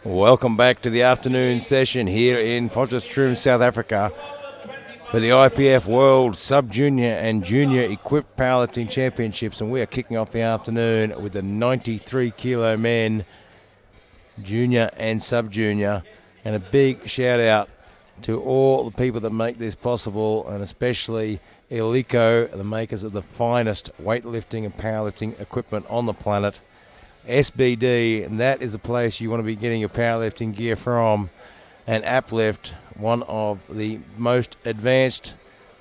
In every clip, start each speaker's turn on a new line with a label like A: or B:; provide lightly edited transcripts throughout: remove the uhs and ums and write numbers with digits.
A: Welcome back to the afternoon session here in Potchefstroom, South Africa for the IPF World Sub-Junior and Junior Equipped Powerlifting Championships, and we are kicking off the afternoon with the 93 kilo men, junior and sub-junior, and a big shout out to all the people that make this possible, and especially Elico, the makers of the finest weightlifting and powerlifting equipment on the planet. SBD, and that is the place you want to be getting your powerlifting gear from. And Uplift, one of the most advanced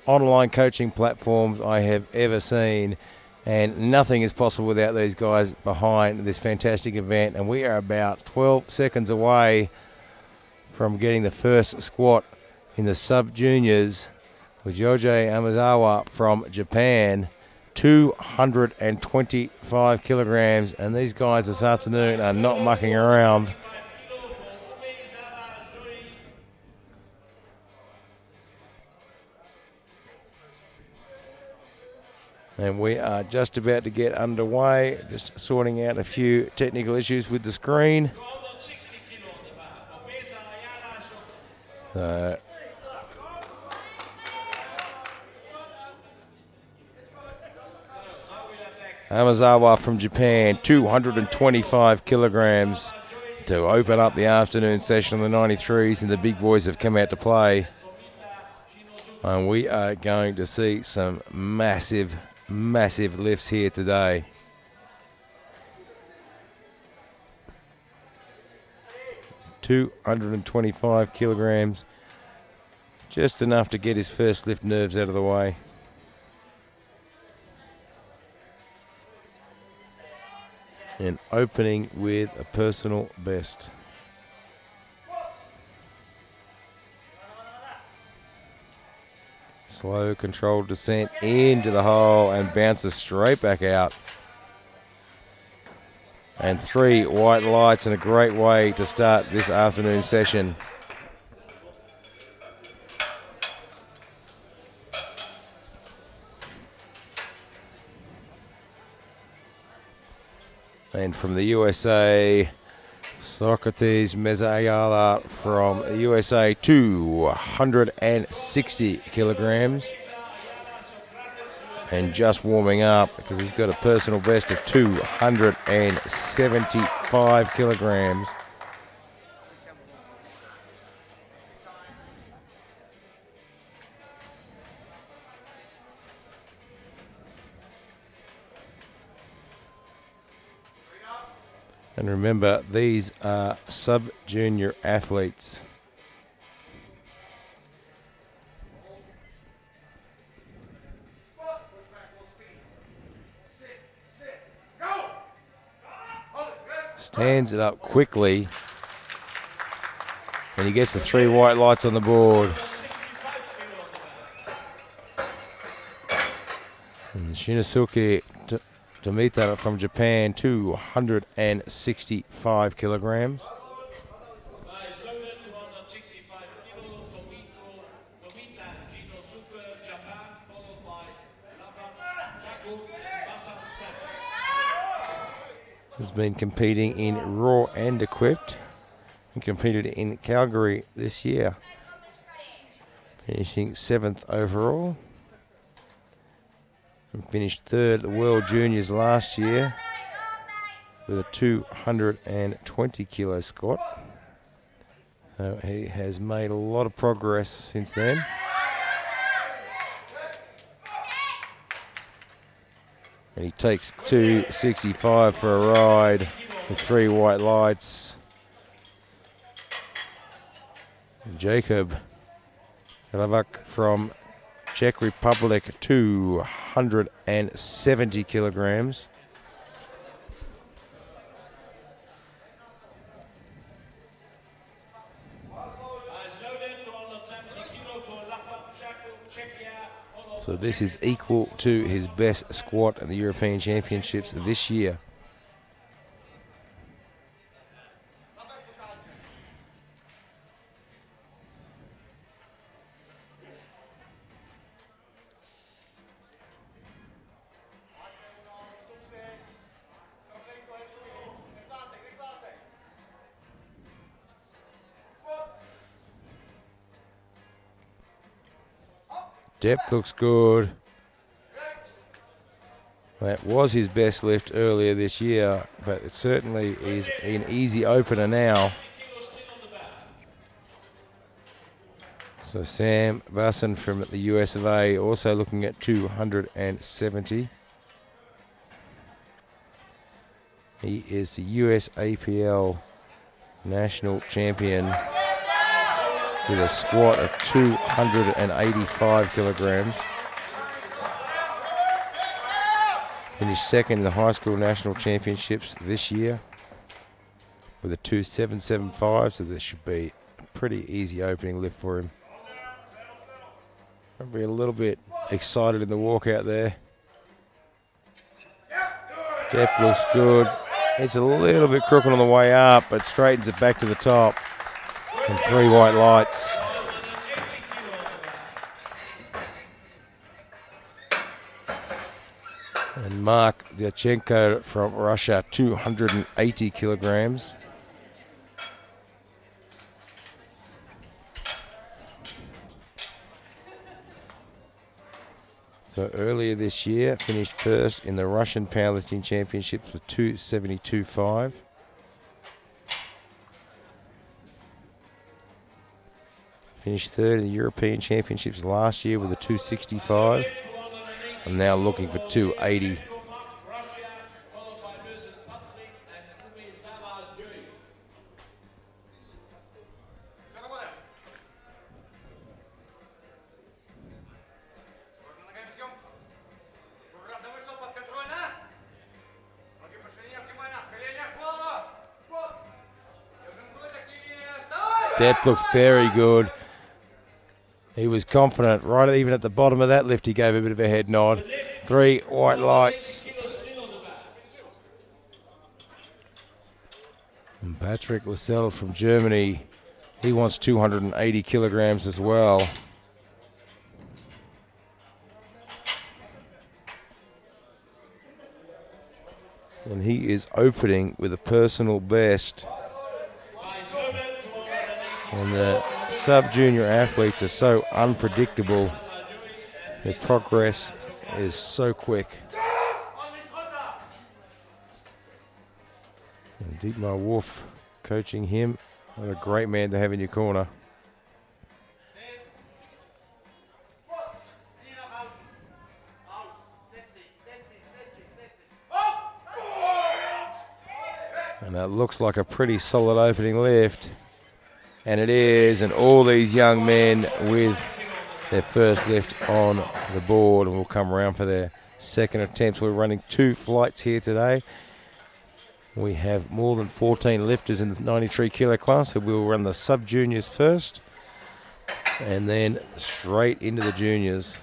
A: online coaching platforms I have ever seen. And nothing is possible without these guys behind this fantastic event. And we are about 12 seconds away from getting the first squat in the sub-juniors with Yohei Amazawa from Japan. 225 kilograms, and these guys this afternoon are not mucking around. And we are just about to get underway, just sorting out a few technical issues with the screen. So Amazawa from Japan, 225 kilograms to open up the afternoon session on the 93s, and the big boys have come out to play. And we are going to see some massive, massive lifts here today. $225 kilograms, just enough to get his first lift nerves out of the way. And opening with a personal best. Slow, controlled descent into the hole and bounces straight back out. And 3 white lights, and a great way to start this afternoon session. And from the USA, Socrates Mezayala from the USA, 260 kilograms. And just warming up because he's got a personal best of 275 kilograms. And remember, these are sub-junior athletes. Stands it up quickly, and he gets the 3 white lights on the board. And Shinosuke Tomita from Japan, 265 kilograms. Has been competing in Raw and Equipped, and competed in Calgary this year, finishing 7th overall. And finished 3rd at the World Juniors last year with a 220 kilo squat. So he has made a lot of progress since then. And he takes 265 for a ride with 3 white lights. And Jacob Kalavak from Czech Republic, 270 kilograms. So this is equal to his best squat at the European Championships this year. Depth looks good. That was his best lift earlier this year, but it certainly is an easy opener now. So Sam Basson from the US of A also looking at 270. He is the US APL national champion with a squat of 285 kilograms. Finished second in the high school national championships this year with a 2.775, so this should be a pretty easy opening lift for him. I'll be a little bit excited in the walkout there. Depth looks good. It's a little bit crooked on the way up, but straightens it back to the top. And 3 white lights. And Mark Dyachenko from Russia, 280 kilograms. So earlier this year, finished first in the Russian Powerlifting Championships with 272.5. Finished third in the European Championships last year with a 265. I'm now looking for 280. Depth looks very good. He was confident, right even at the bottom of that lift, he gave a bit of a head nod. 3 white lights. And Patrick Lascelles from Germany, he wants 280 kilograms as well. And he is opening with a personal best. And the sub-junior athletes are so unpredictable. Their progress is so quick. And Dietmar Wolf coaching him. What a great man to have in your corner. And that looks like a pretty solid opening lift. And it is, and all these young men with their first lift on the board and will come around for their second attempts. We're running 2 flights here today. We have more than 14 lifters in the 93 kilo class, so we'll run the sub-juniors first and then straight into the juniors.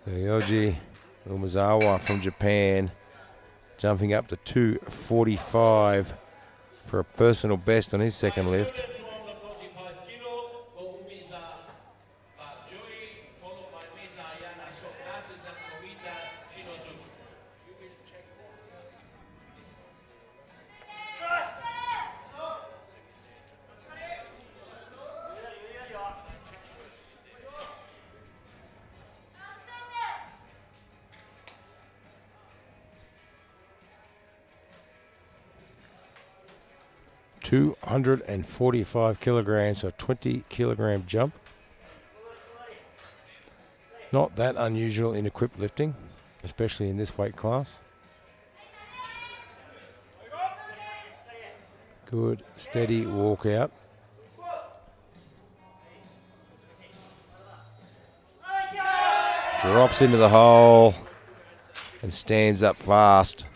A: Yoji Umezawa from Japan jumping up to 245 for a personal best on his second lift. .245 kilograms, so a 20 kilogram jump. Not that unusual in equipped lifting, especially in this weight class. Good, steady walkout. Drops into the hole and stands up fast.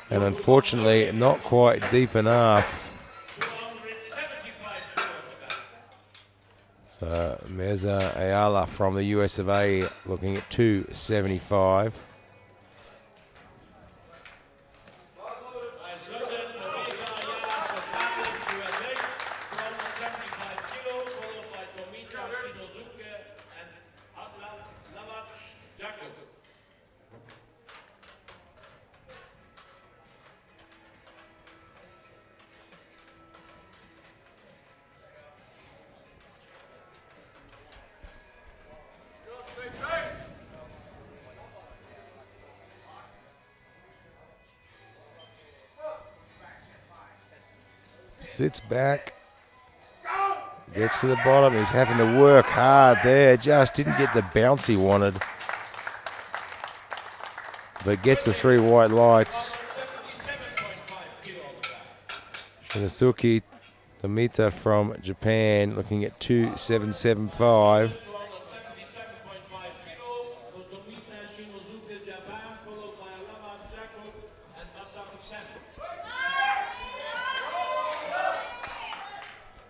A: And unfortunately, not quite deep enough. So Meza Ayala from the US of A looking at 275. sits back, gets to the bottom. He's having to work hard there. Just didn't get the bounce he wanted. But gets the 3 white lights. Shinosuke Tomita from Japan looking at 2.775.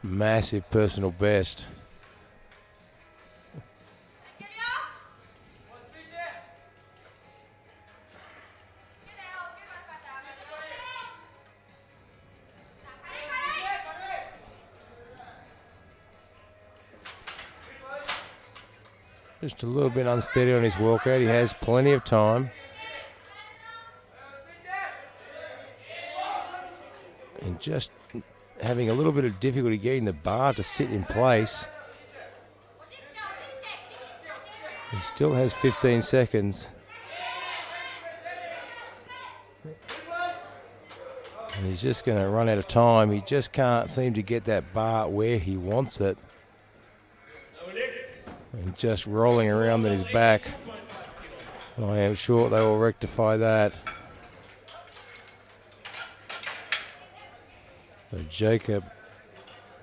A: Massive personal best. Just a little bit unsteady on his walkout. He has plenty of time. And just having a little bit of difficulty getting the bar to sit in place. He still has 15 seconds. And he's just going to run out of time. He just can't seem to get that bar where he wants it. And just rolling around on his back. I am sure they will rectify that. So Jacob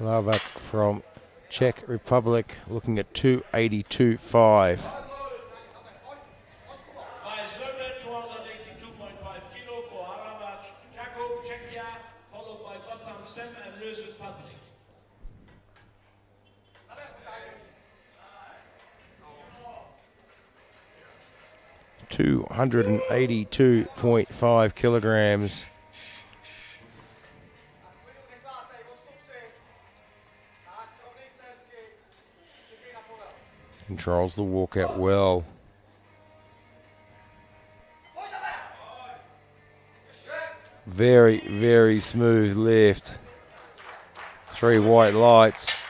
A: Lavak from Czech Republic looking at 282.5. $282.5 kilograms. Controls the walkout well. Very, very smooth lift. 3 white lights.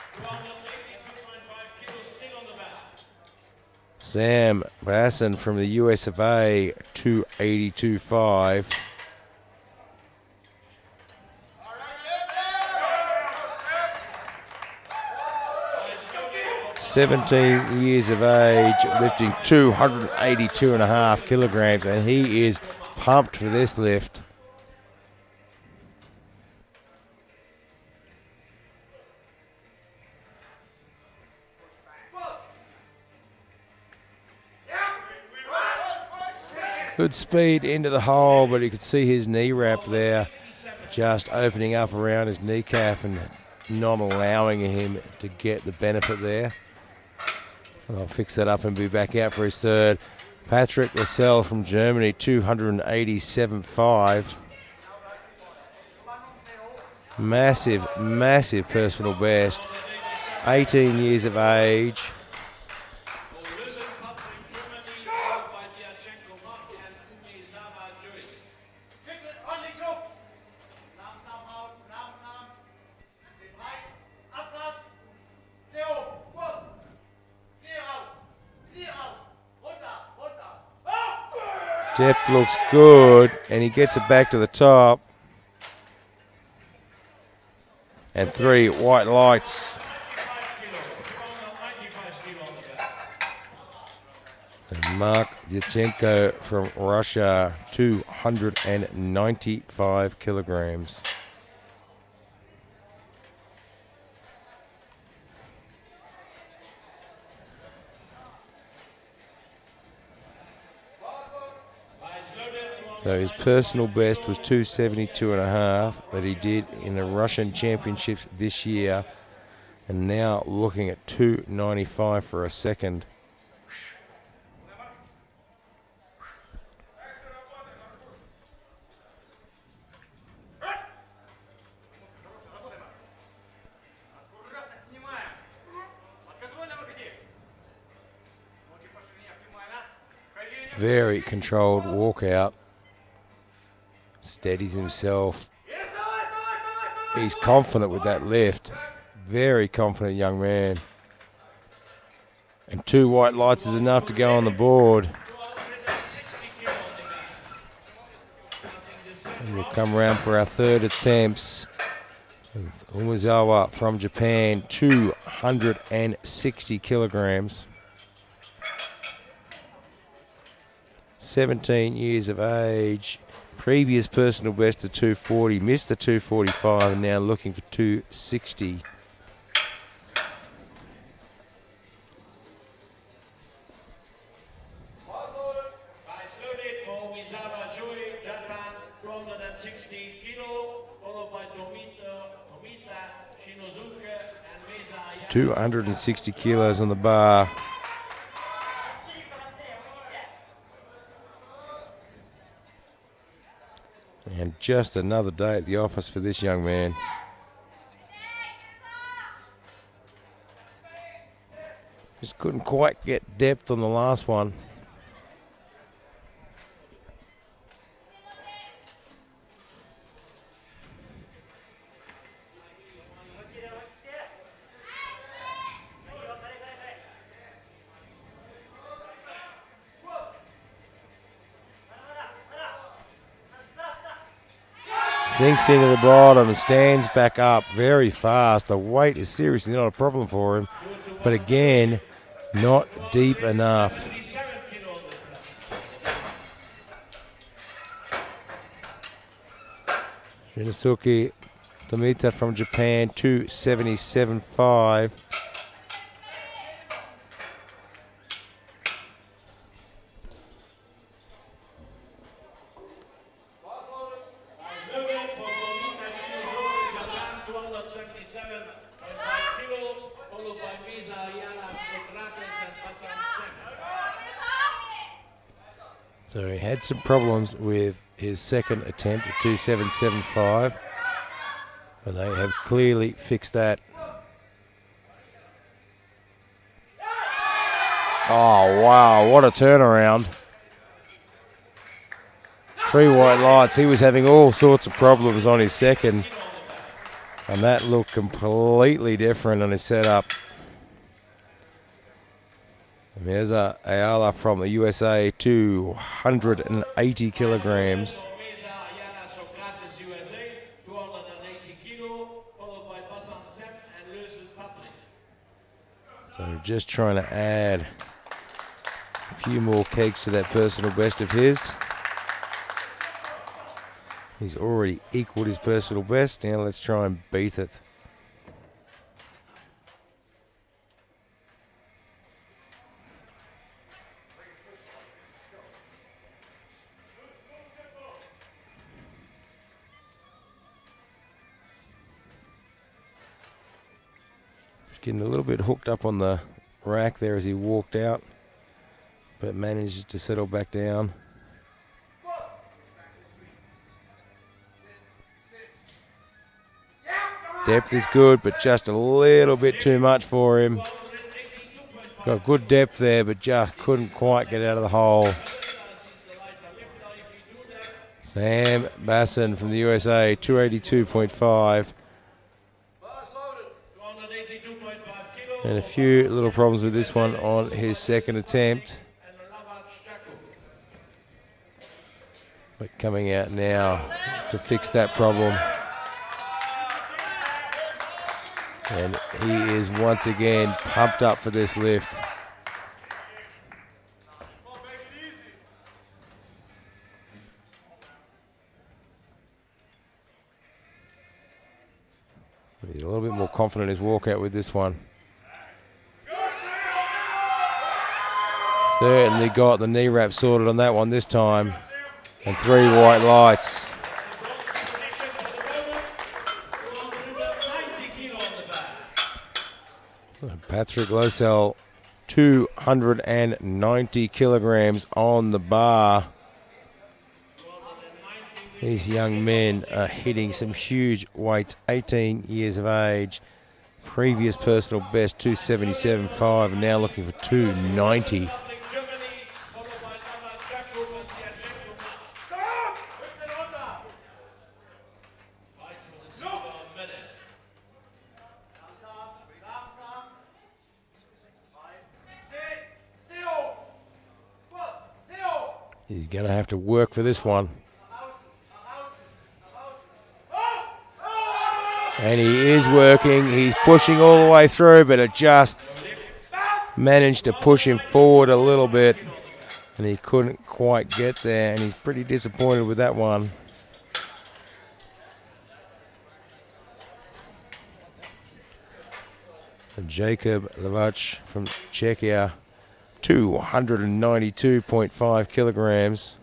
A: Sam Basson from the US of A, 282.5. "17 years of age, lifting 282.5 kilograms, and he is pumped for this lift. Good speed into the hole, but you could see his knee wrap there just opening up around his kneecap and not allowing him to get the benefit there. I'll fix that up and be back out for his third. Patrick Lascelles from Germany, 287.5. Massive, massive personal best. 18 years of age. Depth looks good, and he gets it back to the top. And 3 white lights. And Mark Dyachenko from Russia, 295 kilograms. So his personal best was 272.5 that he did in the Russian Championships this year, and now looking at 295 for a second. Very controlled walkout. Steadies himself. He's confident with that lift. Very confident young man. And 2 white lights is enough to go on the board. And we'll come around for our third attempts. Umezawa from Japan, 260 kilograms. 17 years of age. Previous personal best of 240, missed the 245, and now looking for 260. — 260 kilos on the bar. And just another day at the office for this young man. Just couldn't quite get depth on the last one. Sinks into the bottom and stands back up very fast. The weight is seriously not a problem for him, but again, not deep enough. Shinosuke Tomita from Japan, 277.5. So he had some problems with his second attempt at 277.5, but they have clearly fixed that. Oh, wow, what a turnaround. 3 white lights. He was having all sorts of problems on his second, and that looked completely different on his setup. And there's Ayala from the USA, 280 kilograms. So just trying to add a few more kegs to that personal best of his. He's already equaled his personal best. Now let's try and beat it. Getting a little bit hooked up on the rack there as he walked out, but manages to settle back down. Depth is good, but just a little bit too much for him. Got good depth there, but just couldn't quite get out of the hole. Sam Basson from the USA, 282.5. And a few little problems with this one on his second attempt. But coming out now to fix that problem. And he is once again pumped up for this lift. He's a little bit more confident in his walkout with this one. Certainly got the knee wrap sorted on that one this time. And 3 white lights. Patrick Losell, 290 kilograms on the bar. These young men are hitting some huge weights, 18 years of age. Previous personal best, 277.5, and now looking for 290. He's going to have to work for this one. And he is working. He's pushing all the way through, but it just managed to push him forward a little bit. And he couldn't quite get there, and he's pretty disappointed with that one. Jacob Levac from Czechia, 292.5 kilograms.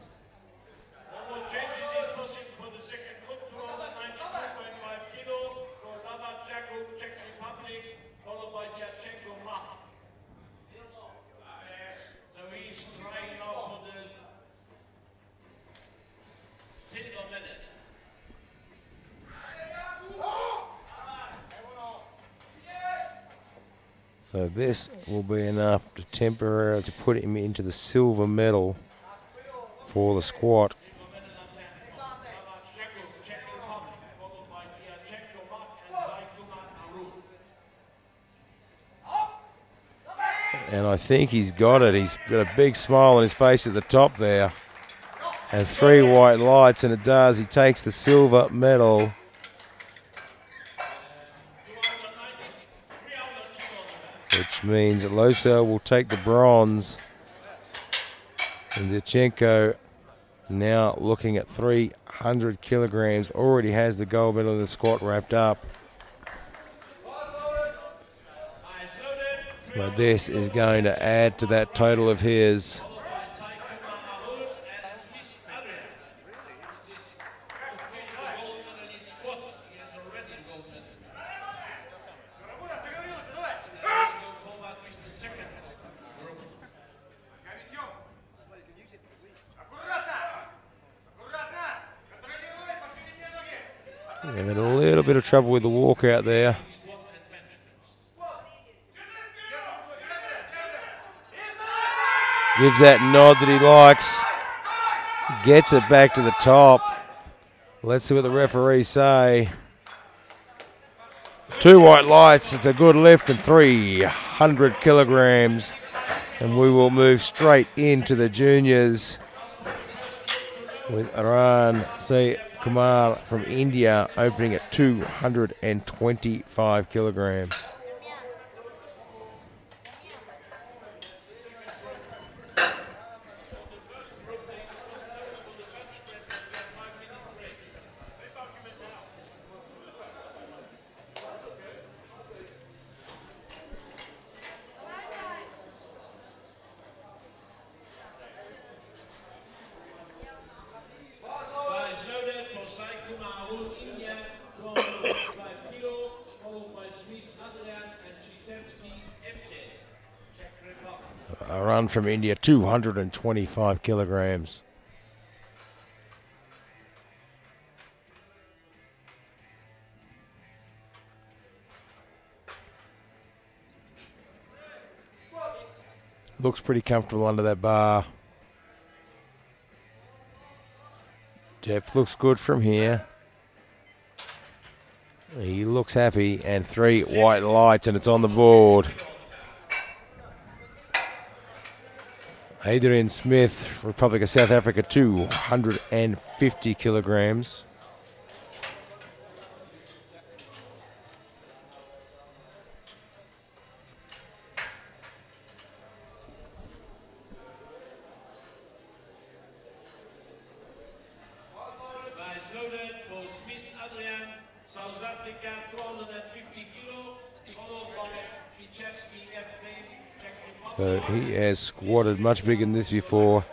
A: So this will be enough to temporarily to put him into the silver medal for the squat. And I think he's got it. He's got a big smile on his face at the top there. And 3 white lights, and it does. He takes the silver medal. Which means that Losel will take the bronze. And Dyachenko, now looking at 300 kilograms, already has the gold medal in the squat wrapped up. But this is going to add to that total of his. Having a little bit of trouble with the walkout there. Gives that nod that he likes. Gets it back to the top. Let's see what the referees say. 2 white lights. It's a good lift and 300 kilograms. And we will move straight into the juniors with Arun C. Kumar from India opening at 225 kilograms. Arun from India, 225 kilograms. Looks pretty comfortable under that bar. Depth looks good from here. He looks happy, and 3 white lights, and it's on the board. Adrian Smith, Republic of South Africa, 250 kilograms.
B: South Africa, 250 kilo, followed by Fichevsky,
A: So he has squatted much bigger than this before.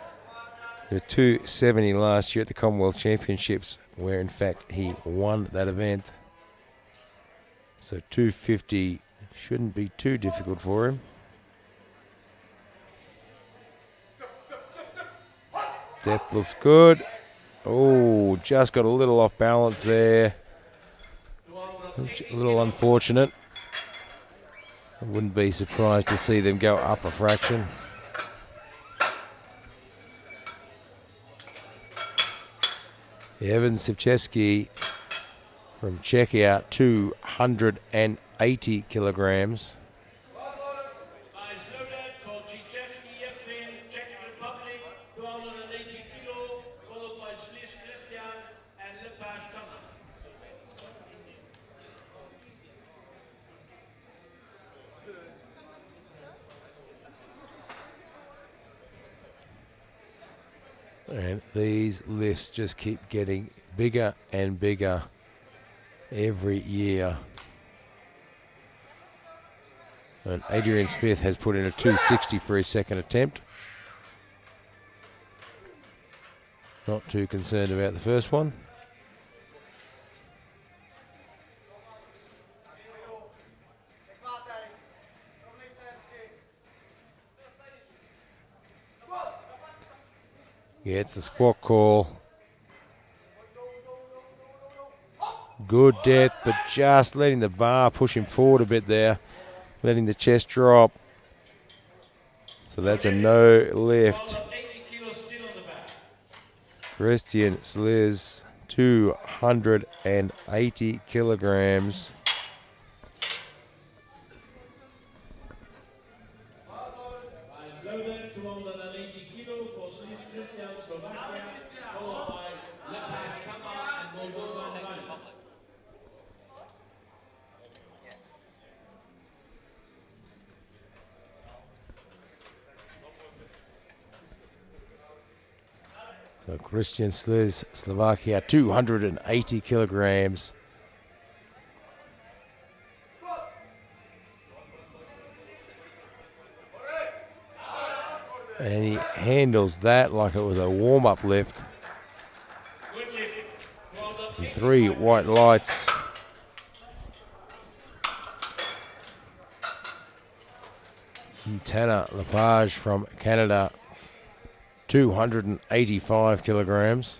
A: He was 270 last year at the Commonwealth Championships, where in fact he won that event. So 250 shouldn't be too difficult for him. Depth looks good. Oh, just got a little off balance there. A little unfortunate. I wouldn't be surprised to see them go up a fraction. Evan Sipchevsky from Czechia, 280 kilograms. These lifts just keep getting bigger and bigger every year. And Adrian Smith has put in a 260 for his second attempt. Not too concerned about the first one. Gets the squat call. Good depth, but just letting the bar push him forward a bit there. Letting the chest drop. So that's a no lift. Christian Sliz, 280 kilograms. So Christian Sliz, Slovakia, 280 kilograms. And he handles that like it was a warm-up lift. And 3 white lights. And Tanner Lepage from Canada, 285 kilograms.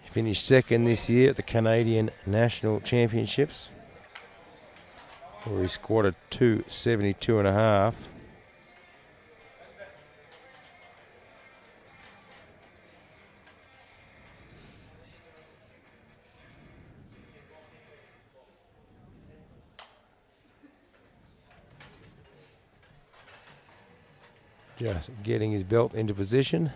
A: He finished second this year at the Canadian National Championships, where he squatted 272.5. Just getting his belt into position.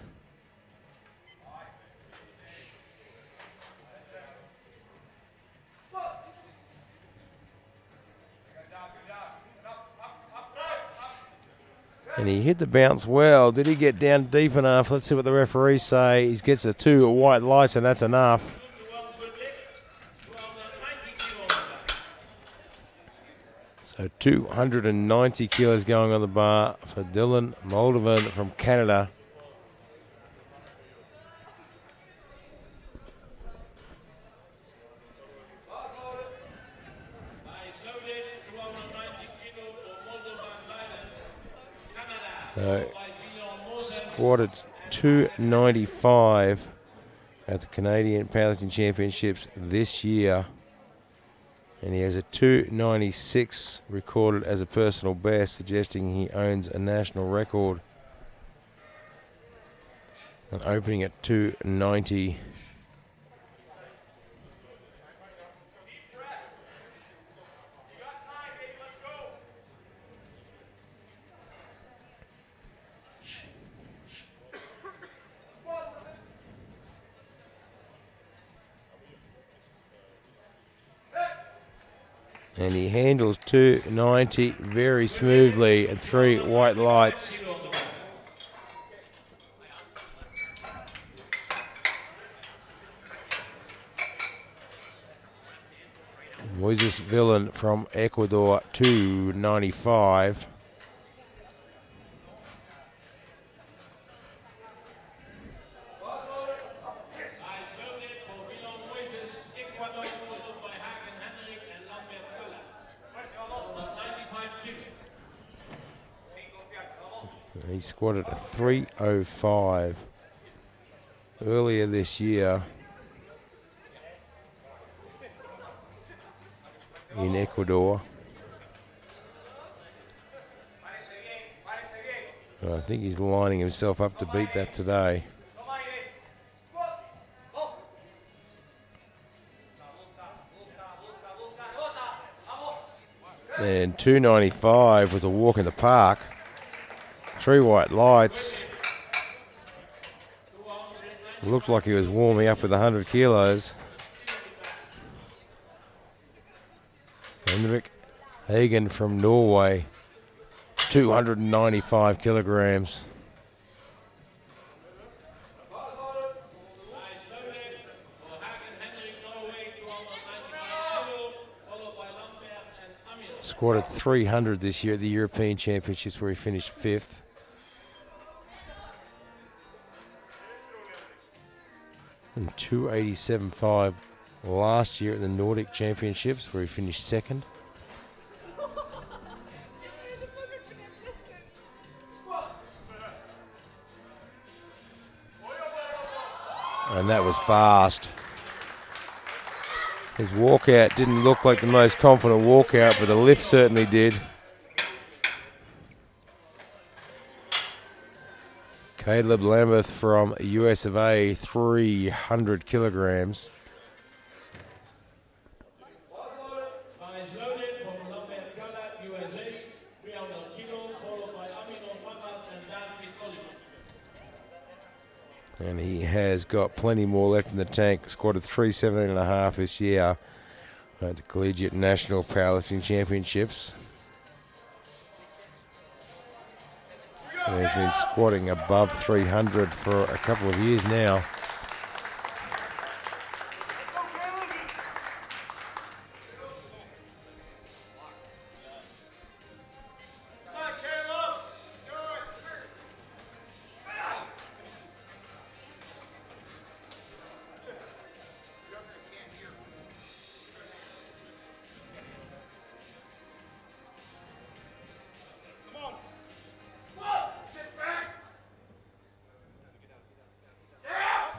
A: And he hit the bounce well. Did he get down deep enough? Let's see what the referees say. He gets the 2 white lights, and that's enough. So 290 kilos going on the bar for Dylan Moldovan from Canada. So squatted 295 at the Canadian Powerlifting Championships this year. And he has a 296 recorded as a personal best, suggesting he owns a national record. And opening at 290. And he handles 290 very smoothly and 3 white lights. Moises Villain from Ecuador, 295. He squatted a 305 earlier this year in Ecuador. I think he's lining himself up to beat that today. And 295 was a walk in the park. 3 white lights. Looked like he was warming up with 100 kilos. Henrik Hagen from Norway, 295 kilograms. Squatted 300 this year at the European Championships where he finished 5th. And 287.5 last year at the Nordic Championships where he finished 2nd. And that was fast. His walkout didn't look like the most confident walkout, but the lift certainly did. Caleb Lambeth from US of A, 300 kilograms. And he has got plenty more left in the tank. Squatted 317.5 this year at the Collegiate National Powerlifting Championships. And he's been squatting above 300 for a couple of years now.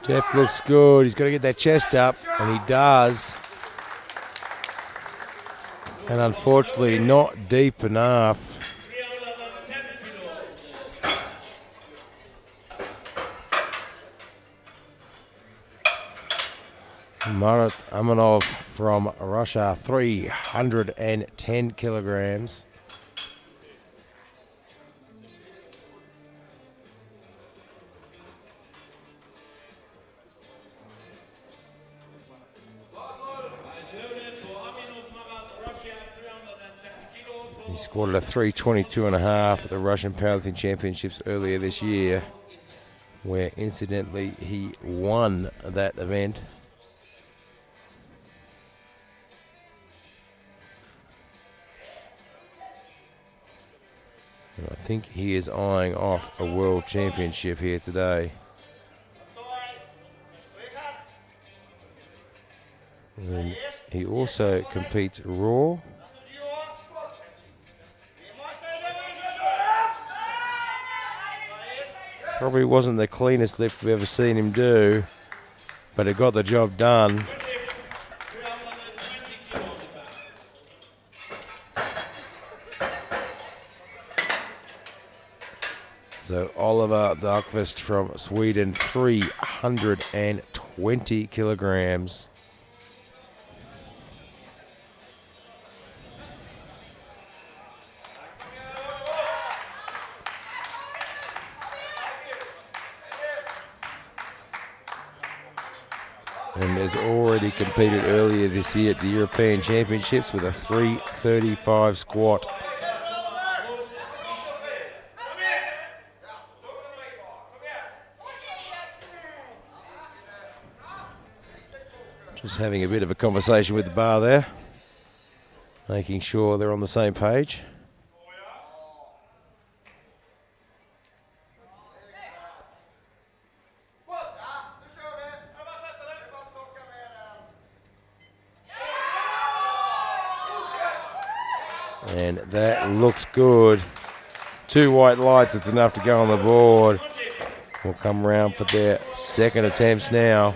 A: Depth looks good. He's got to get that chest up, and he does. And unfortunately, not deep enough. Marat Amanov from Russia, 310 kilograms. He squatted a 322.5 at the Russian Powerlifting Championships earlier this year, where incidentally he won that event. And I think he is eyeing off a world championship here today. And he also competes raw. Probably wasn't the cleanest lift we've ever seen him do, but it got the job done. So Oliver Dahlqvist from Sweden, 320 kilograms. And has already competed earlier this year at the European Championships with a 335 squat. Just having a bit of a conversation with the bar there, making sure they're on the same page. And that looks good. 2 white lights, it's enough to go on the board. We'll come around for their second attempts now.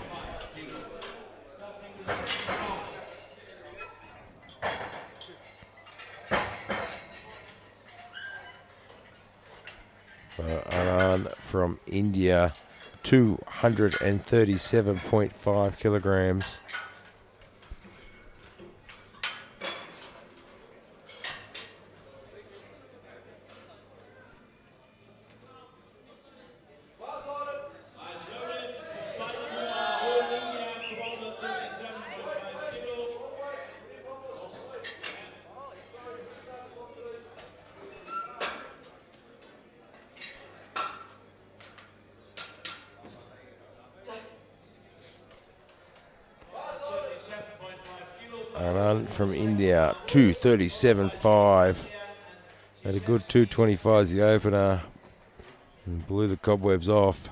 A: Anand from India, 237.5 kilograms. from India, 2:37.5. Had a good 2:25 as the opener and blew the cobwebs off.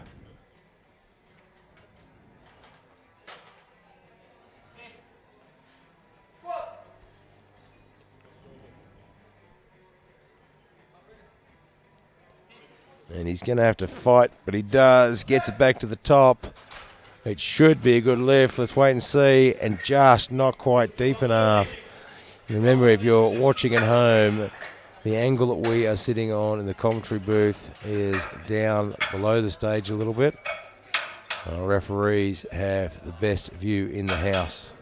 A: And he's going to have to fight, but he does. Gets it back to the top. It should be a good lift. Let's wait and see. And just not quite deep enough. Remember, if you're watching at home, the angle that we are sitting on in the commentary booth is down below the stage a little bit. Our referees have the best view in the house.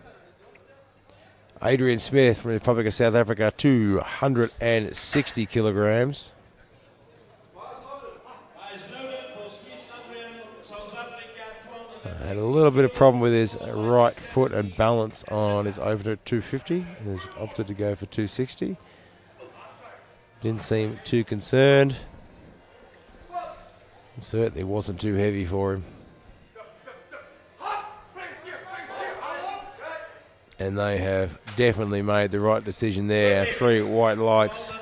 A: Adrian Smith from the Republic of South Africa, 260 kilograms. Had a little bit of problem with his right foot and balance on his opener at 250. He's opted to go for 260. Didn't seem too concerned. It certainly wasn't too heavy for him. And they have definitely made the right decision there. 3 white lights.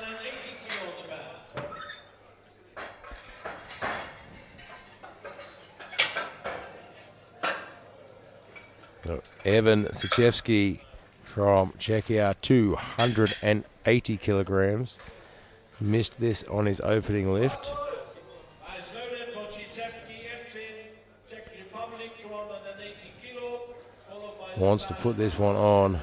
A: So Evan Sichevsky from Czechia, 280 kilograms. Missed this on his opening lift. Wants to put this one on.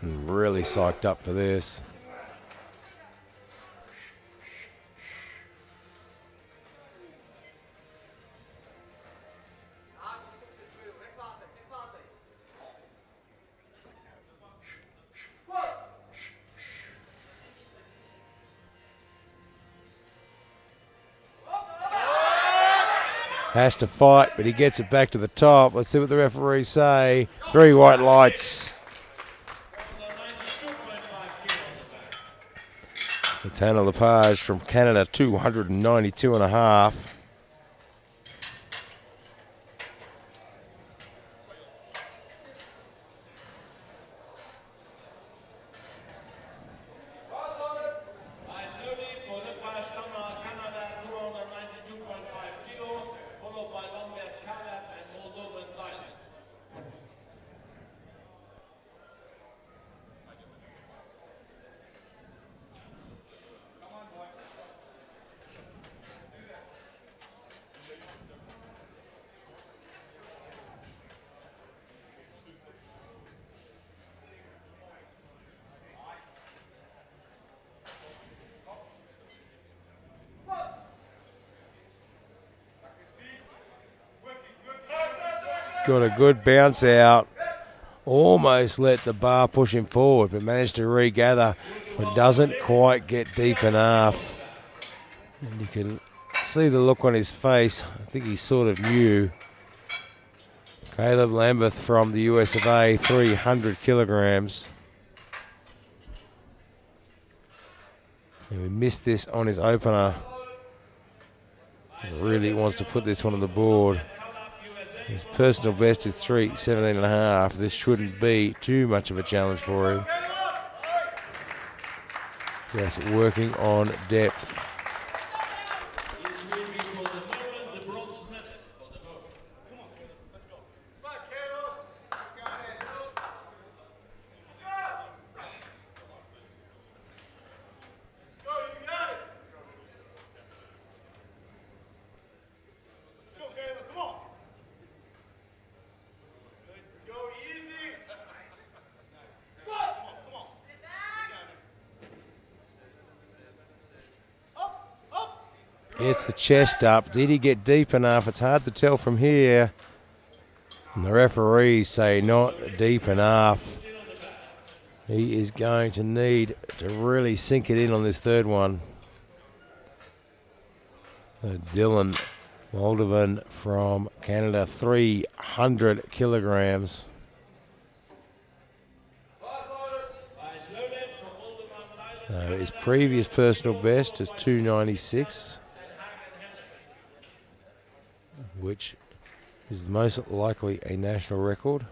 A: And really psyched up for this. Has to fight, but he gets it back to the top. Let's see what the referees say. 3 white lights. Latana Lepage from Canada, 292.5. Got a good bounce out. Almost let the bar push him forward, but managed to regather, but doesn't quite get deep enough. And you can see the look on his face. I think he sort of knew. Caleb Lambeth from the US of A, 300 kilograms. And we missed this on his opener. He really wants to put this one on the board. His personal best is 3:17.5. This shouldn't be too much of a challenge for him. Just working on depth. Gets the chest up. Did he get deep enough? It's hard to tell from here. And the referees say not deep enough. He is going to need to really sink it in on this third one. Dylan Moldovan from Canada, 300 kilograms. So his previous personal best is 296, which is most likely a national record.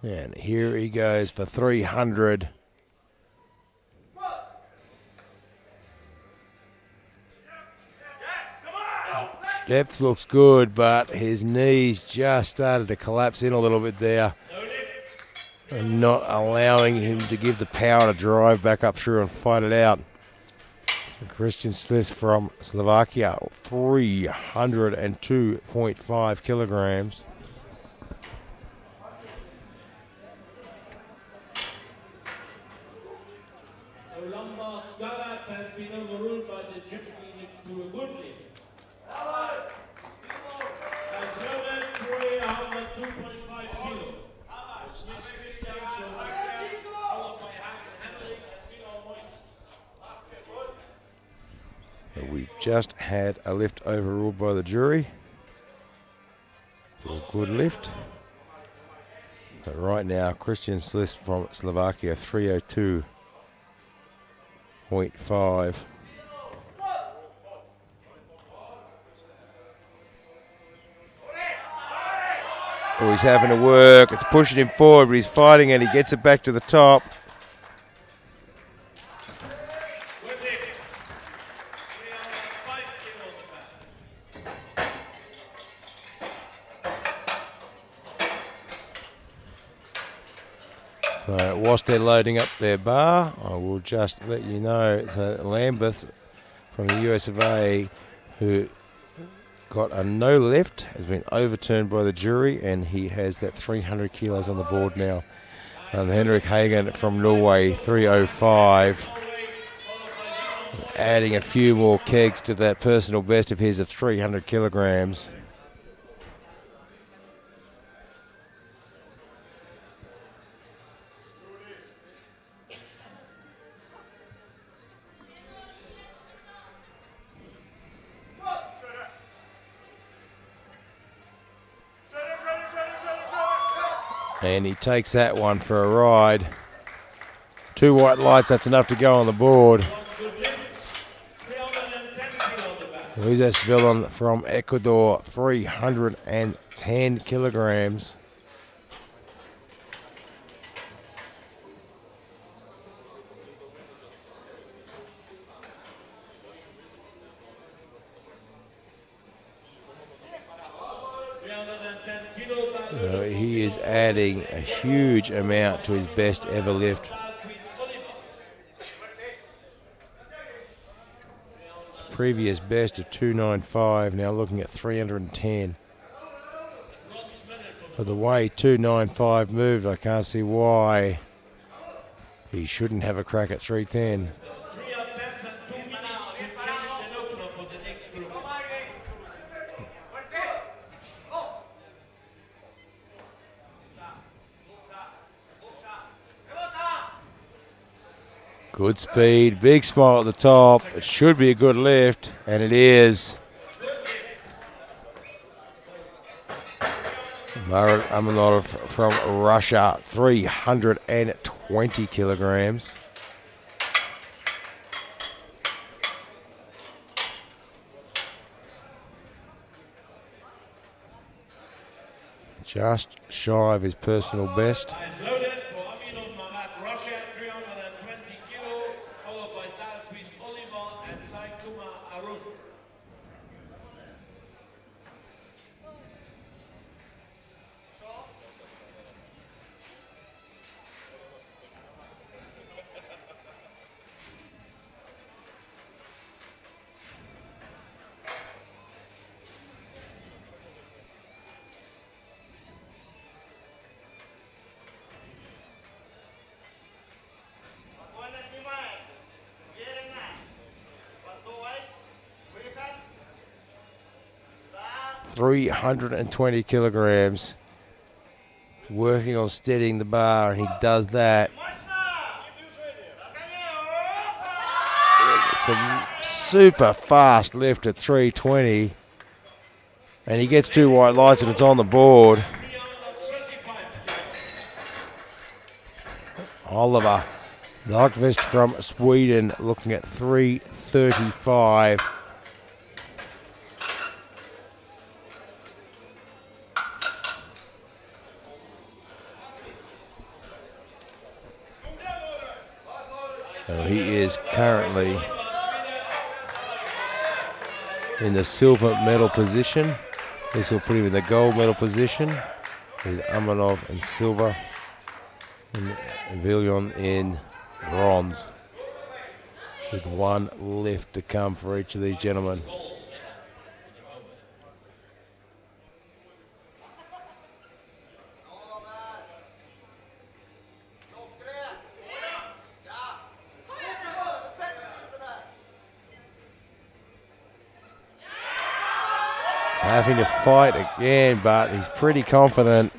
A: And here he goes for 300. Depth looks good, but his knees just started to collapse in a little bit there, and not allowing him to give the power to drive back up through and fight it out. So Christian Sliss from Slovakia, 302.5 kilograms.
B: Olamba Garab has been overruled by the judge to a good lift. As loaded 302.5 kilo. Swiss Christian Slovakia, followed by Hagen Henrik and Milo Moises.
A: We've just had a lift overruled by the jury. A good lift. But right now, Christian Sliss from Slovakia, 302.5. Oh, he's having to work. It's pushing him forward, but he's fighting and he gets it back to the top. So whilst they're loading up their bar, I will just let you know, so Lambeth from the US of A, who got a no lift, has been overturned by the jury, and he has that 300 kilos on the board now. And Henrik Hagen from Norway, 305, adding a few more kegs to that personal best of his of 300 kilograms. And he takes that one for a ride. 2 white lights, that's enough to go on the board. Luis Villon from Ecuador, 310 kilograms. He is adding a huge amount to his best ever lift. His previous best of 295, now looking at 310. But the way 295 moved, I can't see why he shouldn't have a crack at 310. Good speed, big smile at the top. It should be a good lift, and it is. Marat Amanov from Russia, 320 kilograms. Just shy of his personal best. .320 kilograms. working on steadying the bar, and he does that. Some super fast lift at 320. And he gets 2 white lights and it's on the board. Oliver Dahlqvist from Sweden looking at 335. So he is currently in the silver medal position. This will put him in the gold medal position with Amanov in silver and Villion in bronze, with 1 lift to come for each of these gentlemen. Having to fight again, but he's pretty confident.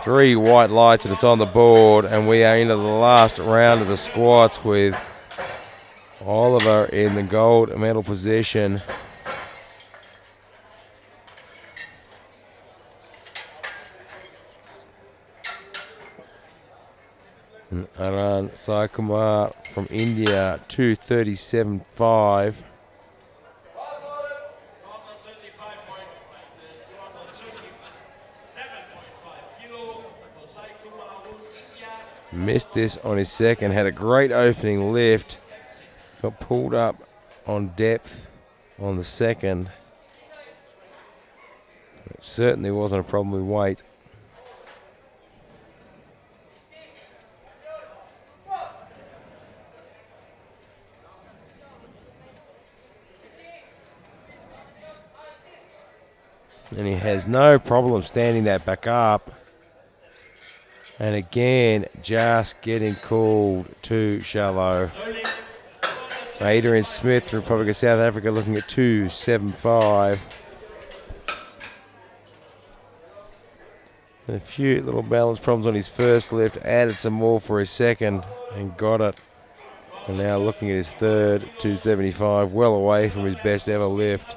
A: 3 white lights and it's on the board, and we are into the last round of the squats with Oliver in the gold medal position. Aran Sai-Kumar from India, 237.5. Missed this on his second, had a great opening lift, got pulled up on depth on the second. It certainly wasn't a problem with weight. And he has no problem standing that back up. And again, just getting called too shallow. Adrian Smith, Republic of South Africa, looking at 275. A few little balance problems on his first lift, added some more for his second and got it. And now looking at his third, 275, well away from his best ever lift.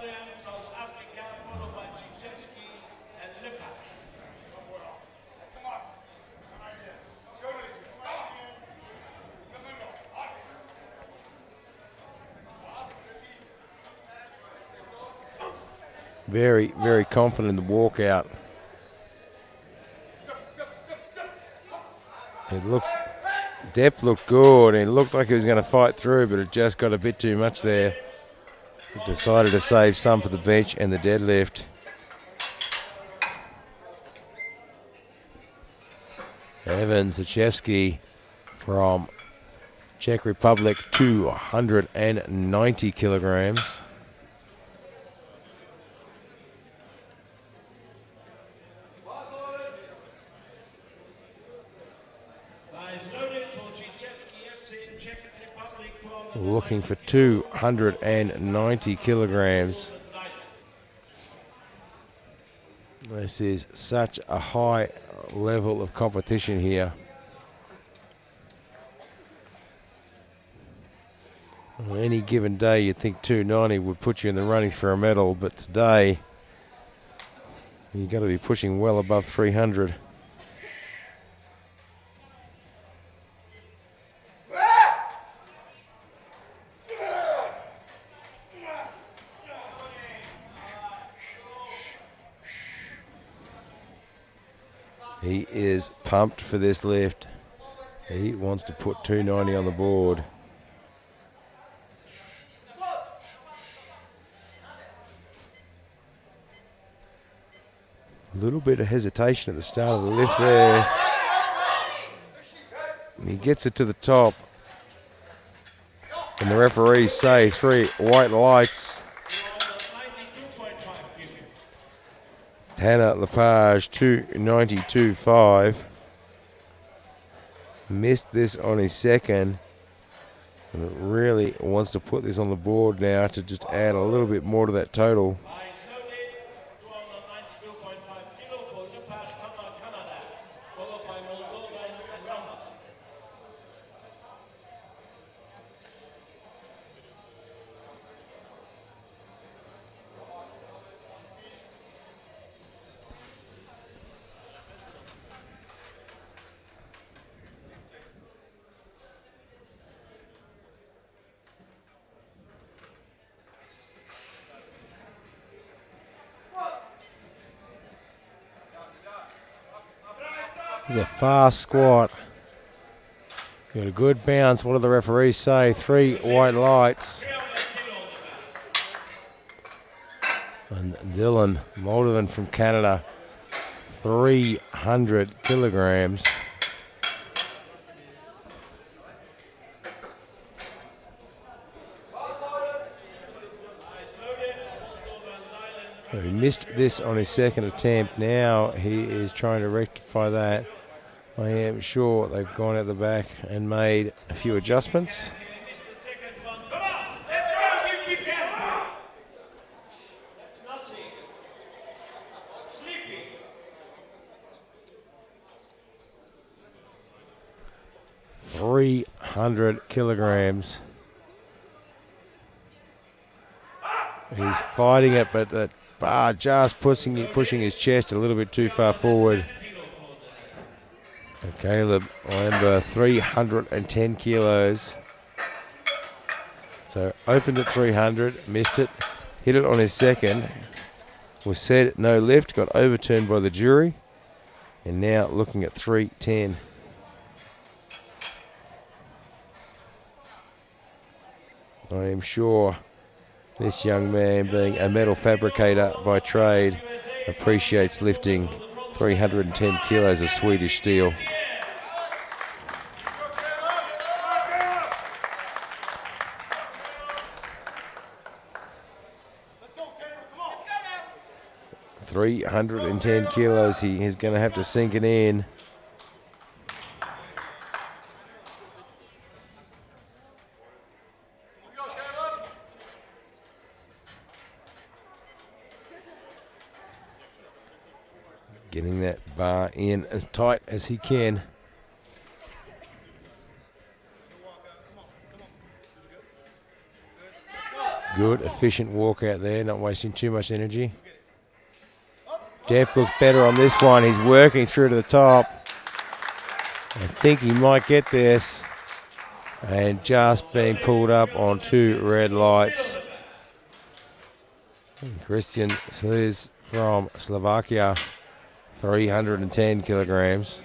A: Very, very confident in the walkout. It looks, depth looked good, and it looked like he was going to fight through, but it just got a bit too much there. He decided to save some for the bench and the deadlift. Evan Zachevsky from Czech Republic, 290 kilograms. Looking for 290 kilograms. This is such a high level of competition here. On any given day, you'd think 290 would put you in the running for a medal, but today you've got to be pushing well above 300. He is pumped for this lift. He wants to put 290 on the board. A little bit of hesitation at the start of the lift there. And he gets it to the top. And the referees say 3 white lights. Hannah Lepage, 292.5. Missed this on his second. And really wants to put this on the board now to just add a little bit more to that total.
B: Canada, followed by Moldova and Rwanda.
A: It's a fast squat. Got a good bounce. What do the referees say? 3 white lights. And Dylan Moldovan from Canada, 300 kilograms. So he missed this on his second attempt. Now he is trying to rectify that. I am sure they've gone out the back and made a few adjustments. 300 kilograms. He's fighting it, but that bar just pushing his chest a little bit too far forward. Caleb Lamba, 310 kilos. So opened at 300, missed it, hit it on his second. Was said no lift, got overturned by the jury, and now looking at 310. I am sure this young man, being a metal fabricator by trade, appreciates lifting 310 kilos of Swedish steel.
B: Let's go, Caleb, come on.
A: 310 kilos, he is going to have to sink it in. Getting that bar in as tight as he can. Good, efficient walk out there, not wasting too much energy. Jeff looks better on this one. He's working through to the top. I think he might get this. And just being pulled up on 2 red lights. And Christian Sliz from Slovakia, 310 kilograms.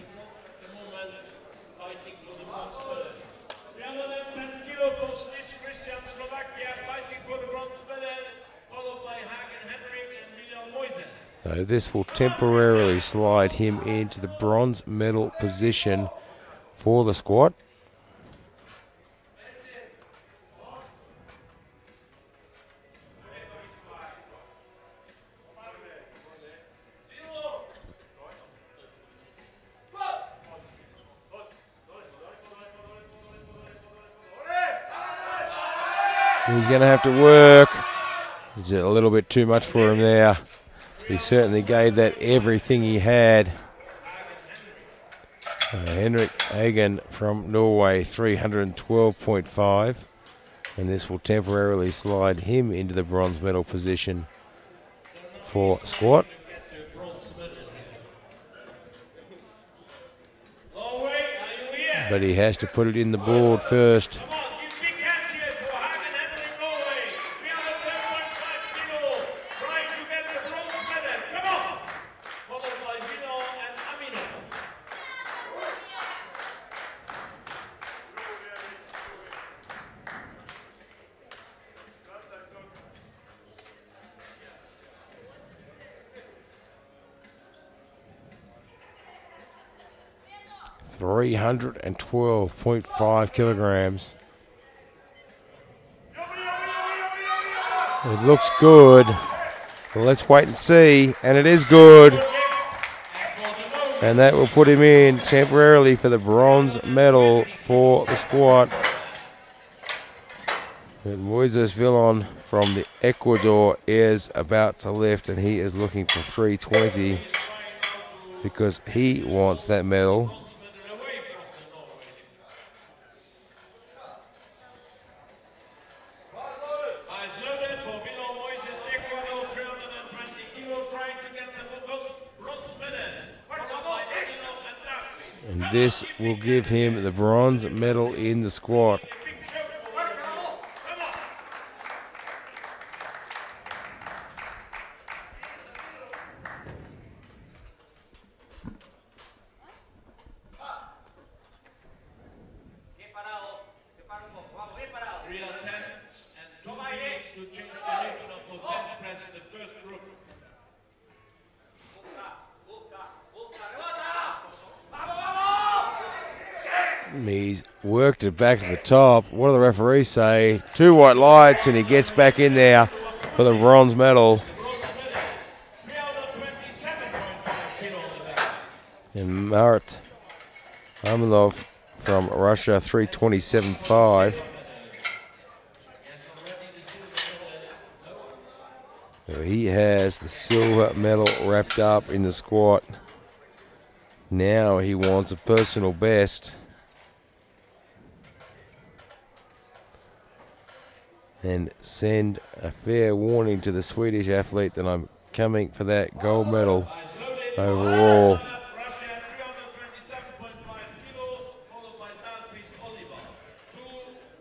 B: 310 kilo for Swiss Christian, Slovakia, fighting for the bronze medal, followed by Hagen Henrik and Miguel Moises.
A: So this will temporarily slide him into the bronze medal position for the squat. He's going to have to work. It's a little bit too much for him there. He certainly gave that everything he had. Henrik Hagen from Norway, 312.5. And this will temporarily slide him into the bronze medal position for squat. But he has to put it in the board first. $312.5 kilograms. It looks good. Well, let's wait and see. And it is good. And that will put him in temporarily for the bronze medal for the squat. But Moises Villon from the Ecuador is about to lift, and he is looking for 320. because he wants that medal.
B: Eyes loaded for Vilo Moises, Ecuador, 320 kilo, trying to get the bronze medal. Followed by Edino and Darby.
A: And this will give him the bronze medal in the squat.
B: To change the record of the bench press in the first group.
A: He's worked it back to the top. What do the referees say? 2 white lights, and he gets back in there for the bronze medal. And Marat Amelov from Russia, 327.5. So he has the silver medal wrapped up in the squat. Now he wants a personal best. And send a fair warning to the Swedish athlete that I'm coming for that gold medal overall.
B: Russia 327.5 kilo, followed by Dalpist Oliver. 2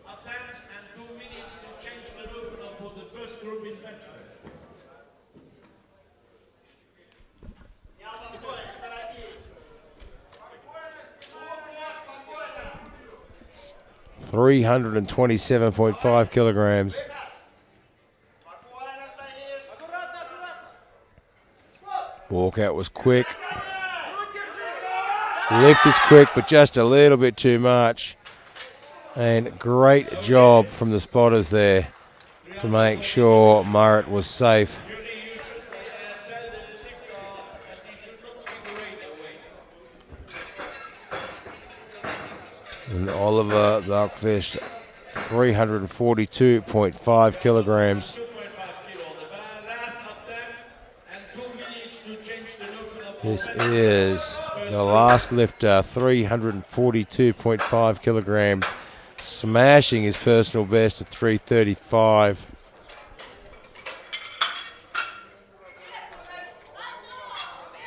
B: attempts and 2 minutes to change the opener for the first group in bench press.
A: $327.5 kilograms. Walkout was quick. Lift is quick, but just a little bit too much. And great job from the spotters there to make sure Murray was safe. And Oliver Darkfish, 342.5 kilograms. This is the last lifter, 342.5 kilograms, smashing his personal best at 335.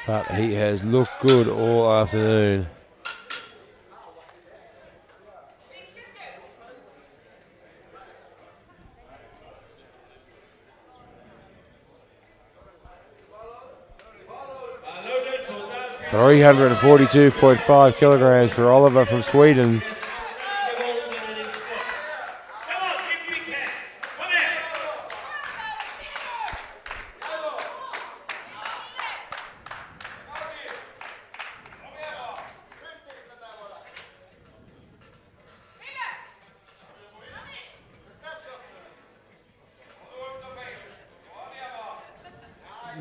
A: But he has looked good all afternoon. $342.5 kilograms for Oliver from Sweden.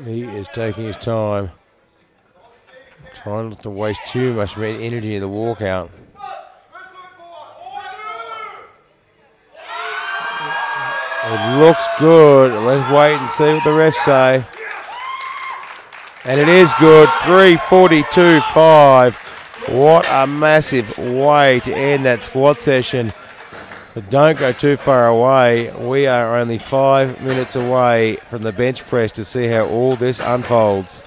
A: He is taking his time, trying not to waste too much energy in the walkout. It looks good. Let's wait and see what the refs say. And it is good, 342.5. What a massive way to end that squat session. But don't go too far away. We are only 5 minutes away from the bench press to see how all this unfolds.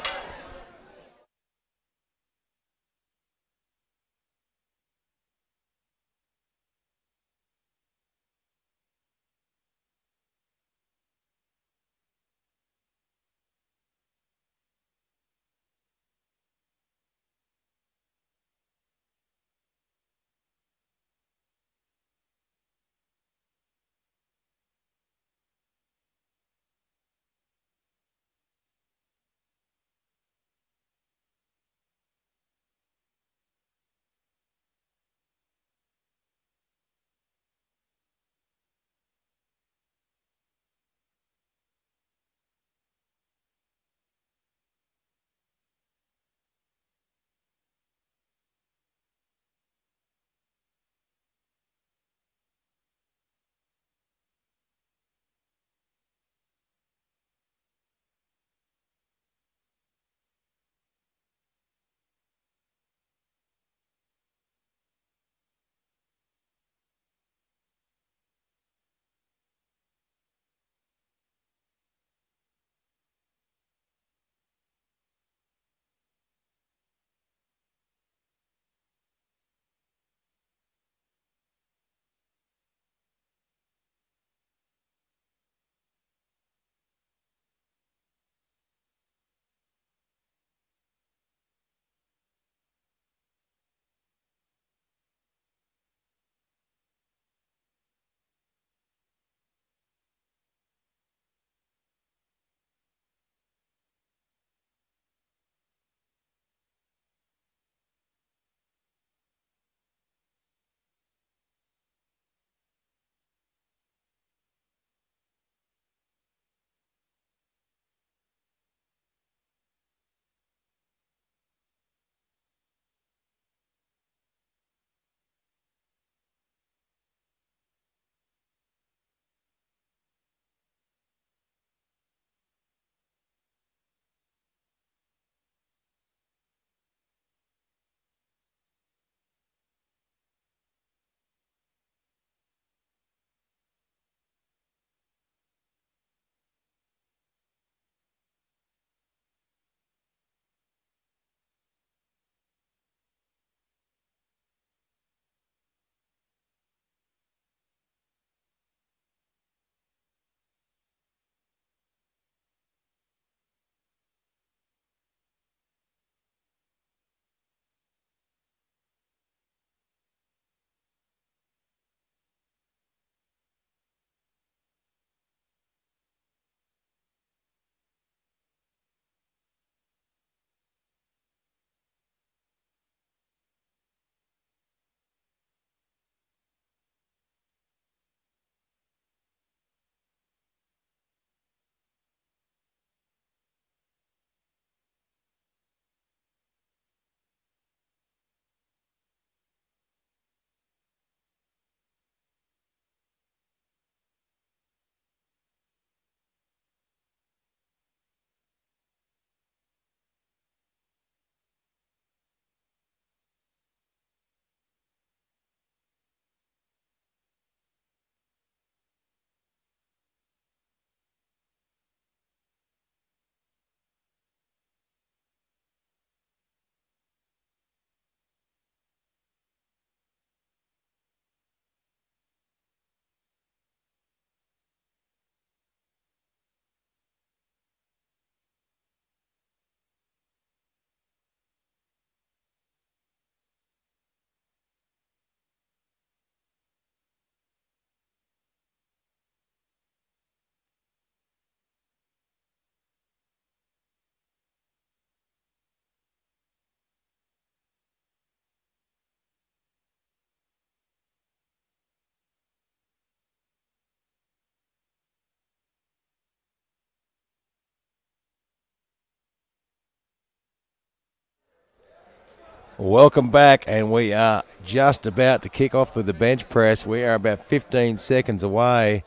A: Welcome back, and we are just about to kick off with the bench press. We are about 15 seconds away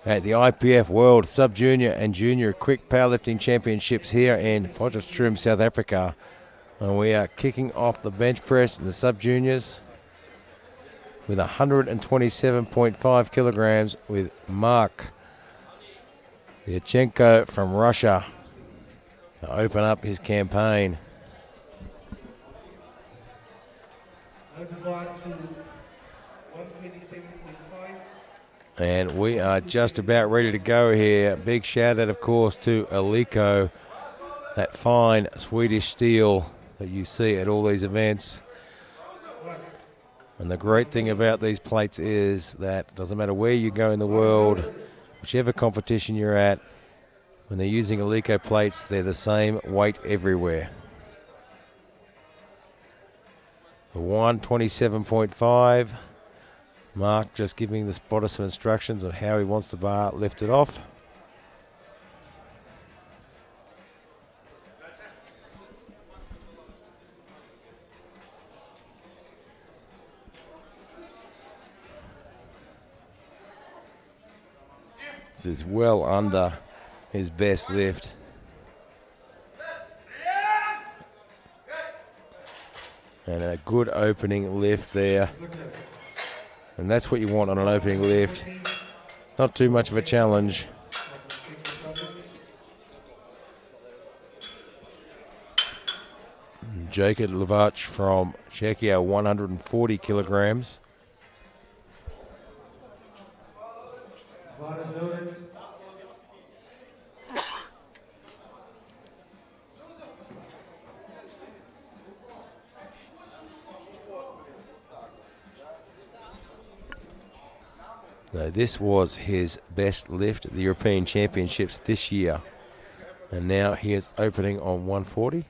A: at the IPF World Sub-Junior and Junior Quick Powerlifting Championships here in Potchefstroom, South Africa. And we are kicking off the bench press in the Sub-Juniors with 127.5 kilograms with Mark Yachenko from Russia to open up his campaign. And we are just about ready to go here. Big shout out, of course, to Aliko, that fine Swedish steel that you see at all these events. And the great thing about these plates is that it doesn't matter where you go in the world, whichever competition you're at, when they're using Aliko plates, they're the same weight everywhere. The 127.5. Mark just giving the spotter some instructions on how he wants the bar lifted off. This is well under his best lift. And a good opening lift there. And that's what you want on an opening lift. Not too much of a challenge. Jacob Levac from Czechia, 140 kilograms. So this was his best lift at the European Championships this year. And now he is opening on 140.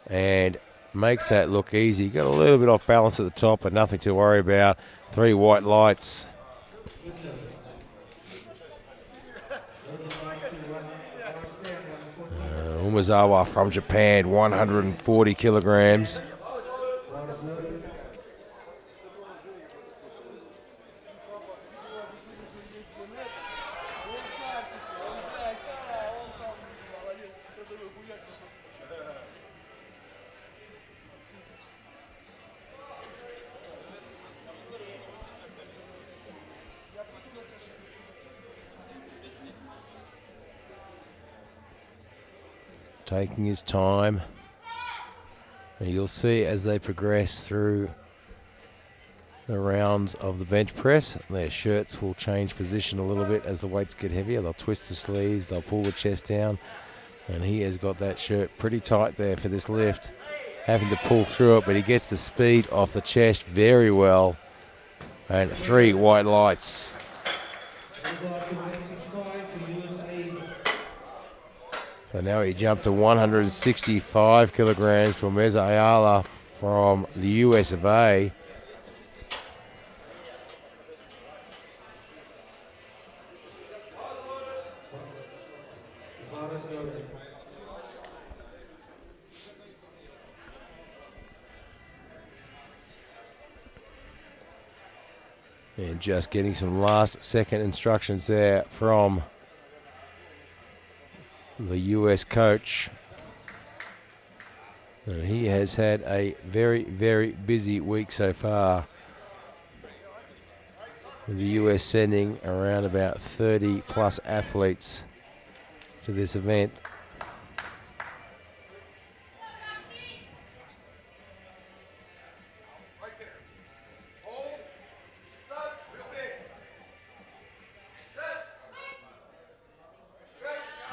A: And makes that look easy. Got a little bit off balance at the top, but nothing to worry about. 3 white lights. Umezawa from Japan, 140 kilograms. Taking his time. And you'll see as they progress through the rounds of the bench press, their shirts will change position a little bit as the weights get heavier. They'll twist the sleeves, they'll pull the chest down, and he has got that shirt pretty tight there for this lift, having to pull through it, but he gets the speed off the chest very well. And 3 white lights. So now he jumped to 165 kilograms from Meza Ayala from the US of A. And just getting some last second instructions there from the US coach. And he has had a very, very busy week so far, with the US sending around about 30 plus athletes to this event.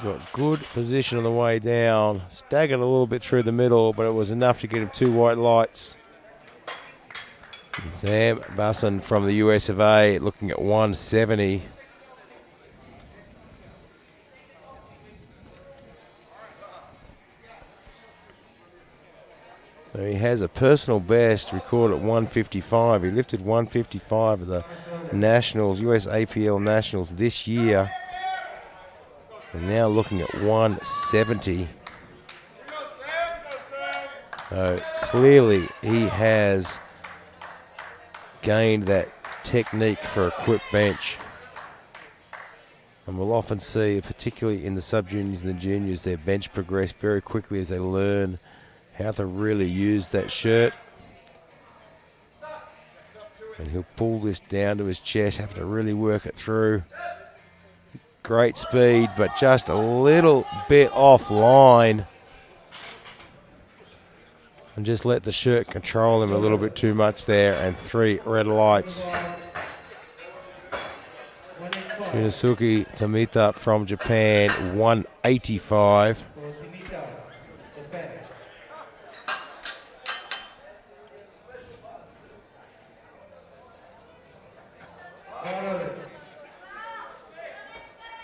A: Got good position on the way down. Staggered a little bit through the middle, but it was enough to get him 2 white lights. Sam Basson from the US of A looking at 170. So he has a personal best record at 155. He lifted 155 at the Nationals, US APL Nationals this year. And now looking at 170. So clearly he has gained that technique for a quick bench. And we'll often see, particularly in the sub-juniors and the juniors, their bench progress very quickly as they learn how to really use that shirt. And he'll pull this down to his chest, have to really work it through. Great speed, but just a little bit offline. And just let the shirt control him a little bit too much there, and 3 red lights. Shinosuke Tomita from Japan, 185.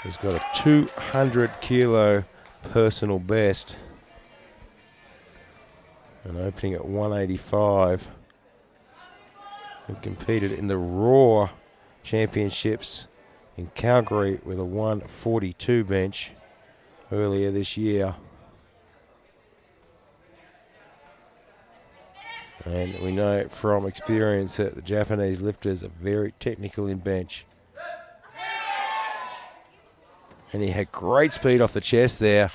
A: He's got a 200 kilo personal best. And opening at 185. He competed in the Raw Championships in Calgary with a 142 bench earlier this year. And we know from experience that the Japanese lifters are very technical in bench. And he had great speed off the chest there,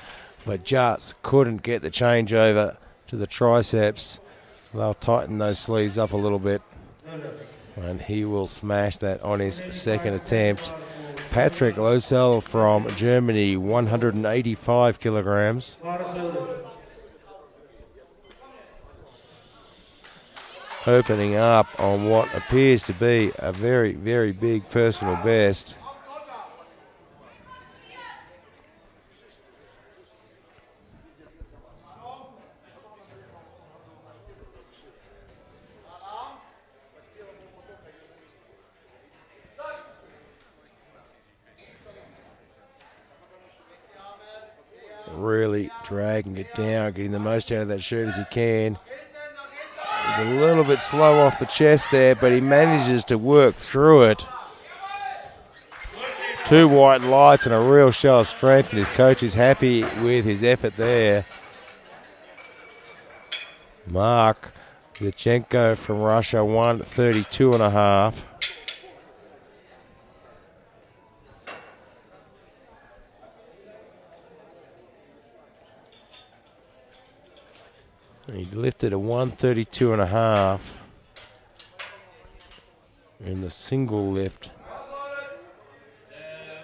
A: but just couldn't get the changeover to the triceps. They'll tighten those sleeves up a little bit. And he will smash that on his second attempt. Patrick Losel from Germany, 185 kilograms. Opening up on what appears to be a very, very big personal best. Really dragging it down, getting the most out of that shirt as he can. He's a little bit slow off the chest there, but he manages to work through it. 2 white lights and a real show of strength, and his coach is happy with his effort there. Mark Yurchenko from Russia, 132.5. He lifted a 132.5 in the single lift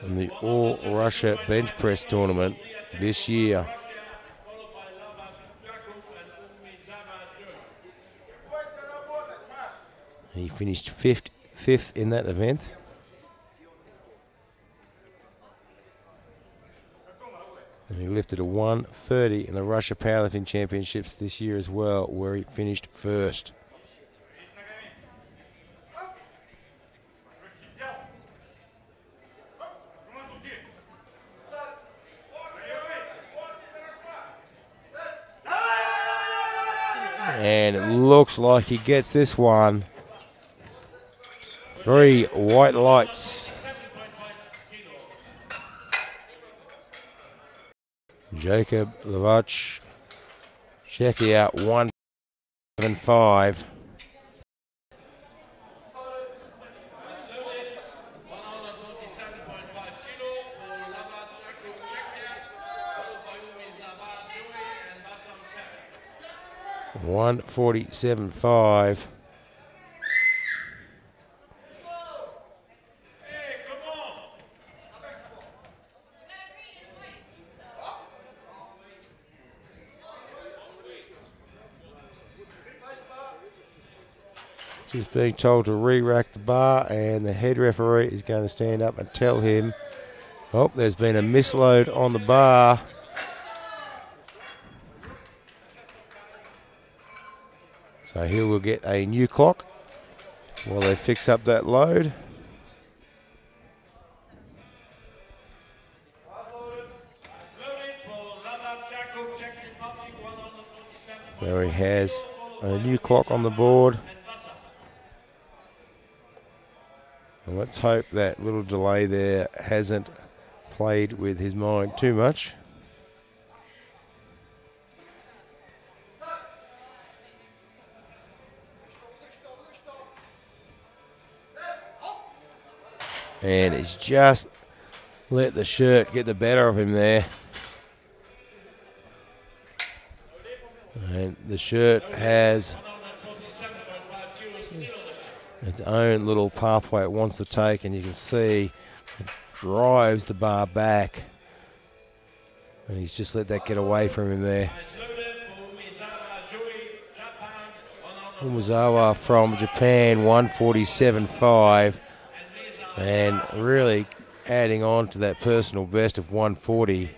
A: in the All Russia Bench Press Tournament this year. He finished fifth in that event. And he lifted a 130 in the Russia Powerlifting Championships this year as well, where he finished first. And it looks like he gets this one. 3 white lights. Jacob Levach, check it out, 175. $147.5. Just being told to re-rack the bar, and the head referee is going to stand up and tell him, oh, there's been a misload on the bar. So he will get a new clock while they fix up that load. So he has a new clock on the board. And let's hope that little delay there hasn't played with his mind too much. And he's just let the shirt get the better of him there. And the shirt has its own little pathway it wants to take, and you can see it drives the bar back. And he's just let that get away from him there. Umezawa from Japan, 147.5, and really adding on to that personal best of 140.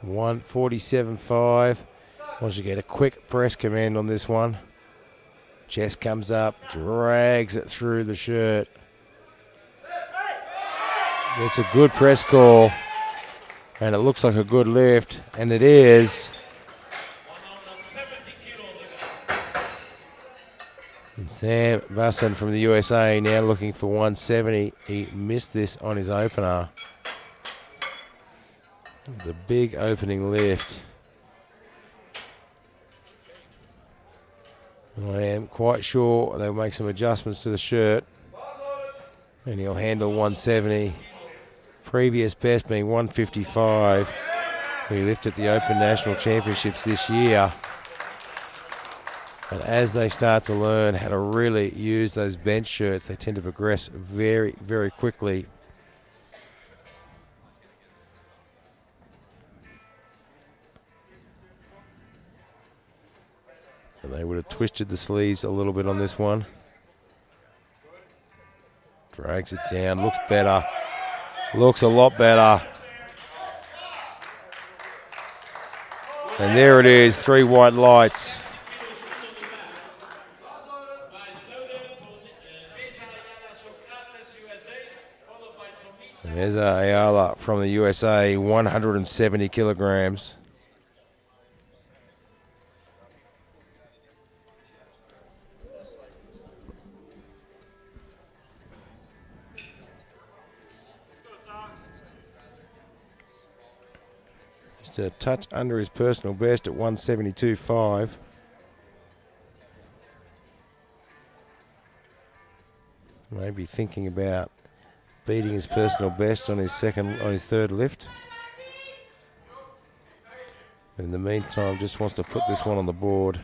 A: $147.5. Wants to get a quick press command on this one. Chest comes up, drags it through the shirt. It's a good press call, and it looks like a good lift, and it is. And Sam Vasson from the USA now looking for 170. He missed this on his opener. It's a big opening lift. I am quite sure they'll make some adjustments to the shirt, and he'll handle 170. Previous best being 155. He lifted the Open National Championships this year. And as they start to learn how to really use those bench shirts, they tend to progress very, very quickly. And they would have twisted the sleeves a little bit on this one. Drags it down, looks better. Looks a lot better. And there it is, 3 white lights. And there's Ayala from the USA, 170 kilograms. Just a touch under his personal best at 172.5. Maybe thinking about beating his personal best on his third lift. But in the meantime, just wants to put this one on the board.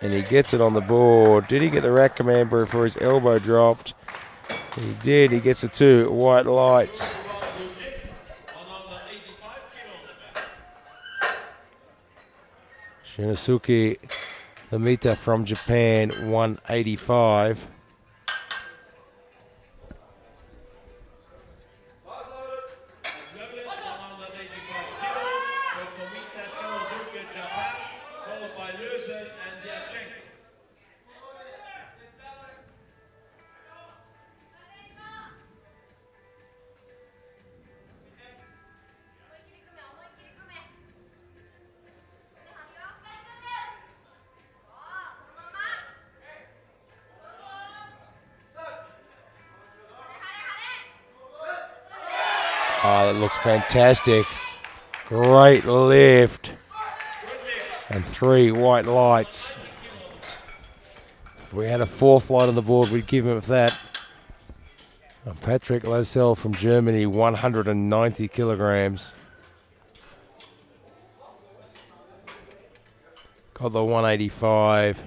A: And he gets it on the board. Did he get the rack command before his elbow dropped? He did. He gets the 2 white lights. Shinosuke Hamita from Japan, 185. Oh, that looks fantastic. Great lift. And 3 white lights. If we had a 4th light on the board, we'd give him that. Patrick Losell from Germany, 190 kilograms. Got the 185.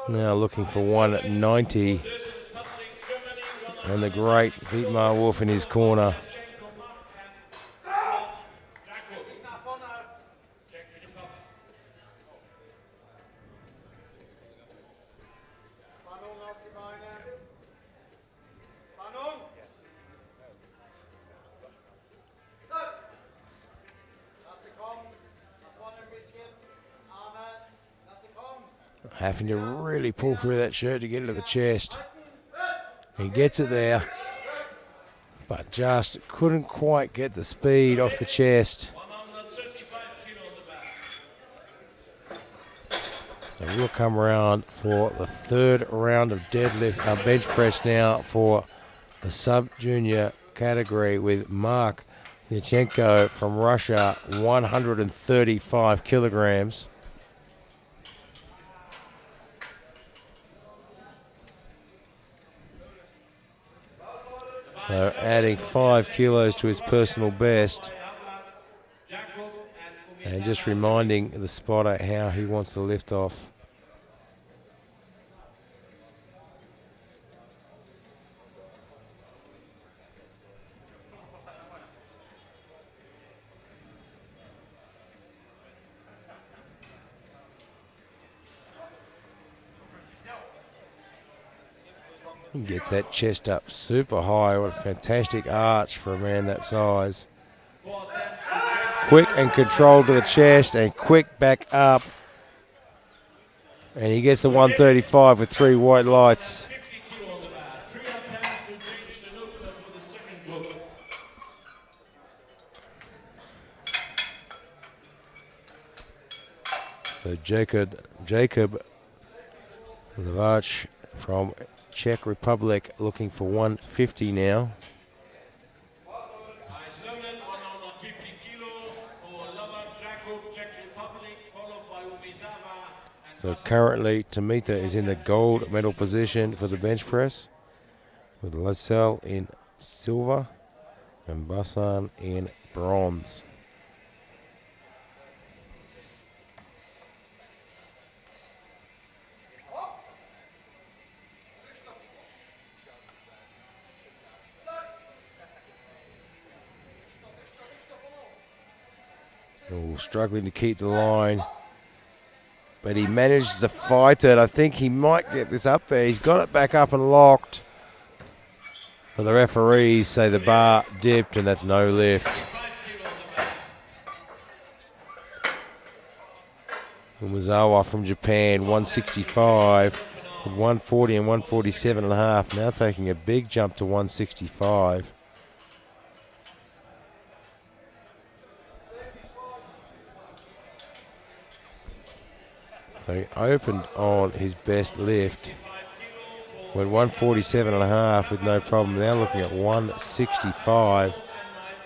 A: Now looking for 190. And the great Dietmar Wolf in his corner. Having to really pull through that shirt to get it to the chest. He gets it there, but just couldn't quite get the speed off the chest.
B: 135 kilo on the back.
A: So we'll come around for the third round of deadlift, bench press now for the sub-junior category with Mark Yachenko from Russia, 135 kilograms. So adding 5 kilos to his personal best. And just reminding the spotter how he wants to lift off. He gets that chest up super high. What a fantastic arch for a man that size. Quick and controlled to the chest and quick back up. And he gets the 135 with 3 white lights. So Jacob Levac from Czech Republic looking for 150 now. So currently Tomita is in the gold medal position for the bench press, with Lascelles in silver and Bassan in bronze. Oh, struggling to keep the line, but he manages to fight it. I think he might get this up there. He's got it back up and locked. But the referees say the bar dipped and that's no lift. Umezawa from Japan, 165, with 140 and 147.5. Now taking a big jump to 165. So he opened on his best lift, went 147.5 with no problem. Now looking at 165.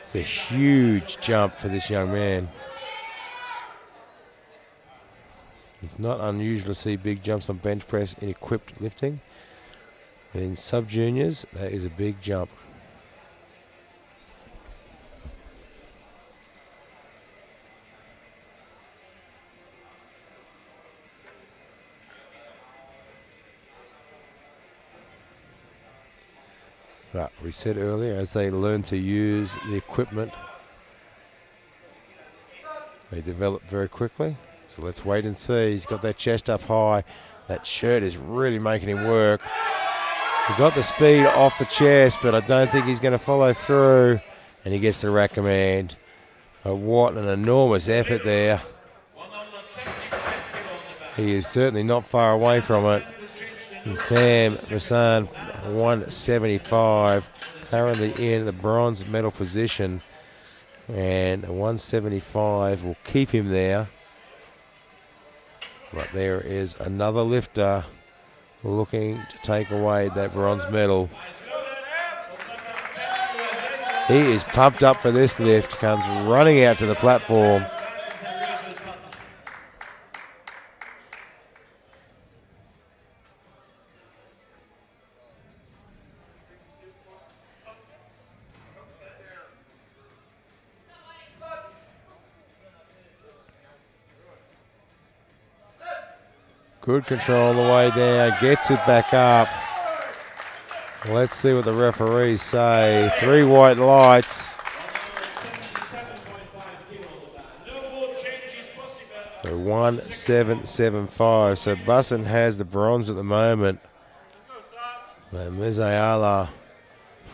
A: It's a huge jump for this young man. It's not unusual to see big jumps on bench press in equipped lifting. And in sub-juniors, that is a big jump. But we said earlier, as they learn to use the equipment, they develop very quickly. So let's wait and see. He's got that chest up high. That shirt is really making him work. He got the speed off the chest, but I don't think he's going to follow through. And he gets the rack command. But what an enormous effort there. He is certainly not far away from it. And Sam Bassan, 175, currently in the bronze medal position. And 175 will keep him there. But there is another lifter looking to take away that bronze medal. He is pumped up for this lift, comes running out to the platform. Good control on the way down, gets it back up. Let's see what the referees say. 3 white lights. So 1775. So Bassan has the bronze at the moment. Mizayala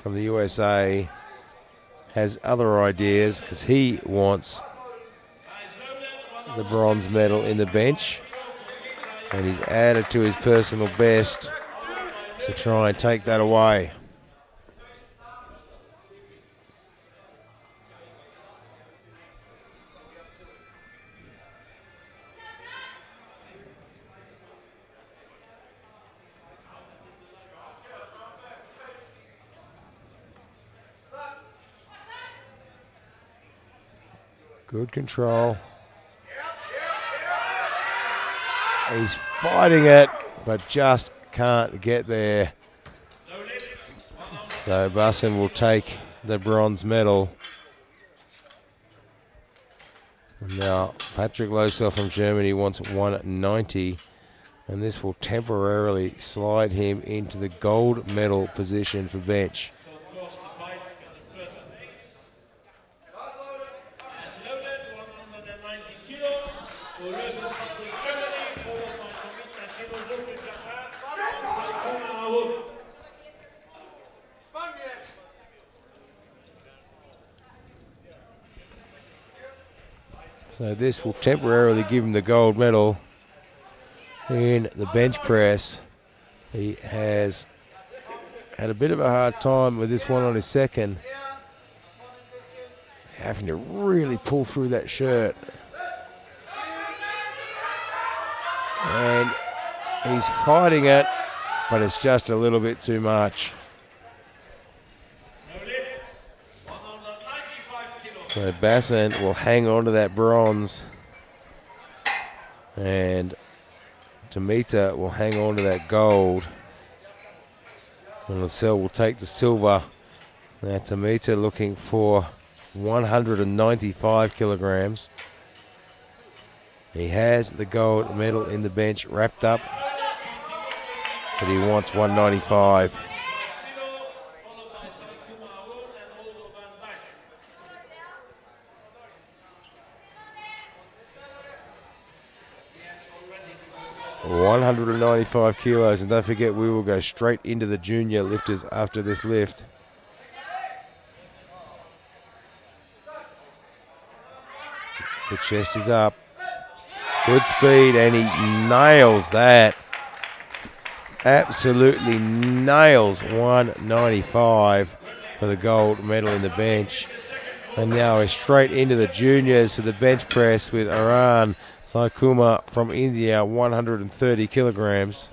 A: from the USA has other ideas because he wants the bronze medal in the bench. And he's added to his personal best to try and take that away. Good control. He's fighting it, but just can't get there. So Bassen will take the bronze medal. Now Patrick Losel from Germany wants 190, and this will temporarily slide him into the gold medal position for bench. So this will temporarily give him the gold medal in the bench press. He has had a bit of a hard time with this one on his second, having to really pull through that shirt. And he's fighting it, but it's just a little bit too much. So Bassin will hang on to that bronze, and Tomita will hang on to that gold. And Losel will take the silver. Now Tomita looking for 195 kilograms. He has the gold medal in the bench wrapped up, but he wants 195. $195 kilos, and don't forget we will go straight into the junior lifters after this lift. The chest is up. Good speed, and he nails that. Absolutely nails 195 for the gold medal in the bench. And now we're straight into the juniors for the bench press with Aran Saikuma from India, 130 kilograms.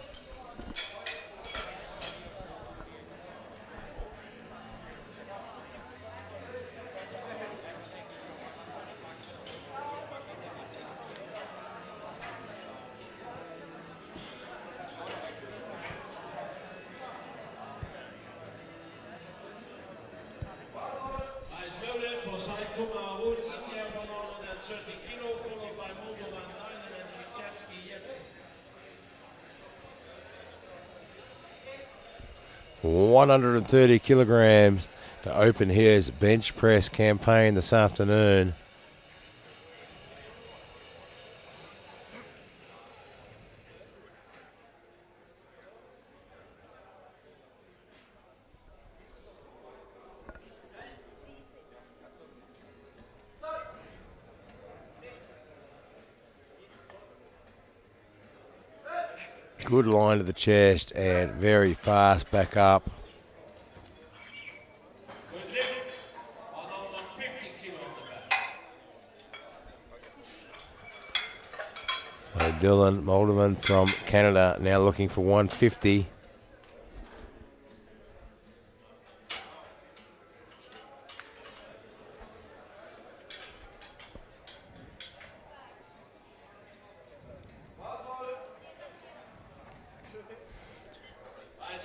A: $130 kilograms to open his bench press campaign this afternoon. Good line to the chest and very fast back up. So Dylan Molderman from Canada now looking for 150.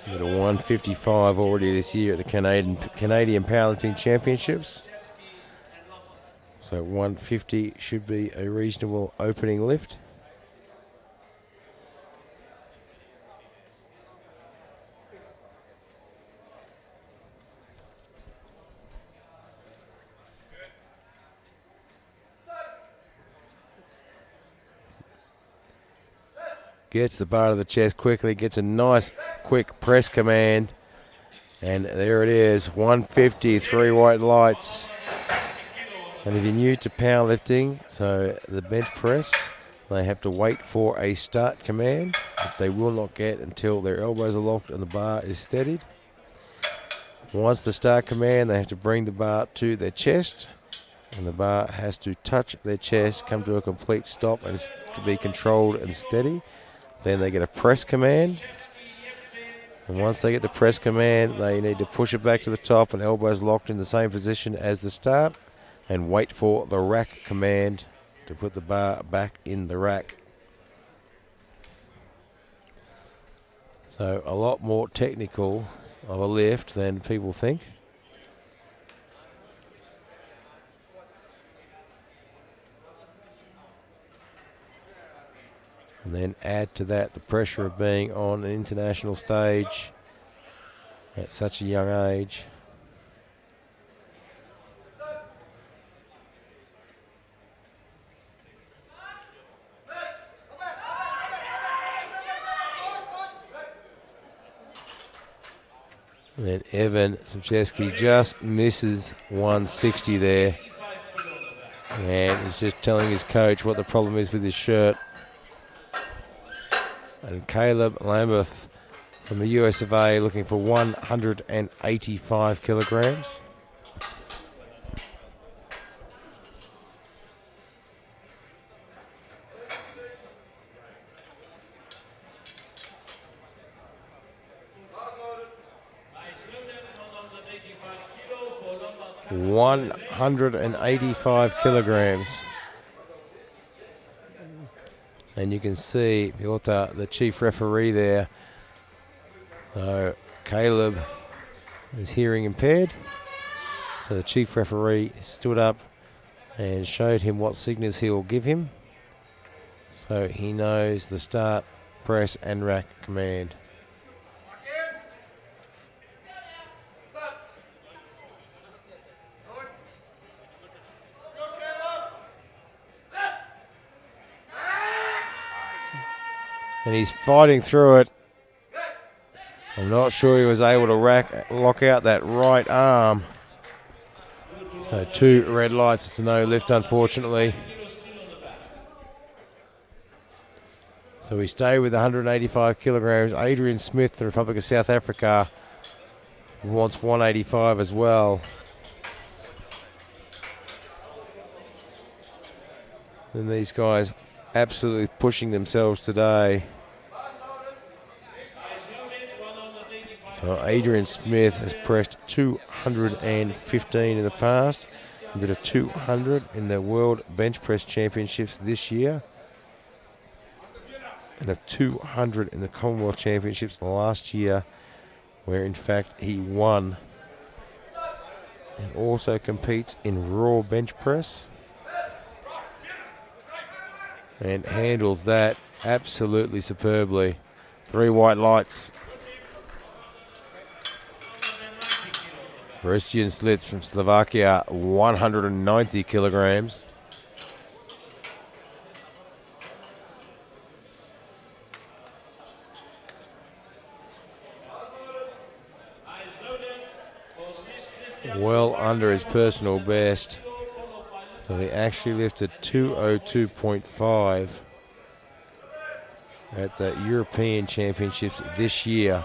A: At a 155 already this year at the Canadian Powerlifting Championships. So 150 should be a reasonable opening lift. Gets the bar to the chest quickly, gets a nice quick press command, and there it is, 150, 3 white lights. And if you're new to powerlifting, so the bench press, They have to wait for a start command, which they will not get until their elbows are locked and the bar is steadied. Once the start command, they have to bring the bar to their chest, and the bar has to touch their chest, come to a complete stop, and to be controlled and steady. Then they get a press command. And once they get the press command, they need to push it back to the top and elbows locked in the same position as the start, and wait for the rack command to put the bar back in the rack. So a lot more technical of a lift than people think. And then add to that the pressure of being on an international stage at such a young age. And then Evan Szymczewski just misses 160 there. And he's just telling his coach what the problem is with his shirt. And Caleb Lambeth from the US of A looking for 185 kilograms.
B: $185
A: 185 kilograms. And you can see Piotr, the chief referee there. So Caleb is hearing impaired. So the chief referee stood up and showed him what signals he will give him. So he knows the start, press and rack command. And he's fighting through it. I'm not sure he was able to lock out that right arm. So 2 red lights, it's a no lift unfortunately. So we stay with 185 kilograms. Adrian Smith, the Republic of South Africa, wants 185 as well. And these guys absolutely pushing themselves today. So Adrian Smith has pressed 215 in the past and did a 200 in the World Bench Press Championships this year, and a 200 in the Commonwealth Championships last year, where in fact he won, and also competes in raw bench press and handles that absolutely superbly. 3 white lights. Rustian Slits from Slovakia, 190 kilograms. Well under his personal best. So he actually lifted 202.5 at the European Championships this year.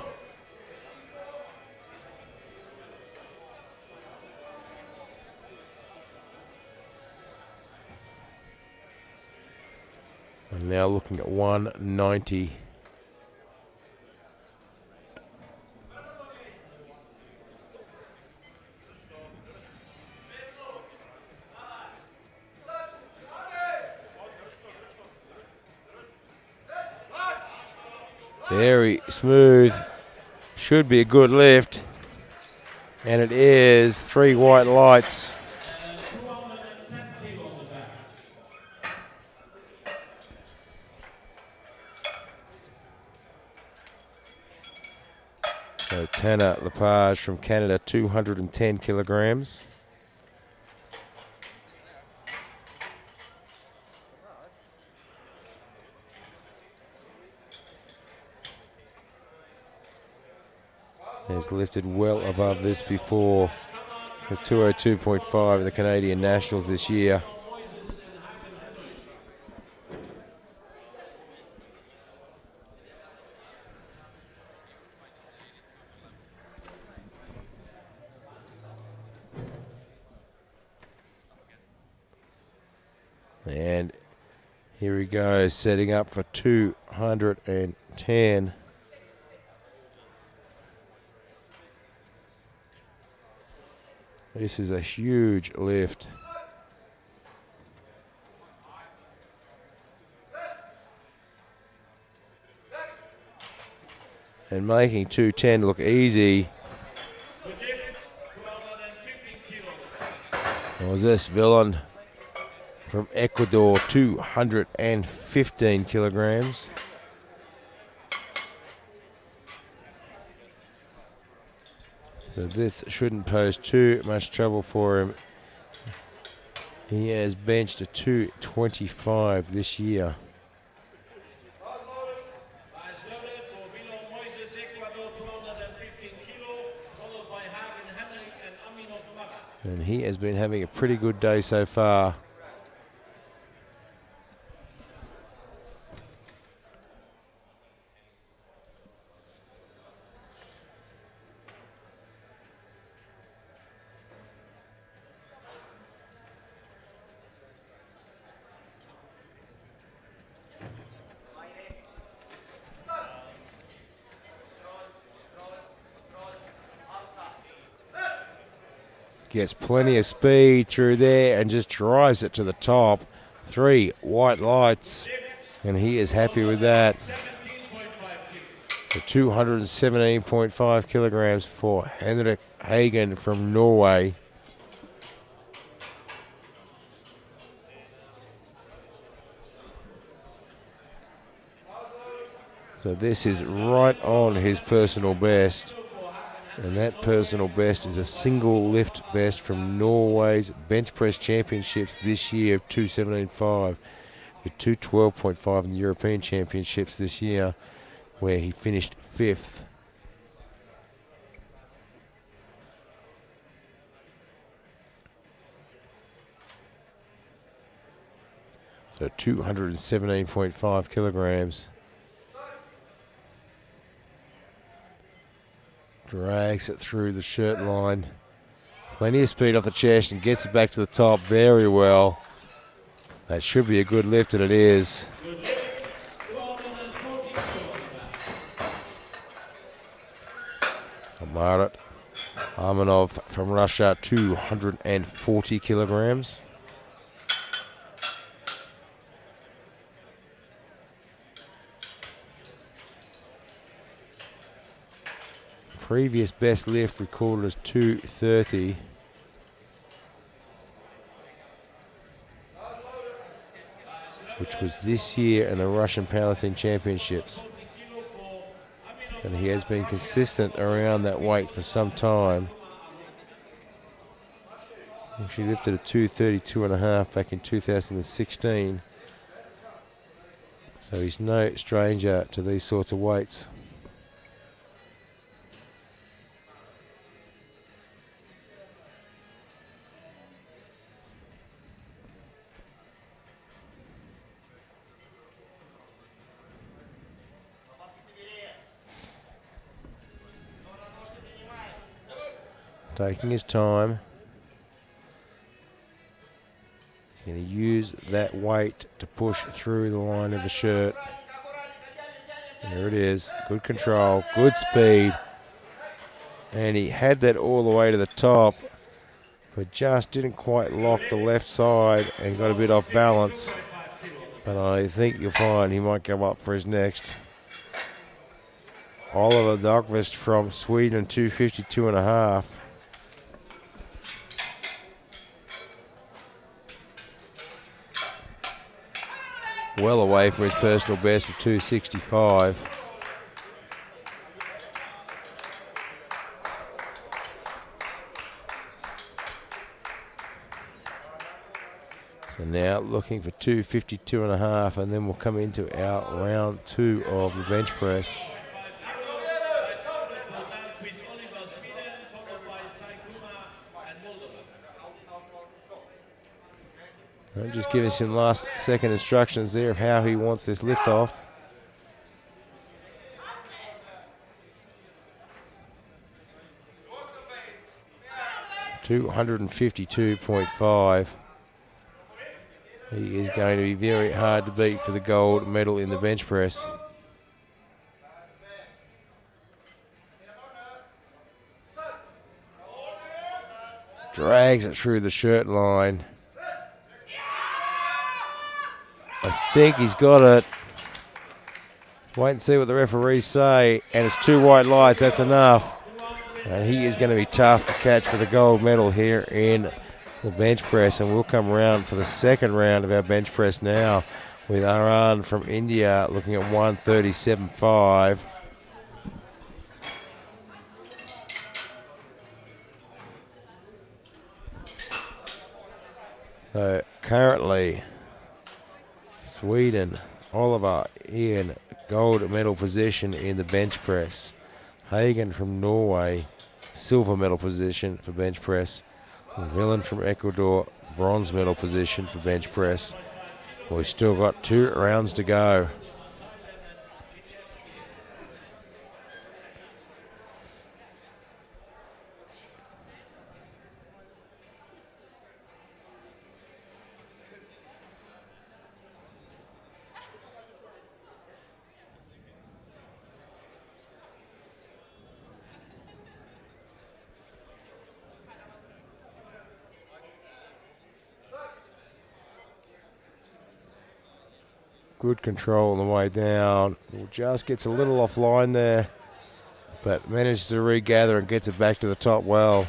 A: I'm now looking at 190. Very smooth. Should be a good lift. And it is. 3 white lights. So Tanner Lepage from Canada, 210 kilograms. Has lifted well above this before, with 202.5 at the Canadian Nationals this year. And here he goes, setting up for 210. This is a huge lift. And making 210 look easy. Was this villain from Ecuador, 215 kilograms. So this shouldn't pose too much trouble for him. He has benched a 225 this year. And he has been having a pretty good day so far. Gets plenty of speed through there and just drives it to the top. 3 white lights, and he is happy with that. The 217.5 kilograms for Henrik Hagen from Norway. So this is right on his personal best. And that personal best is a single lift best from Norway's bench press championships this year of 217.5. The 212.5 in the European championships this year, where he finished 5th. So 217.5 kilograms. Drags it through the shirt line. Plenty of speed off the chest and gets it back to the top very well. That should be a good lift, and it is. Amarat Armanov from Russia, 240 kilograms. Previous best lift recorded as 230. Which was this year in the Russian Powerlifting Championships. And he has been consistent around that weight for some time. She lifted a 232.5 back in 2016. So he's no stranger to these sorts of weights. Taking his time. He's going to use that weight to push through the line of the shirt. There it is. Good control, good speed. And he had that all the way to the top, but just didn't quite lock the left side and got a bit off balance. But I think you'll find he might go up for his next. Oliver Dahlqvist from Sweden, 252.5. Well away from his personal best of 265. So now looking for 252.5, and then we'll come into our round 2 of the bench press. I'm just giving some last second instructions there of how he wants this lift off. $252.5. He is going to be very hard to beat for the gold medal in the bench press. Drags it through the shirt line. I think he's got it. Wait and see what the referees say. And it's 2 white lights, that's enough. And he is going to be tough to catch for the gold medal here in the bench press. And we'll come around for the second round of our bench press now with Aran from India looking at 137.5. So currently, Sweden, Oliver in gold medal position in the bench press. Hagen from Norway, silver medal position for bench press. Villain from Ecuador, bronze medal position for bench press. We've still got 2 rounds to go. Good control on the way down. Just gets a little offline there, but manages to regather and gets it back to the top well.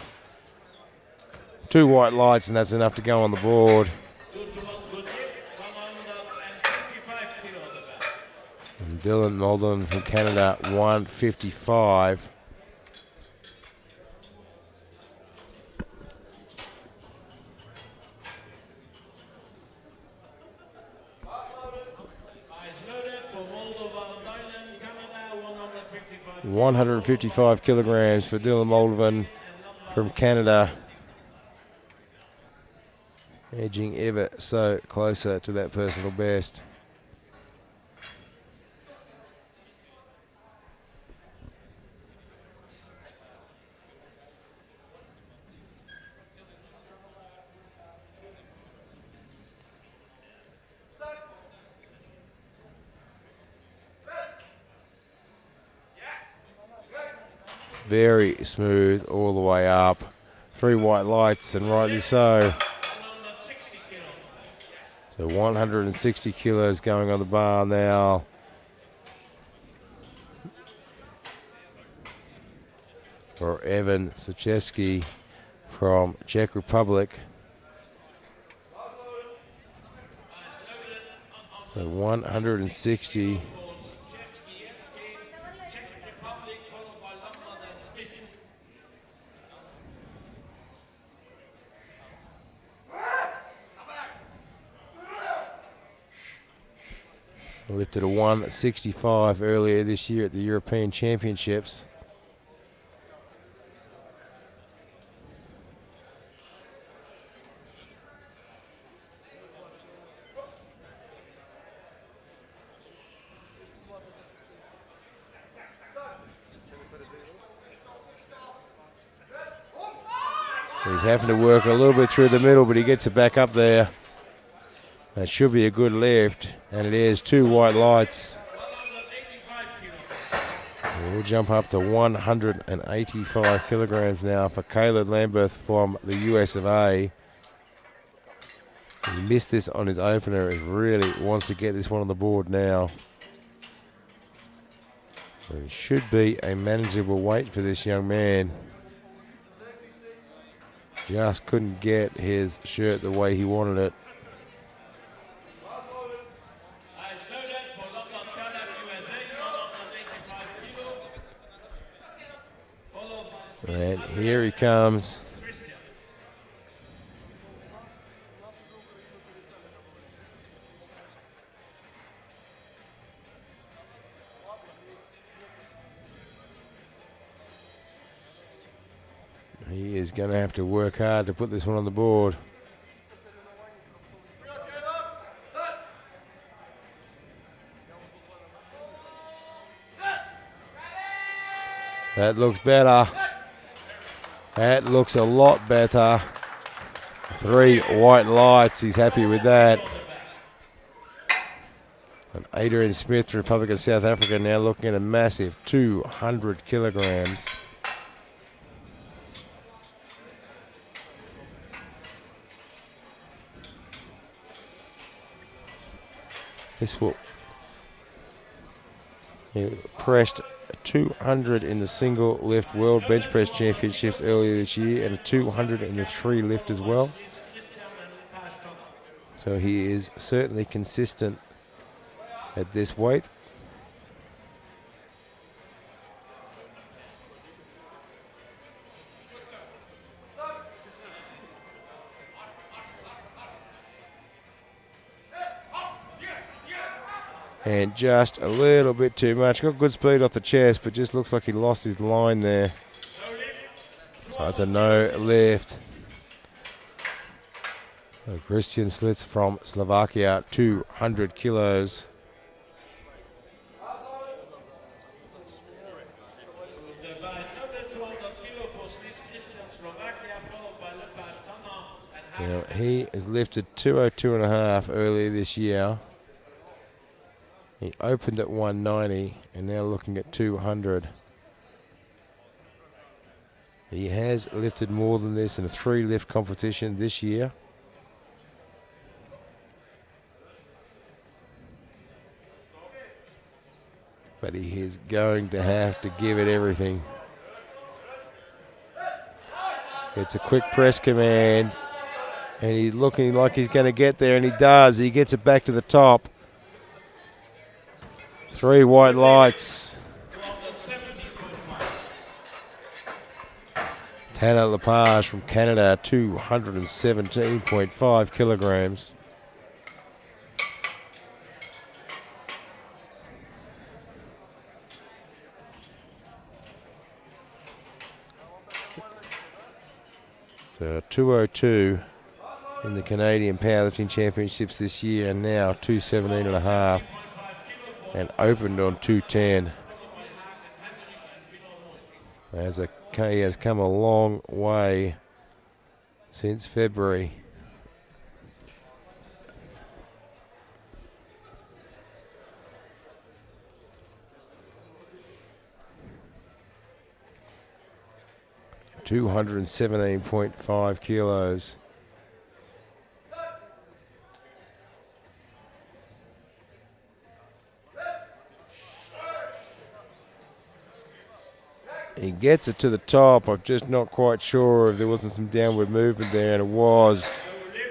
A: 2 white lights, and that's enough to go on the board. And Dylan Malden from Canada, 155.
B: $155.
A: 155 kilograms for Dylan Moldovan from Canada. Edging ever so closer to that personal best. Very smooth all the way up. 3 white lights, and rightly so. So 160 kilos going on the bar now. For Evan Suchevsky from Czech Republic. So 160. Lifted a 165 earlier this year at the European Championships. He's having to work a little bit through the middle, but he gets it back up there. That should be a good lift, and it is. 2 white lights. We'll jump up to 185 kilograms now for Caleb Lambert from the US of A. He missed this on his opener. He really wants to get this one on the board now. So it should be a manageable weight for this young man. Just couldn't get his shirt the way he wanted it. And here he comes. He is going to have to work hard to put this one on the board. That looks better. That looks a lot better. 3 white lights. He's happy with that. Adrian Smith, Republic of South Africa, now looking at a massive 200 kilograms. This will, he pressed 200 in the single lift World Bench Press Championships earlier this year, and a 200 in the 3 lift as well. So he is certainly consistent at this weight. And just a little bit too much. Got good speed off the chest, but just looks like he lost his line there. So it's a no lift. So Christian Slits from Slovakia, 200 kilos. Now, he has lifted 202.5 earlier this year. He opened at 190 and now looking at 200. He has lifted more than this in a 3 lift competition this year. But he is going to have to give it everything. It's a quick press command, and he's looking like he's going to get there, and he does. He gets it back to the top. 3 white lights. Tanner Lepage from Canada, 217.5 kilograms. So 202 in the Canadian Powerlifting Championships this year, and now 217.5. And opened on 210. He has come a long way since February. $217.5 kilos. He gets it to the top. I'm just not quite sure if there wasn't some downward movement there, and it was.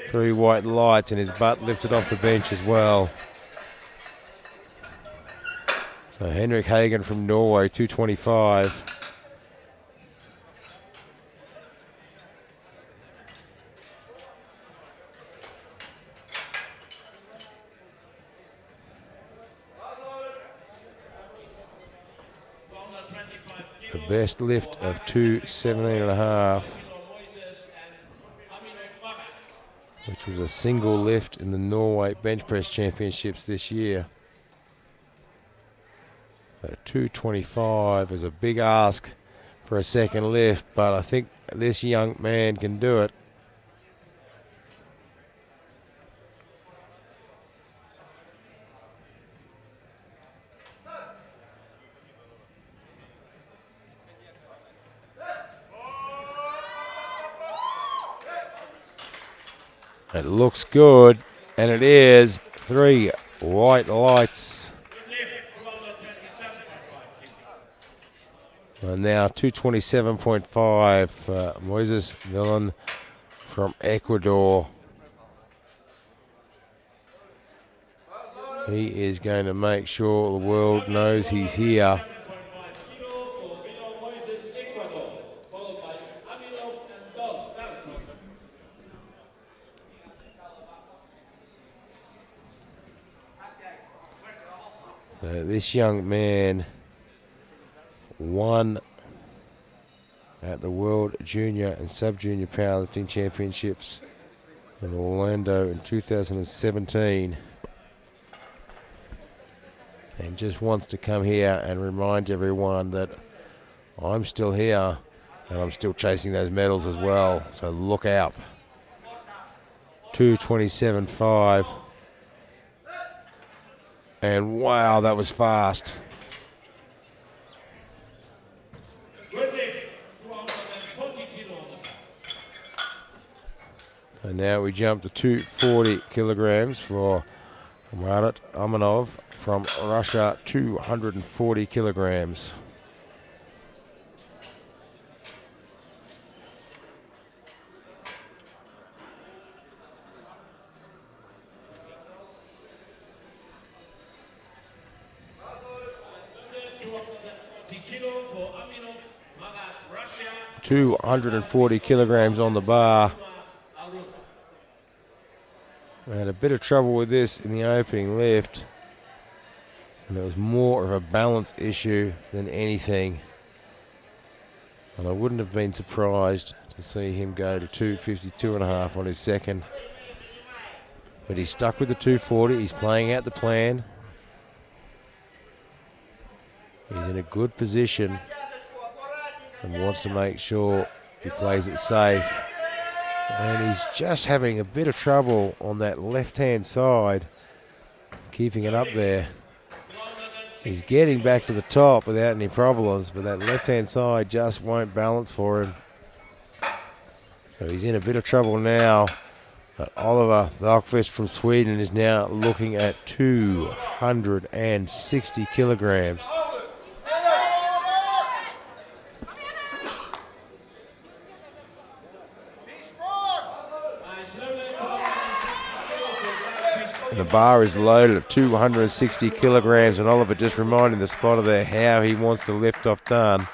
A: 3 white lights, and his butt lifted off the bench as well. So Henrik Hagen from Norway, 225. The best lift of 217.5, which was a single lift in the Norway Bench Press Championships this year. But 225 is a big ask for a second lift, but I think this young man can do it. It looks good, and it is. 3 white lights. And now 227.5 Moises Millan from Ecuador. He is going to make sure the world knows he's here. So this young man won at the World Junior and Sub-Junior Powerlifting Championships in Orlando in 2017. And just wants to come here and remind everyone that I'm still here and I'm still chasing those medals as well. So look out. 227.5. And wow, that was fast. And now we jump to 240 kilograms for Marat Amanov from Russia, 240 kilograms.
B: For Aminov, Marat, Russia.
A: 240 kilograms on the bar. We had a bit of trouble with this in the opening lift, and it was more of a balance issue than anything. And I wouldn't have been surprised to see him go to 252.5 on his second. But he's stuck with the 240. He's playing out the plan. He's in a good position and wants to make sure he plays it safe. And he's just having a bit of trouble on that left-hand side, keeping it up there. He's getting back to the top without any problems, but that left-hand side just won't balance for him. So he's in a bit of trouble now. But Oliver Dahlqvist from Sweden is now looking at 260 kilograms. And the bar is loaded at 260 kilograms, and Oliver just reminding the spotter there how he wants the lift-off done.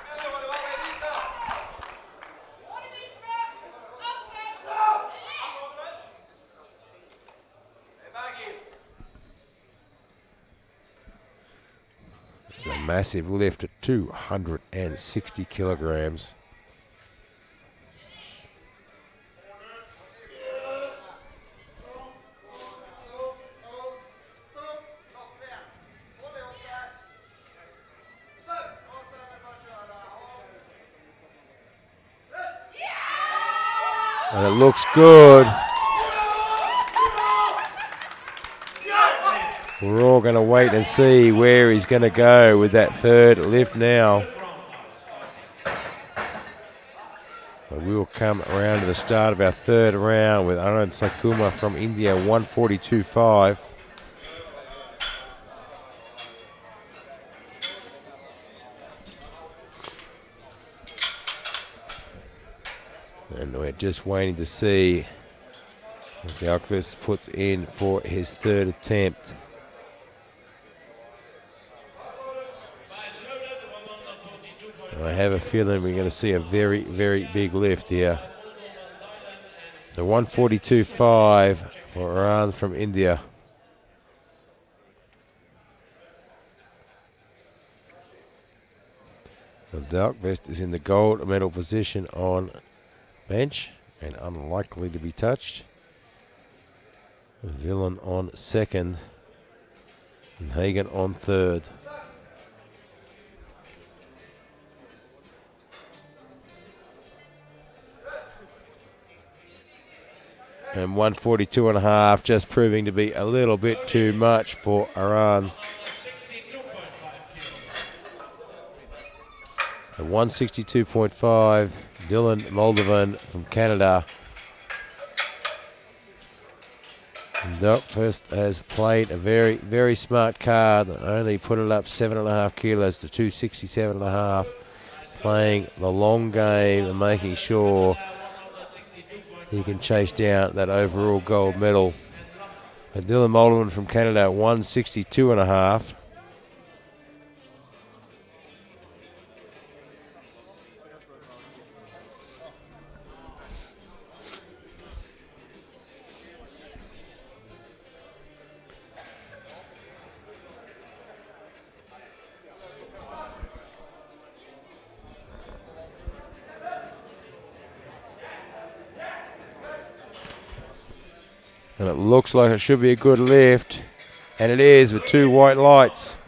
A: It's a massive lift at 260 kilograms. And it looks good. We're all going to wait and see where he's going to go with that third lift now. But we will come around to the start of our third round with Anand Sakuma from India, 142.5. And we're just waiting to see what Dahlqvist puts in for his third attempt. I have a feeling we're going to see a very, very big lift here. So 142.5 for Anand from India. So Dahlqvist is in the gold medal position on bench and unlikely to be touched. Villain on second and Hagen on third. And 142.5 just proving to be a little bit too much for Aran. The 162.5, Dylan Moldovan from Canada. Dahlqvist has played a very, very smart card and only put it up 7.5 kilos to 267.5, playing the long game and making sure he can chase down that overall gold medal. And Dylan Moldovan from Canada, 162.5. And it looks like it should be a good lift. And it is with two white lights.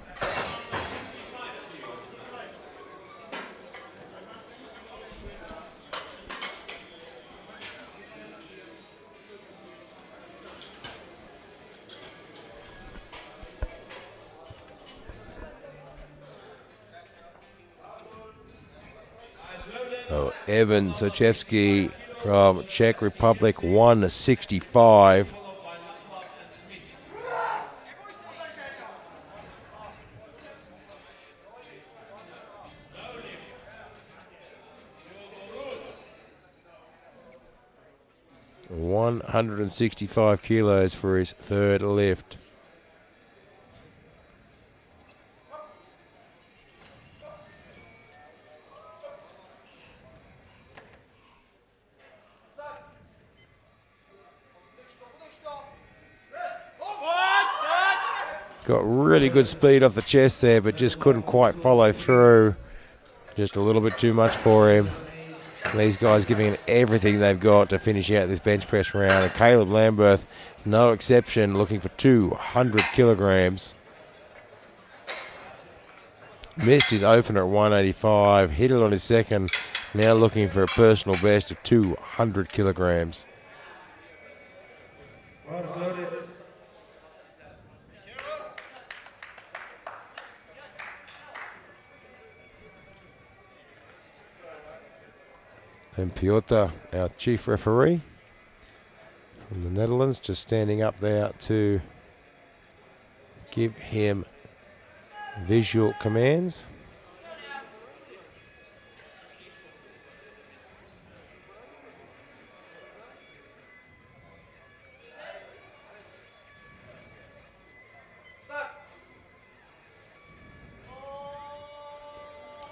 A: So Evan Sochevsky from Czech Republic, 165. $165 kilos for his third lift. Got really good speed off the chest there, but just couldn't quite follow through. Just a little bit too much for him. And these guys giving it everything they've got to finish out this bench press round. And Caleb Lambert, no exception, looking for 200 kilograms. Missed his opener at 185, hit it on his second. Now looking for a personal best of 200 kilograms. And Piotr, our chief referee from the Netherlands, just standing up there to give him visual commands.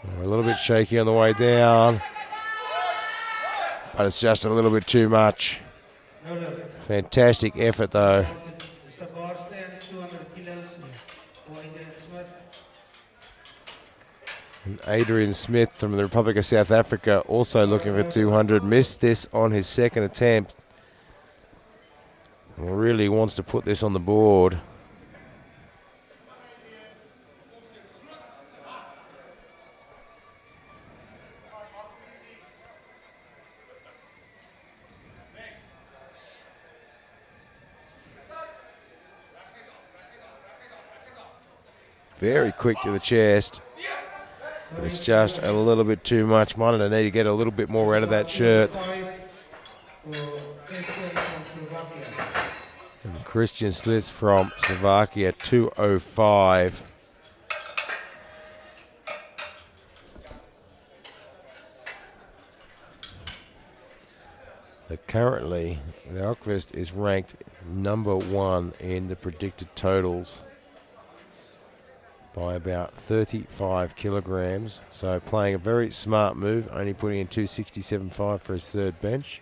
A: A little bit shaky on the way down, but it's just a little bit too much. Fantastic effort though. And Adrian Smith from the Republic of South Africa also looking for 200. Missed this on his second attempt. Really wants to put this on the board. Very quick to the chest. But it's just a little bit too much. Might need to get a little bit more out of that shirt. And Christian Slits from Slovakia, 205. So currently, the Alkvist is ranked #1 in the predicted totals by about 35 kilograms. So playing a very smart move, only putting in 267.5 for his third bench.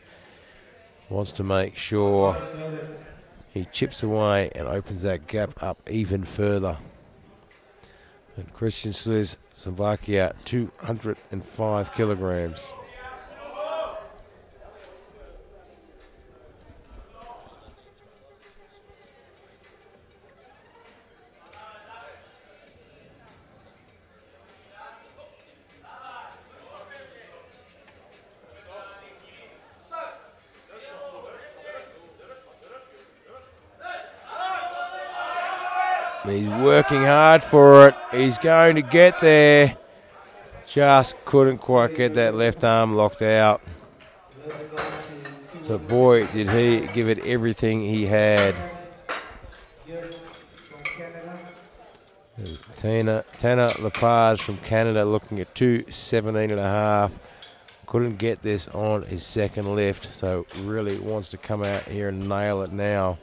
A: Wants to make sure he chips away and opens that gap up even further. And Christian Slits, Slovakia, 205 kilograms. He's working hard for it. He's going to get there. Just couldn't quite get that left arm locked out. But boy, did he give it everything he had. Tanner Lepage from Canada looking at 217.5. Couldn't get this on his second lift, so really wants to come out here and nail it now.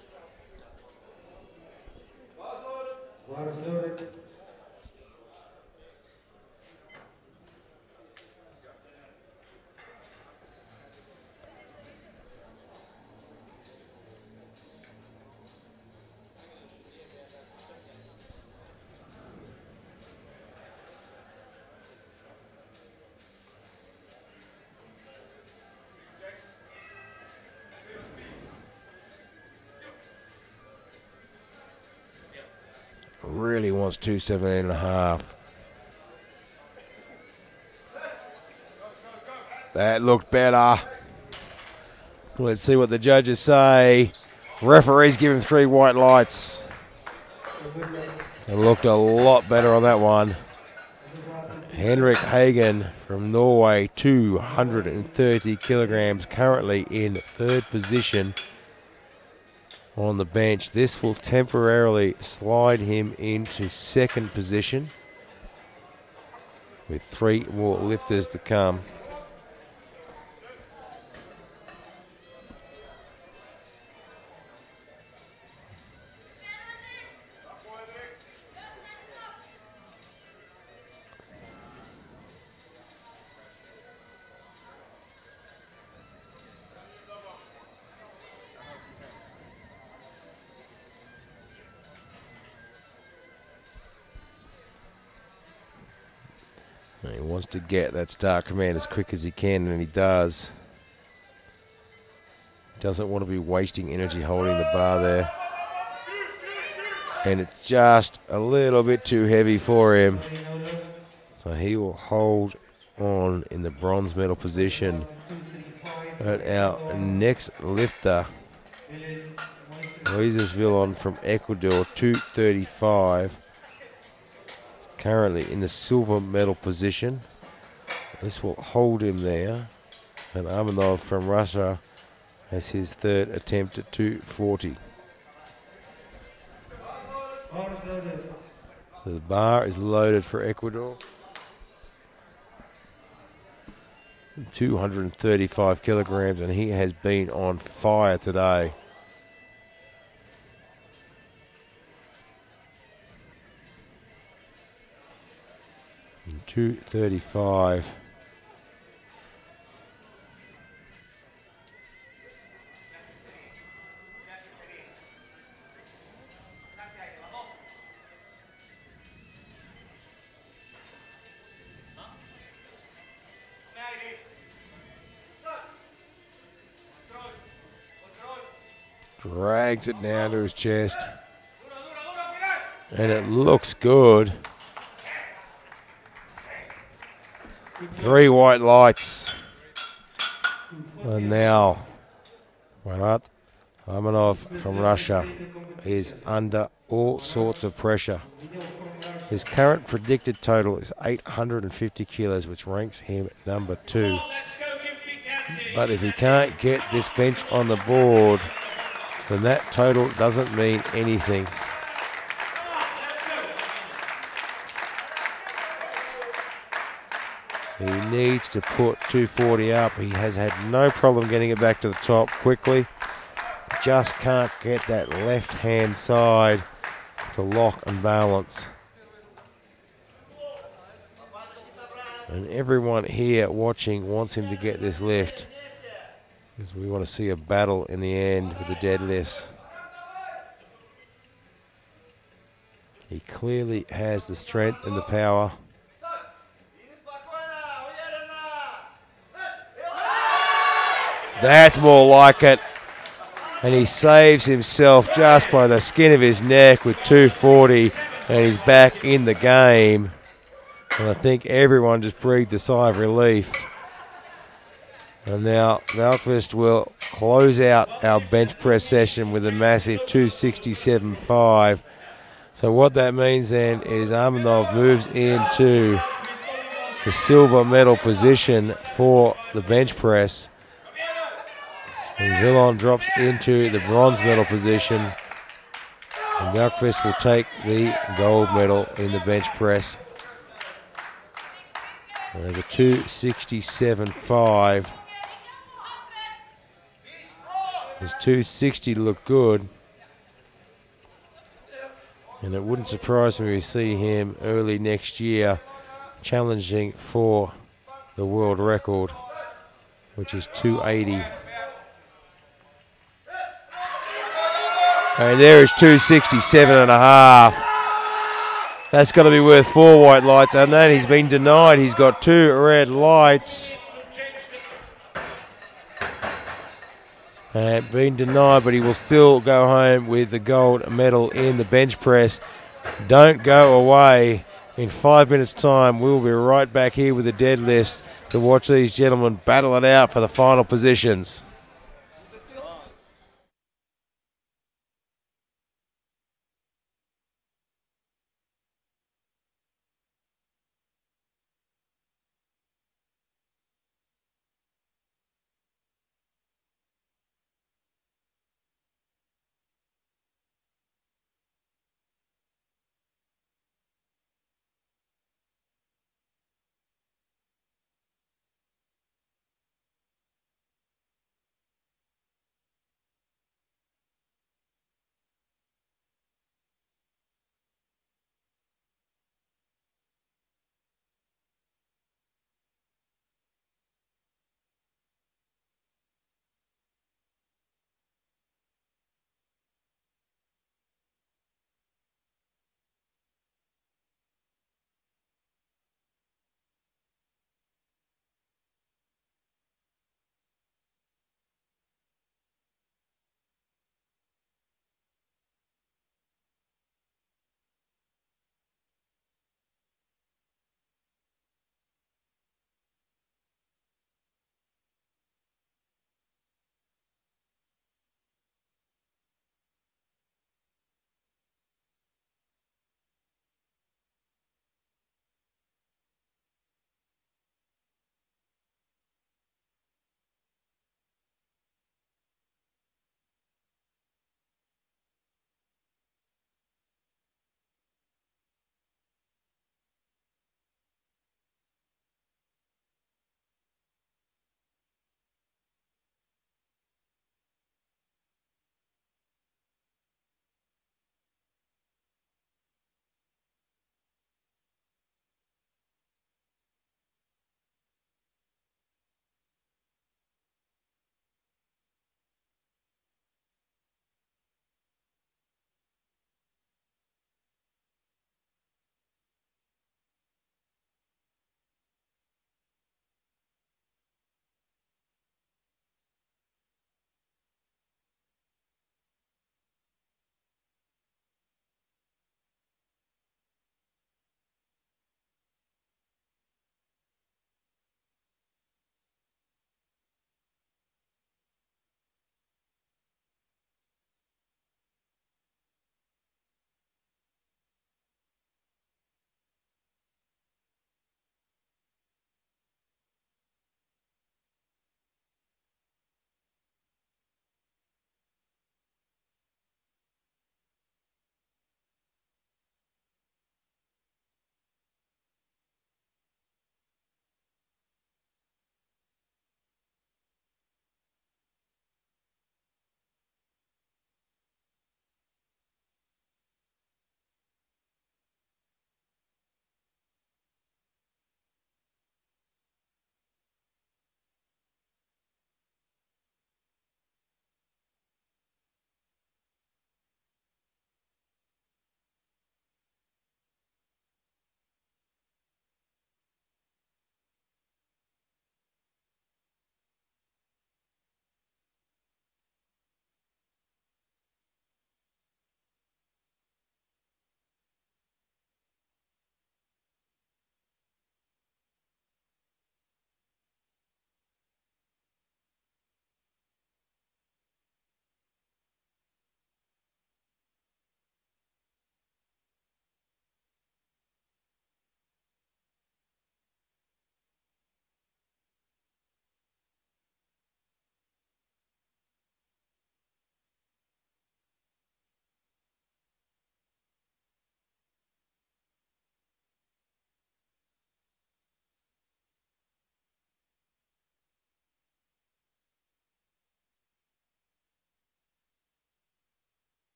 A: Really wants 217.5. That looked better. Let's see what the judges say. Referees give him 3 white lights. It looked a lot better on that one. Henrik Hagen from Norway, 230 kilograms, currently in third position on the bench. This will temporarily slide him into second position with 3 more lifters to come. He wants to get that start command as quick as he can, and he does. Doesn't want to be wasting energy holding the bar there. And it's just a little bit too heavy for him. So he will hold on in the bronze medal position. But our next lifter, Luis Villon from Ecuador, 235. Currently in the silver medal position. This will hold him there. And Armanov from Russia has his third attempt at 240. So the bar is loaded for Ecuador. 235 kilograms, and he has been on fire today. And 235. Drags it down to his chest. And it looks good. 3 white lights. And now Marat Armanov from Russia is under all sorts of pressure. His current predicted total is 850 kilos, which ranks him number 2. But if he can't get this bench on the board, then that total doesn't mean anything. He needs to put 240 up. He has had no problem getting it back to the top quickly. Just can't get that left-hand side to lock and balance. And everyone here watching wants him to get this lift, because we want to see a battle in the end with the deadlifts. He clearly has the strength and the power. That's more like it. And he saves himself just by the skin of his neck with 240, and he's back in the game. And I think everyone just breathed a sigh of relief. And now Valquist will close out our bench press session with a massive 267.5. So what that means then is Armanov moves into the silver medal position for the bench press. And Villon drops into the bronze medal position. And Valquist will take the gold medal in the bench press. And there's a 267.5. His 260 look good. And it wouldn't surprise me if we see him early next year challenging for the world record, which is 280. And there is 267.5. That's got to be worth 4 white lights. And then he's been denied. He's got 2 red lights. And been denied, but he will still go home with the gold medal in the bench press. Don't go away. In 5 minutes' time, we'll be right back here with the deadlifts to watch these gentlemen battle it out for the final positions.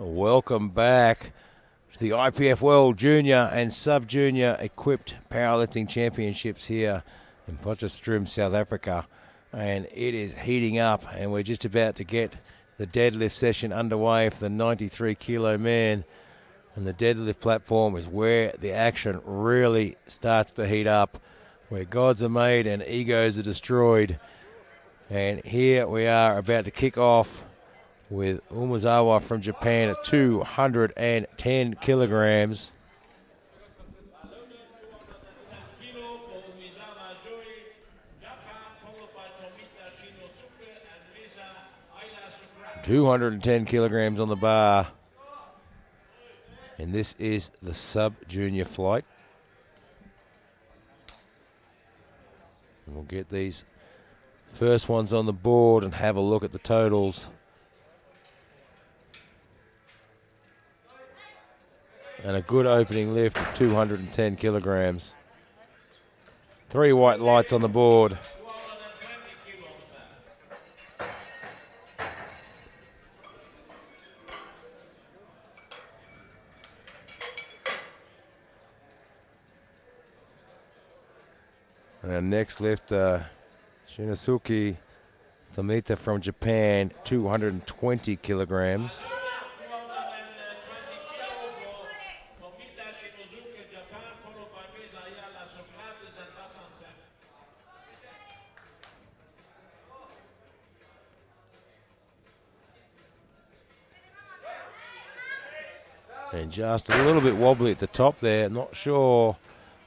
A: Welcome back to the IPF World Junior and Sub-Junior Equipped Powerlifting Championships here in Potchefstroom, South Africa. And it is heating up, and we're just about to get the deadlift session underway for the 93 kilo man. And the deadlift platform is where the action really starts to heat up, where gods are made and egos are destroyed. And here we are about to kick off with Umezawa from Japan at 210 kilograms.
B: Kilo for Umezawa Joy, Japan, followed by Tomita Shinosuke and Lisa Ayla Sukra.
A: 210 kilograms on the bar. And this is the sub-junior flight. And we'll get these first ones on the board and have a look at the totals. And a good opening lift of 210 kilograms. 3 white lights on the board. And our next lift, Shinosuke Tomita from Japan, 220 kilograms. And just a little bit wobbly at the top there, not sure.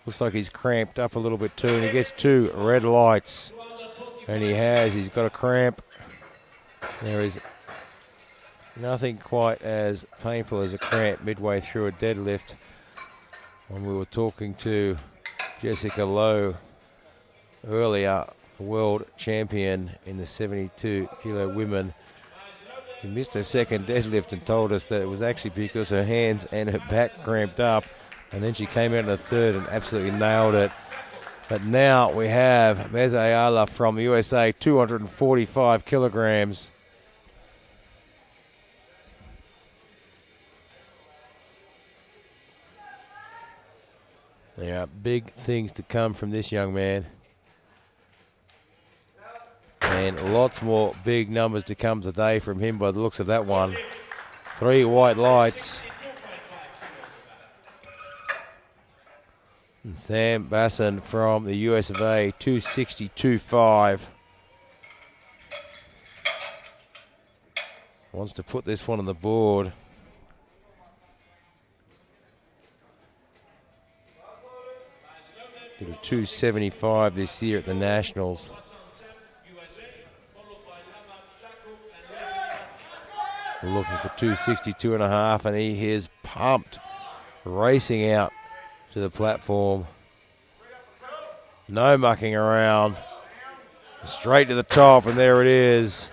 A: Looks like he's cramped up a little bit too, and he gets 2 red lights. And he's got a cramp. There is nothing quite as painful as a cramp midway through a deadlift. When we were talking to Jessica Lowe earlier, the world champion in the 72 kilo women, she missed her second deadlift and told us that it was actually because her hands and her back cramped up, and then she came out in the third and absolutely nailed it. But now we have Meza Ayala from the USA, 245 kilograms. There are big things to come from this young man. And lots more big numbers to come today from him by the looks of that one. 3 white lights. And Sam Basson from the US of A, 262.5. Wants to put this one on the board. Did a 275 this year at the Nationals. We're looking for 262.5, and he is pumped, racing out to the platform. No mucking around. Straight to the top, and there it is.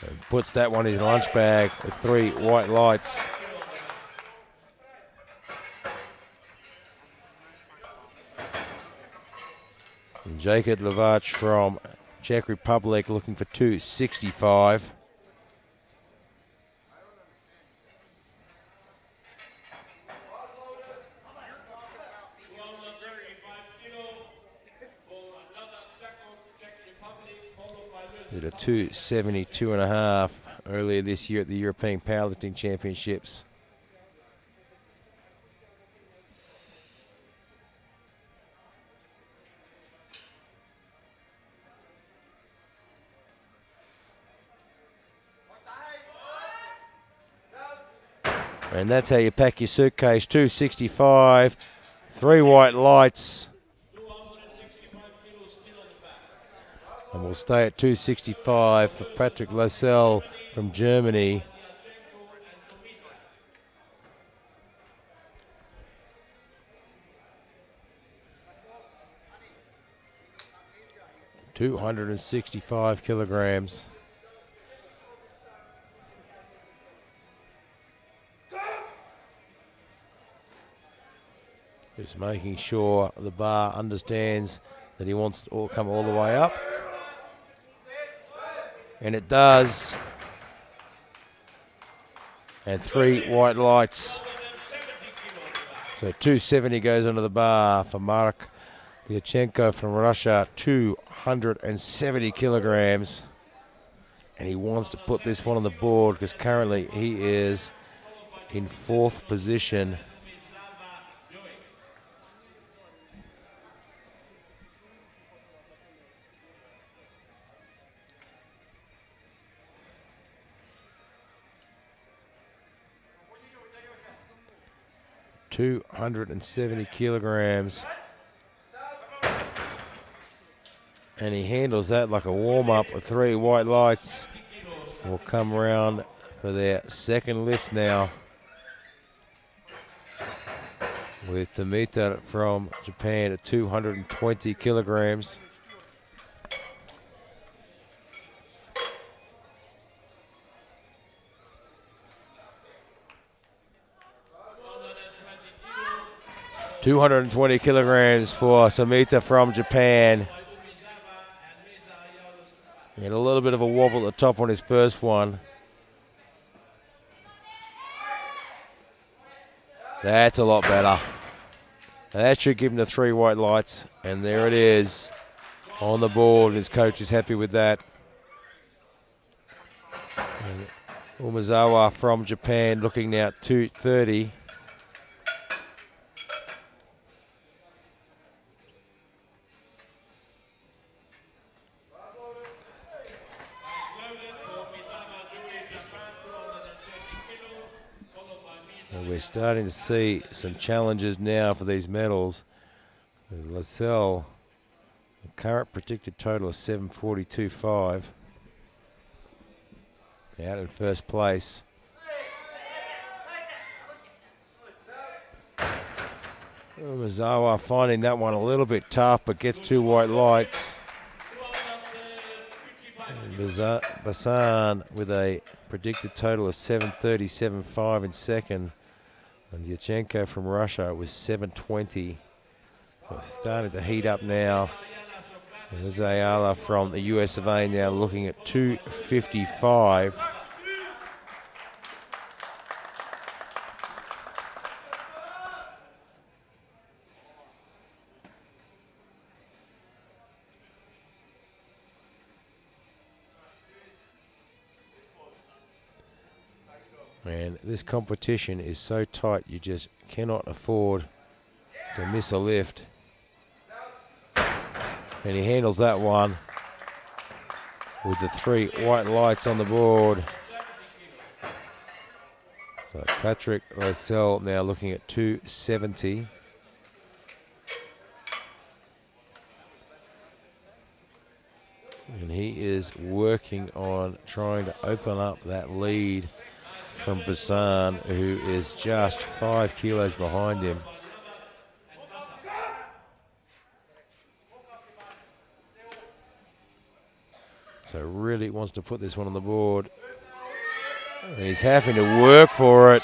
A: And puts that one in his lunch bag with 3 white lights. And Jacob Levac from Czech Republic looking for 265. Did a 272.5 earlier this year at the European Powerlifting Championships. And that's how you pack your suitcase, 265, 3 white lights. And we'll stay at 265 for Patrick Lascelles from Germany. $265 kilograms. Just making sure the bar understands that he wants to come all the way up. And it does. and 3 white lights. So 270 goes under the bar for Mark Lyachenko from Russia, 270 kilograms. And he wants to put this one on the board because currently he is in 4th position. .270 kilograms. And he handles that like a warm-up with 3 white lights. Will come around for their second lift now, with Tomita from Japan at 220 kilograms. .220 kilograms for Tomita from Japan. He had a little bit of a wobble at the top on his first one. That's a lot better. That should give him the 3 white lights. And there it is on the board. His coach is happy with that. And Umezawa from Japan looking now at 230. We're starting to see some challenges now for these medals. Lascelles, the current predicted total is 742.5. Out in first place. Umezawa finding that one a little bit tough, but gets 2 white lights. Bazan with a predicted total of 737.5 in second. And Lyachenko from Russia was 720. So it's starting to heat up now. And there's Ayala from the US of A now looking at 255. And this competition is so tight, you just cannot afford to miss a lift. And he handles that one with the 3 white lights on the board. So Patrick Lascelles now looking at 270. And he is working on trying to open up that lead from Bassan, who is just 5 kilos behind him. So really wants to put this one on the board. And he's having to work for it.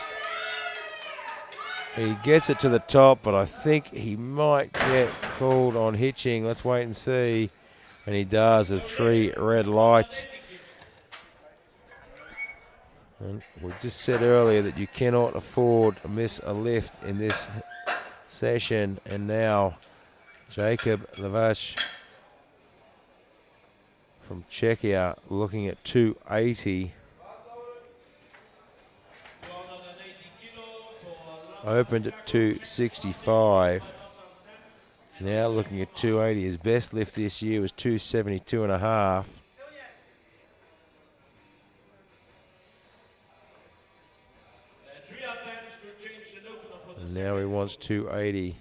A: He gets it to the top, but I think he might get called on hitching. Let's wait and see. And he does with 3 red lights. And we just said earlier that you cannot afford to miss a lift in this session. And now Jacob Levash from Czechia looking at 280. Opened at 265. Now looking at 280. His best lift this year was 272.5. And now he wants 280.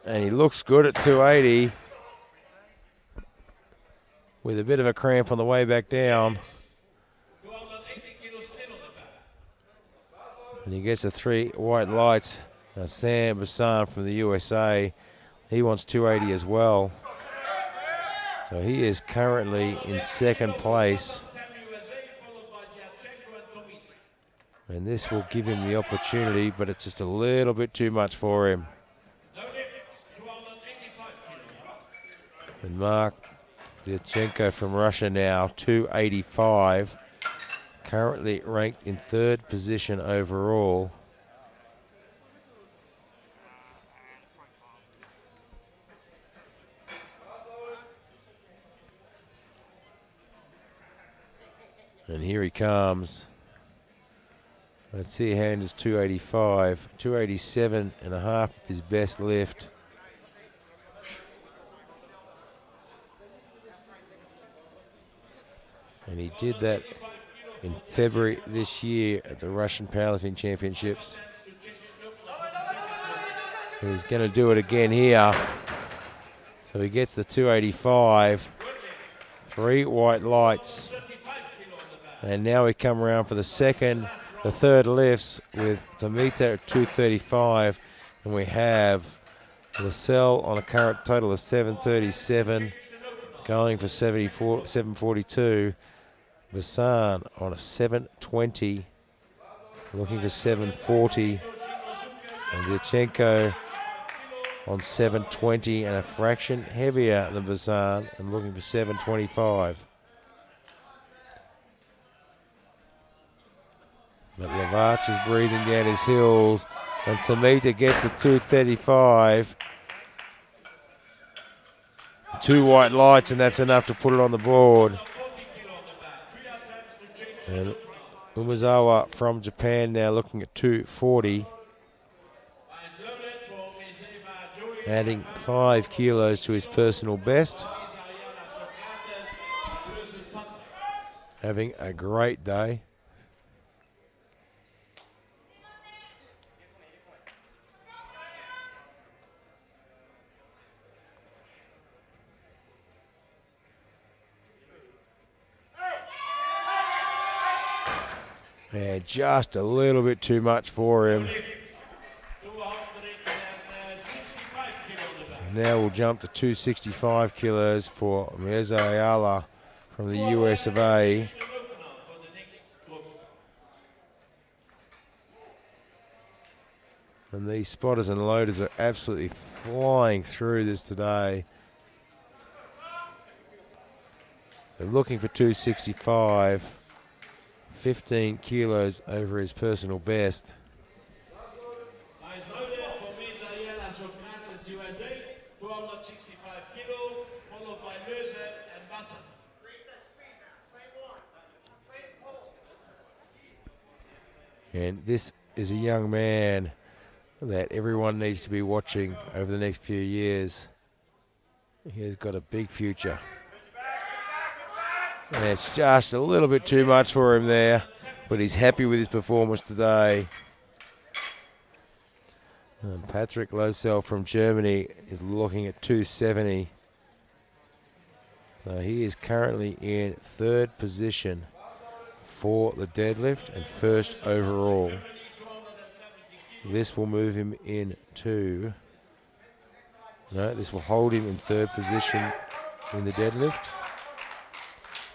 A: And he looks good at 280 with a bit of a cramp on the way back down. And he gets the 3 white lights. Now Sam Bassan from the USA, he wants 280 as well. So he is currently in second place. And this will give him the opportunity, but it's just a little bit too much for him. And Mark Dyachenko from Russia now, 285. Currently ranked in 3rd position overall. And here he comes. Let's see, hand is 285. 287 and a half his best lift. And he did that in February this year at the Russian Powerlifting Championships. He's going to do it again here. So he gets the 285. 3 white lights. And now we come around for the third lifts with Tomita at 235. And we have Lascelles on a current total of 737, going for 742. Vassan on a 720, looking for 740. And Dyachenko on 720 and a fraction heavier than Vassan and looking for 725. But Lavach is breathing down his heels, and Tomita gets the 235. 2 white lights, and that's enough to put it on the board. And Umezawa from Japan now looking at 240. Adding 5 kilos to his personal best. Having a great day. Yeah, just a little bit too much for him. So now we'll jump to 265 kilos for Mirza Ayala from the US of A. And these spotters and loaders are absolutely flying through this today. So looking for 265. 15 kilos over his personal best. And this is a young man that everyone needs to be watching over the next few years. He has got a big future. And it's just a little bit too much for him there, but he's happy with his performance today. And Patrick Lascelles from Germany is looking at 270. So he is currently in 3rd position for the deadlift and 1st overall. This will move him into... No, this will hold him in 3rd position in the deadlift.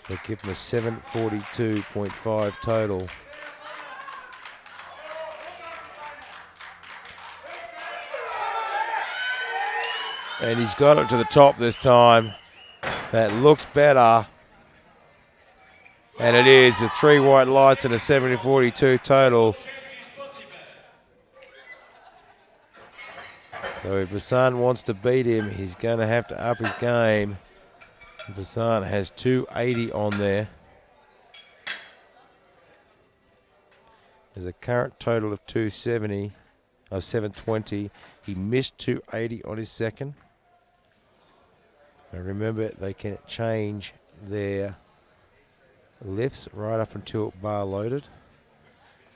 A: They'll give him a 742.5 total. And he's got it to the top this time. That looks better. And it is with 3 white lights and a 742 total. So if Vassan wants to beat him, he's going to have to up his game. Vassan has 280 on there. There's a current total of 270, of 720. He missed 280 on his second. And remember, they can change their lifts right up until bar loaded.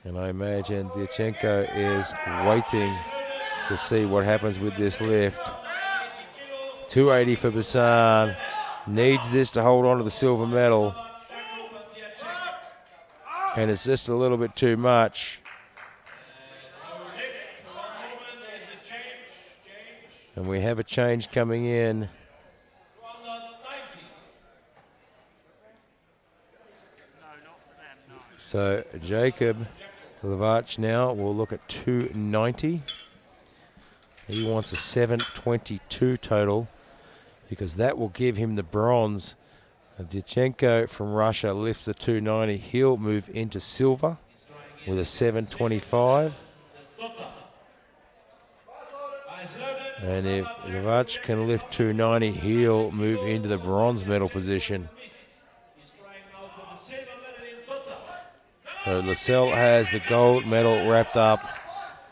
A: And I imagine Dyachenko is waiting to see what happens with this lift. 280 for Vassan. Needs this to hold on to the silver medal. And it's just a little bit too much. And we have a change coming in. So Jacob Lavach now will look at 290. He wants a 722 total. because that will give him the bronze. Dyachenko from Russia lifts the 290. He'll move into silver with a 725. And if Levac can lift 290, he'll move into the bronze medal position. So Lascelles has the gold medal wrapped up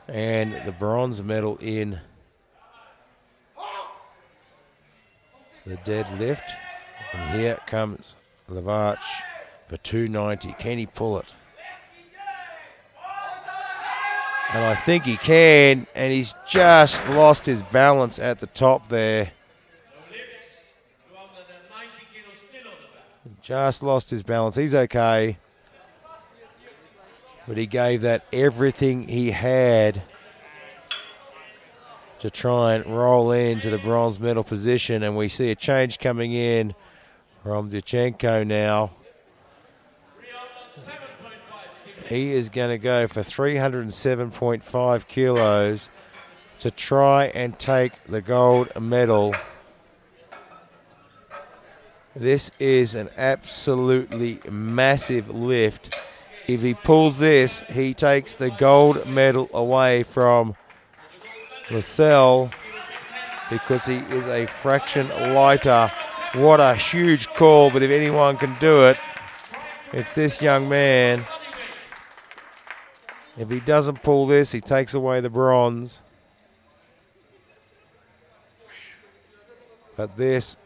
A: and the bronze medal in the deadlift. And here comes Levac for 290. Can he pull it? And I think he can, and he's just lost his balance at the top there. Just lost his balance. He's okay. But he gave that everything he had to try and roll into the bronze medal position. And we see a change coming in from Dyachenko now. He is going to go for 307.5 kilos to try and take the gold medal. This is an absolutely massive lift. If he pulls this, he takes the gold medal away from Lascelles because he is a fraction lighter. What a huge call, but if anyone can do it, it's this young man. If he doesn't pull this, he takes away the bronze. But this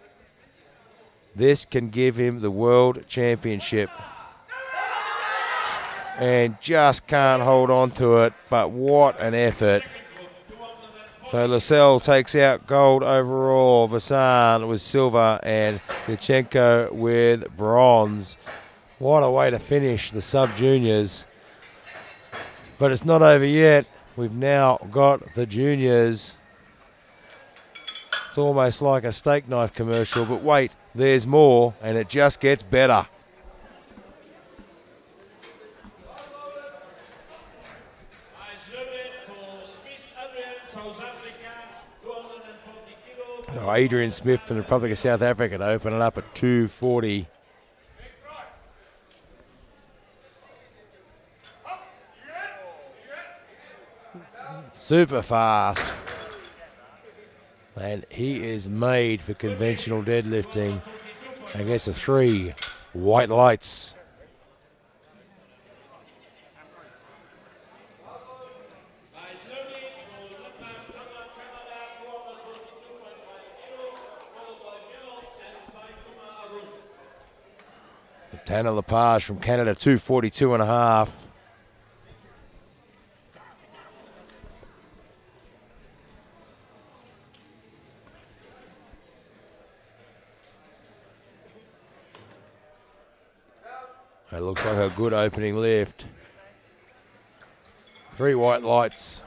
A: can give him the world championship. And just can't hold on to it, but what an effort. So Lascelles takes out gold overall, Vassan with silver, and Dyachenko with bronze. What a way to finish the sub-juniors. But it's not over yet. We've now got the juniors. It's almost like a steak knife commercial, but wait, there's more, and it just gets better. Oh, Adrian Smith from the Republic of South Africa to open it up at 240. Super fast. And he is made for conventional deadlifting against the 3 white lights. Tanner Lepage from Canada, 242.5. It looks like a good opening lift. 3 white lights.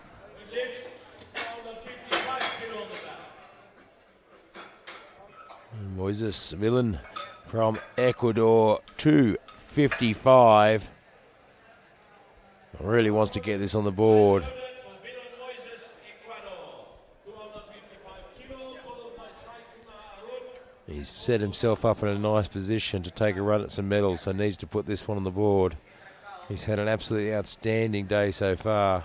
A: Moises Villan from Ecuador, 255. Really wants to get this on the board. He's set himself up in a nice position to take a run at some medals, so needs to put this one on the board. He's had an absolutely outstanding day so far.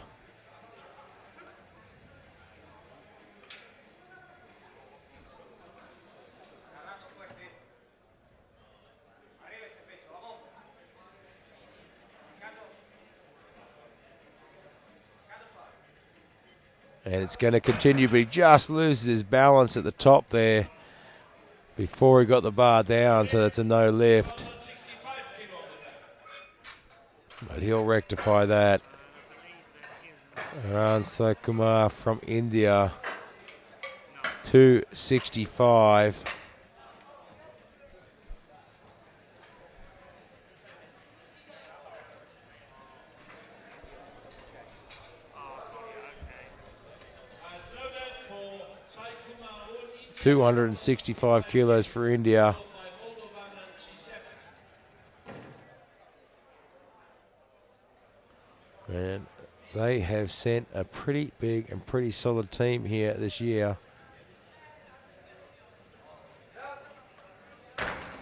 A: And it's going to continue, but he just loses his balance at the top there before he got the bar down, so that's a no lift. But he'll rectify that. Ran Kumar from India, 265. $265 kilos for India. And they have sent a pretty big and pretty solid team here this year.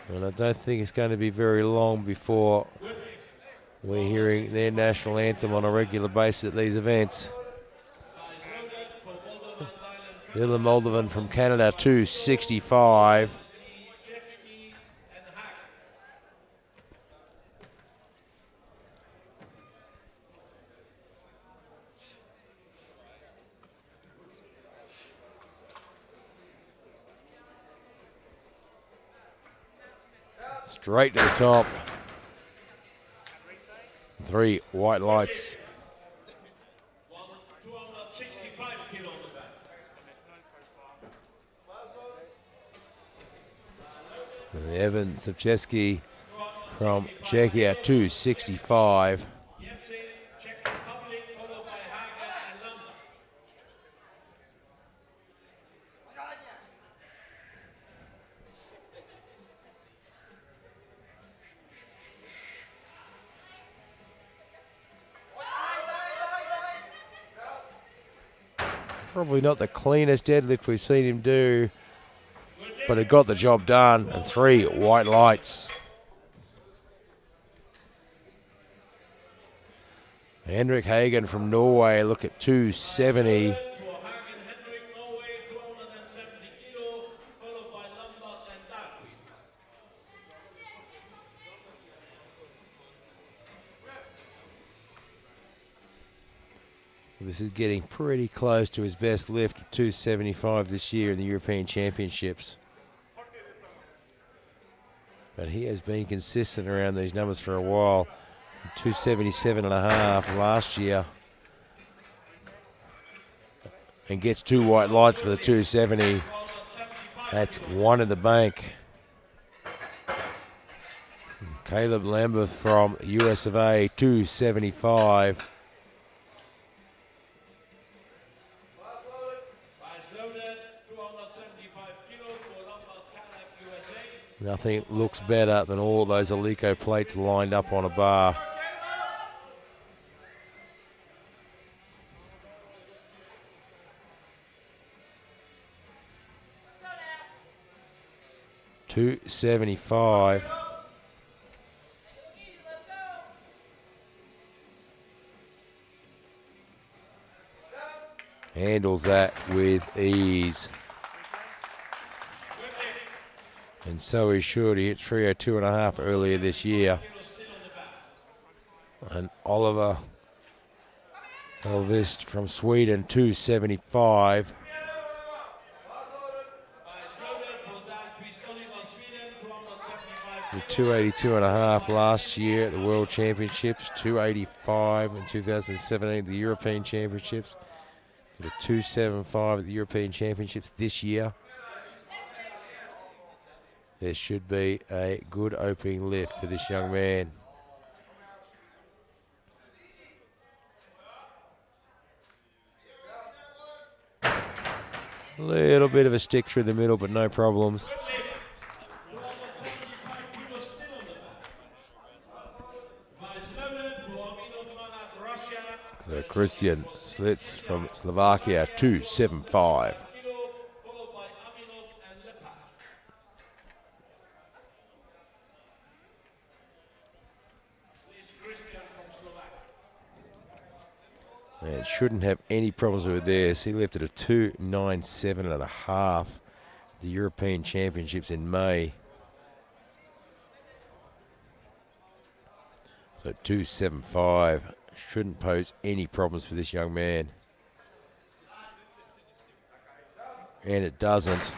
A: And I don't think it's going to be very long before we're hearing their national anthem on a regular basis at these events. Dylan Moldovan from Canada, 265. Straight to the top. 3 white lights. And Evan Sapcheski from Czechia, 265. Probably not the cleanest deadlift we've seen him do, but it got the job done. And 3 white lights. Henrik Hagen from Norway, look at 270. This is getting pretty close to his best lift, 275 this year in the European Championships. But he has been consistent around these numbers for a while. 277.5 last year. And gets 2 white lights for the 270. That's 1 in the bank. Caleb Lambeth from US of A, 275. Nothing looks better than all those Alico plates lined up on a bar. $275. Handles that with ease. And so he should. He hit 302.5 earlier this year. And Oliver Elvist from Sweden, 275. The 282.5 last year at the World Championships, 285 in 2017 at the European Championships, the 275 at the European Championships this year. There should be a good opening lift for this young man. A little bit of a stick through the middle, but no problems. So Christian Slits from Slovakia, 275. And shouldn't have any problems with this. He lifted a 297.5 the European Championships in May. So 275 shouldn't pose any problems for this young man. And it doesn't.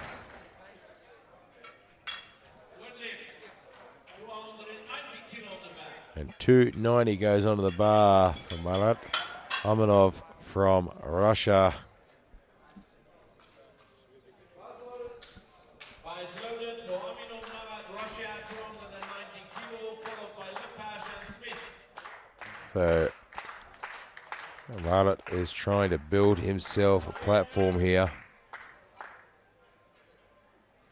A: And 290 goes onto the bar for Marat Amanov from Russia. So Marat is trying to build himself a platform here.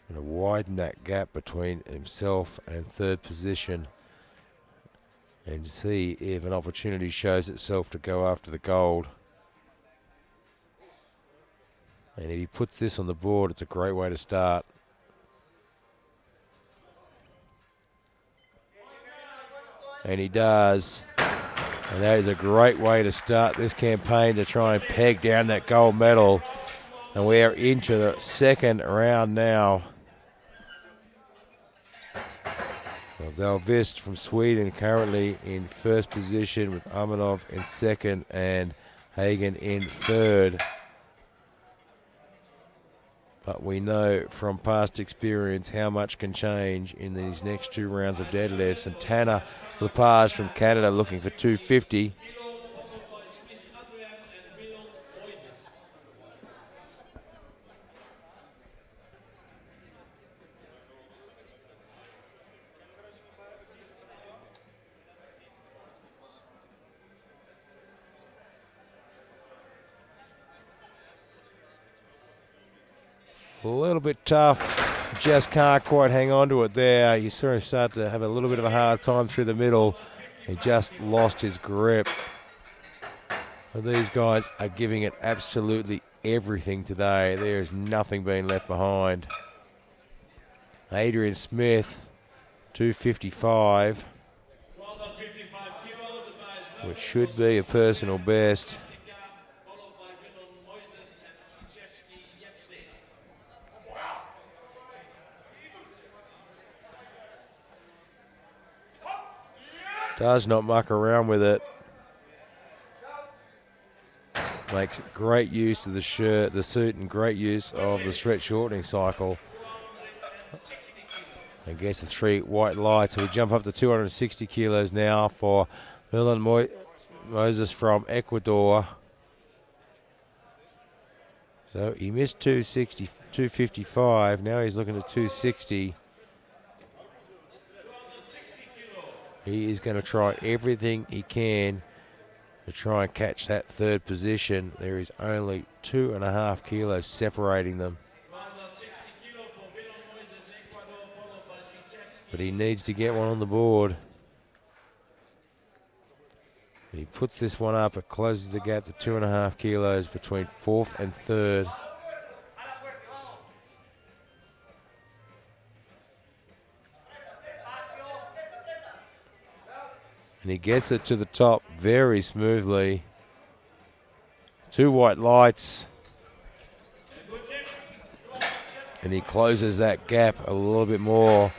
A: Going to widen that gap between himself and third position, and see if an opportunity shows itself to go after the gold. And if he puts this on the board, it's a great way to start. And he does. And that is a great way to start this campaign to try and peg down that gold medal. And we are into the second round now. Well, Dahlqvist from Sweden currently in first position with Amanov in second and Hagen in third. But we know from past experience how much can change in these next two rounds of deadlifts. And Tanner Lepage from Canada looking for 250. A little bit tough, just can't quite hang on to it there. You sort of start to have a little bit of a hard time through the middle. He just lost his grip. But these guys are giving it absolutely everything today. There is nothing being left behind. Adrian Smith, 255, which should be a personal best. Does not muck around with it. Makes great use of the shirt, the suit, and great use of the stretch shortening cycle. I guess the 3 white lights. So we jump up to 260 kilos now for Milan Moses from Ecuador. So he missed 255. Now he's looking at 260. He is going to try everything he can to try and catch that third position. There is only 2.5 kilos separating them. But he needs to get one on the board. He puts this one up, it closes the gap to 2.5 kilos between fourth and third. And he gets it to the top very smoothly. 2 white lights. And he closes that gap a little bit more.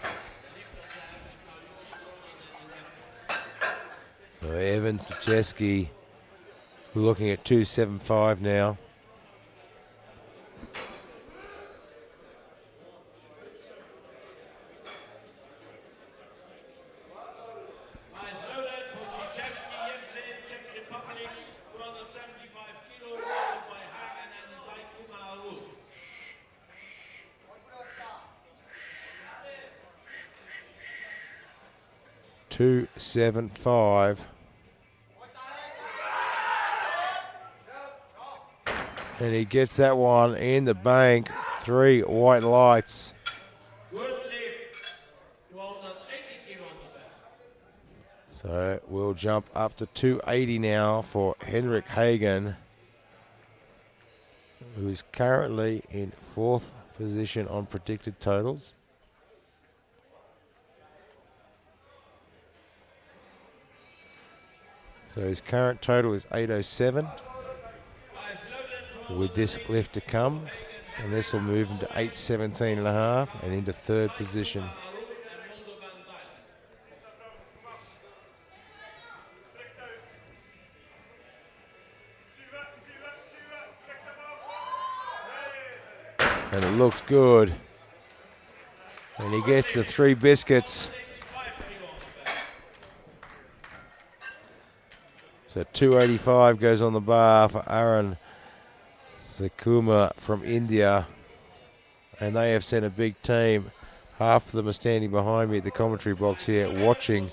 A: So Evan Sacheski, we're looking at 275 now. $275. And he gets that one in the bank. 3 white lights. So we'll jump up to 280 now for Henrik Hagen, who is currently in 4th position on predicted totals. So his current total is 807. With this lift to come, and this will move him to 817.5 and into 3rd position. And it looks good. And he gets the 3 biscuits. So 285 goes on the bar for Aaron Sakuma from India. And they have sent a big team. Half of them are standing behind me at the commentary box here watching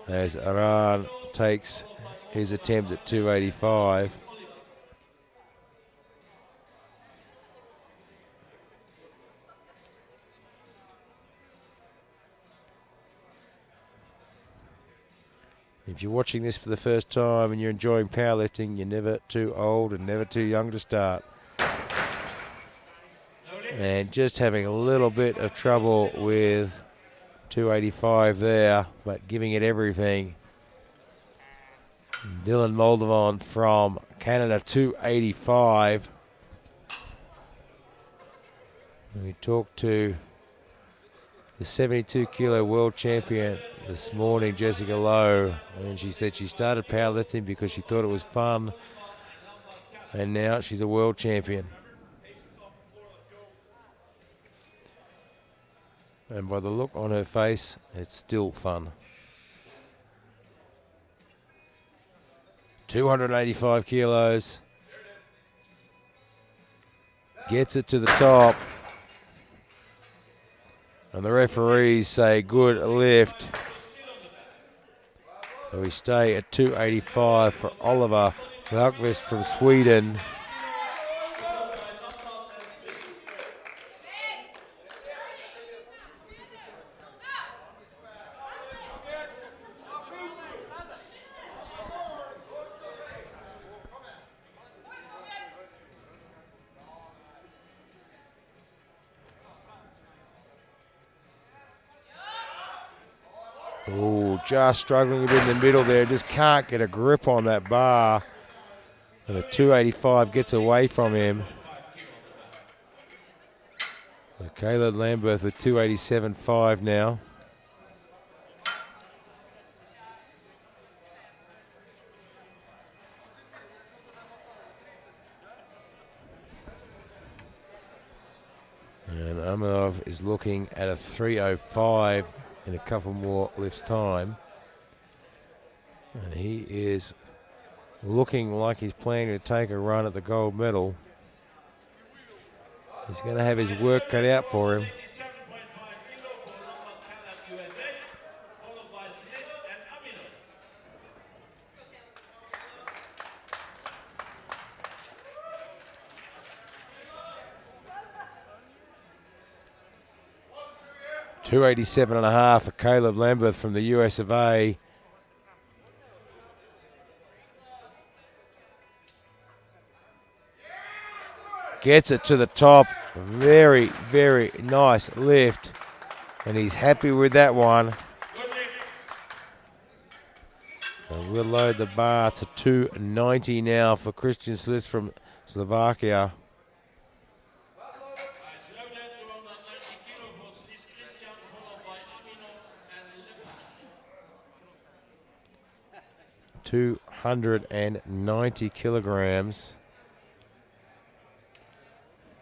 A: as Aaron takes his attempt at 285. If you're watching this for the first time and you're enjoying powerlifting, you're never too old and never too young to start. And just having a little bit of trouble with 285 there, but giving it everything. Dylan Moldovan from Canada, 285. We talked to the 72 kilo world champion this morning, Jessica Lowe, and she said she started powerlifting because she thought it was fun, and now she's a world champion. And by the look on her face, it's still fun. 285 kilos. Gets it to the top. And the referees say good lift. So we stay at 285 for Oliver Malmqvist from Sweden. Oh, just struggling a bit in the middle there. Just can't get a grip on that bar. And the 285 gets away from him. So Caleb Lambert with 287.5 now. And Amanov is looking at a 305 in a couple more lifts time. And he is looking like he's planning to take a run at the gold medal. He's going to have his work cut out for him. 287.5 for Caleb Lambert from the US of A. Gets it to the top. Very, very nice lift. And he's happy with that one. So we'll load the bar to 290 now for Christian Slits from Slovakia. $290 kilograms.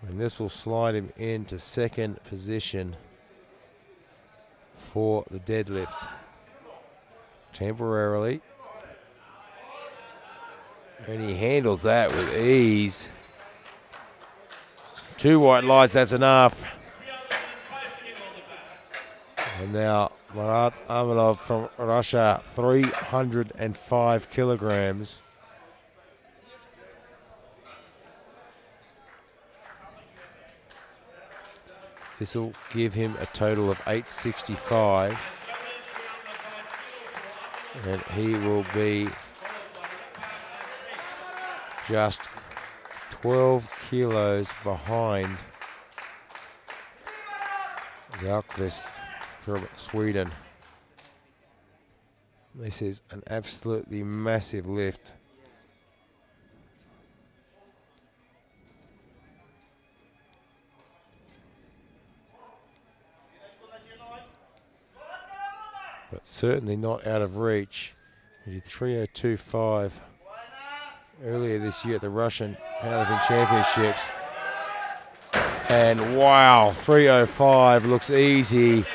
A: And this will slide him into second position for the deadlift temporarily. And he handles that with ease. 2 white lights, that's enough. And now Marat Amanov from Russia, 305 kilograms. This will give him a total of 865. And he will be just 12 kilos behind Malmqvist from Sweden. This is an absolutely massive lift. But certainly not out of reach. He did 302.5 earlier this year at the Russian Powerlifting Championships. And wow, 305 looks easy.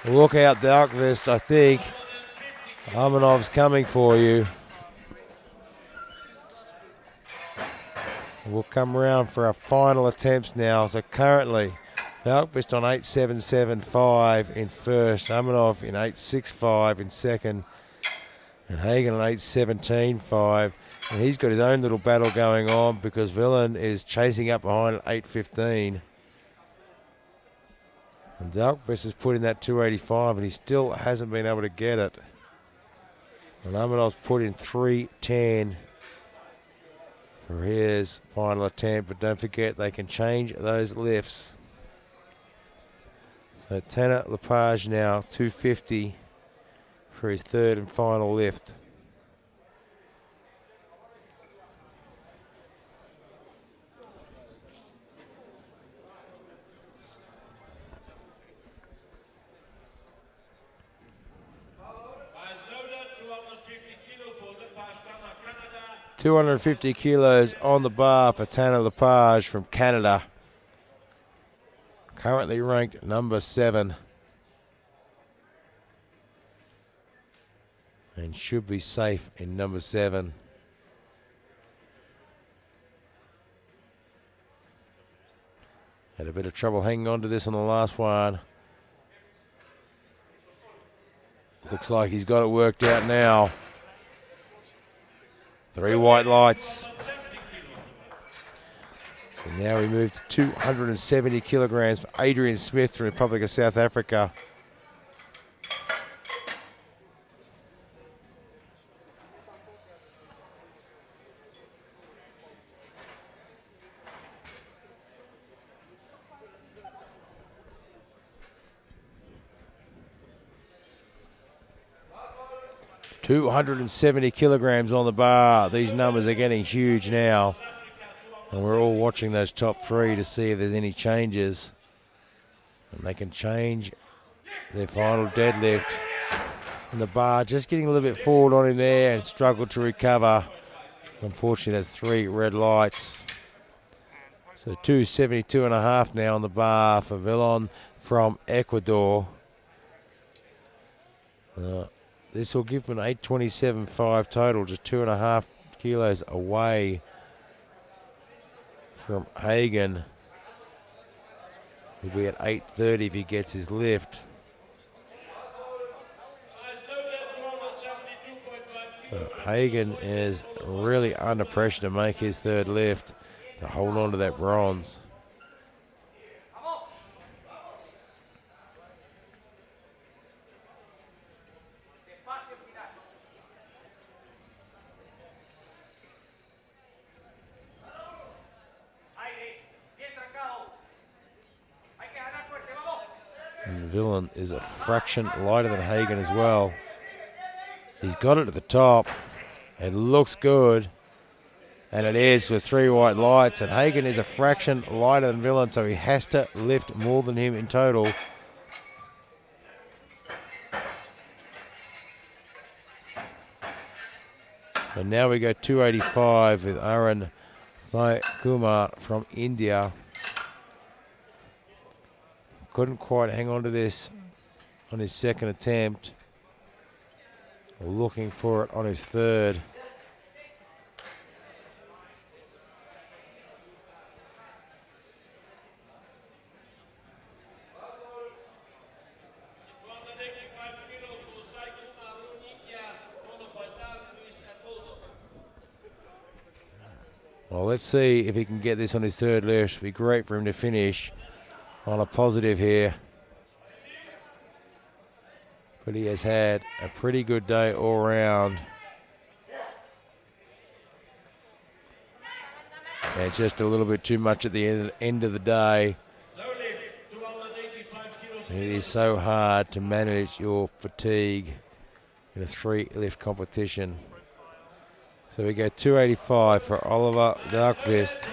A: Look out, Malmqvist, I think. Amanov's coming for you. We'll come around for our final attempts now. So currently, Malmqvist on 877.5 in first, Amanov in 865 in second, and Hagen on 817.5. And he's got his own little battle going on because Villan is chasing up behind at 815. And Malmqvist has put in that 285 and he still hasn't been able to get it. And Amanov's put in 310 for his final attempt, but don't forget they can change those lifts. So Tanner Lepage now 250 for his third and final lift.
B: As loaded, 250 kilo for Lepage, Canada.
A: 250 kilos on the bar for Tanner Lepage from Canada. Currently ranked number 7. And should be safe in number 7. Had a bit of trouble hanging on to this on the last one. Looks like he's got it worked out now. 3 white lights. So now we move to 270 kilograms for Adrian Smith from the Republic of South Africa. $270 kilograms on the bar. These numbers are getting huge now. And we're all watching those top 3 to see if there's any changes. And they can change their final deadlift. And the bar just getting a little bit forward on him there and struggled to recover. Unfortunately, that's 3 red lights. So 272.5 now on the bar for Villon from Ecuador. This will give him an 827.5 total, just 2.5 kilos away from Hagen. He'll be at 830 if he gets his lift. So Hagen is really under pressure to make his third lift to hold on to that bronze. And Villon is a fraction lighter than Hagen as well. He's got it at the top. It looks good. And it is with 3 white lights. And Hagen is a fraction lighter than Villon, so he has to lift more than him in total. So now we go 285 with Arun Sai Kumar from India. Couldn't quite hang on to this on his second attempt. Looking for it on his third. Well, let's see if he can get this on his third lift. It'd be great for him to finish on a positive here. But he has had a pretty good day all round. And just a little bit too much at the end of the day. It is so hard to manage your fatigue in a 3 lift competition. So we go 285 for Oliver Darkvist.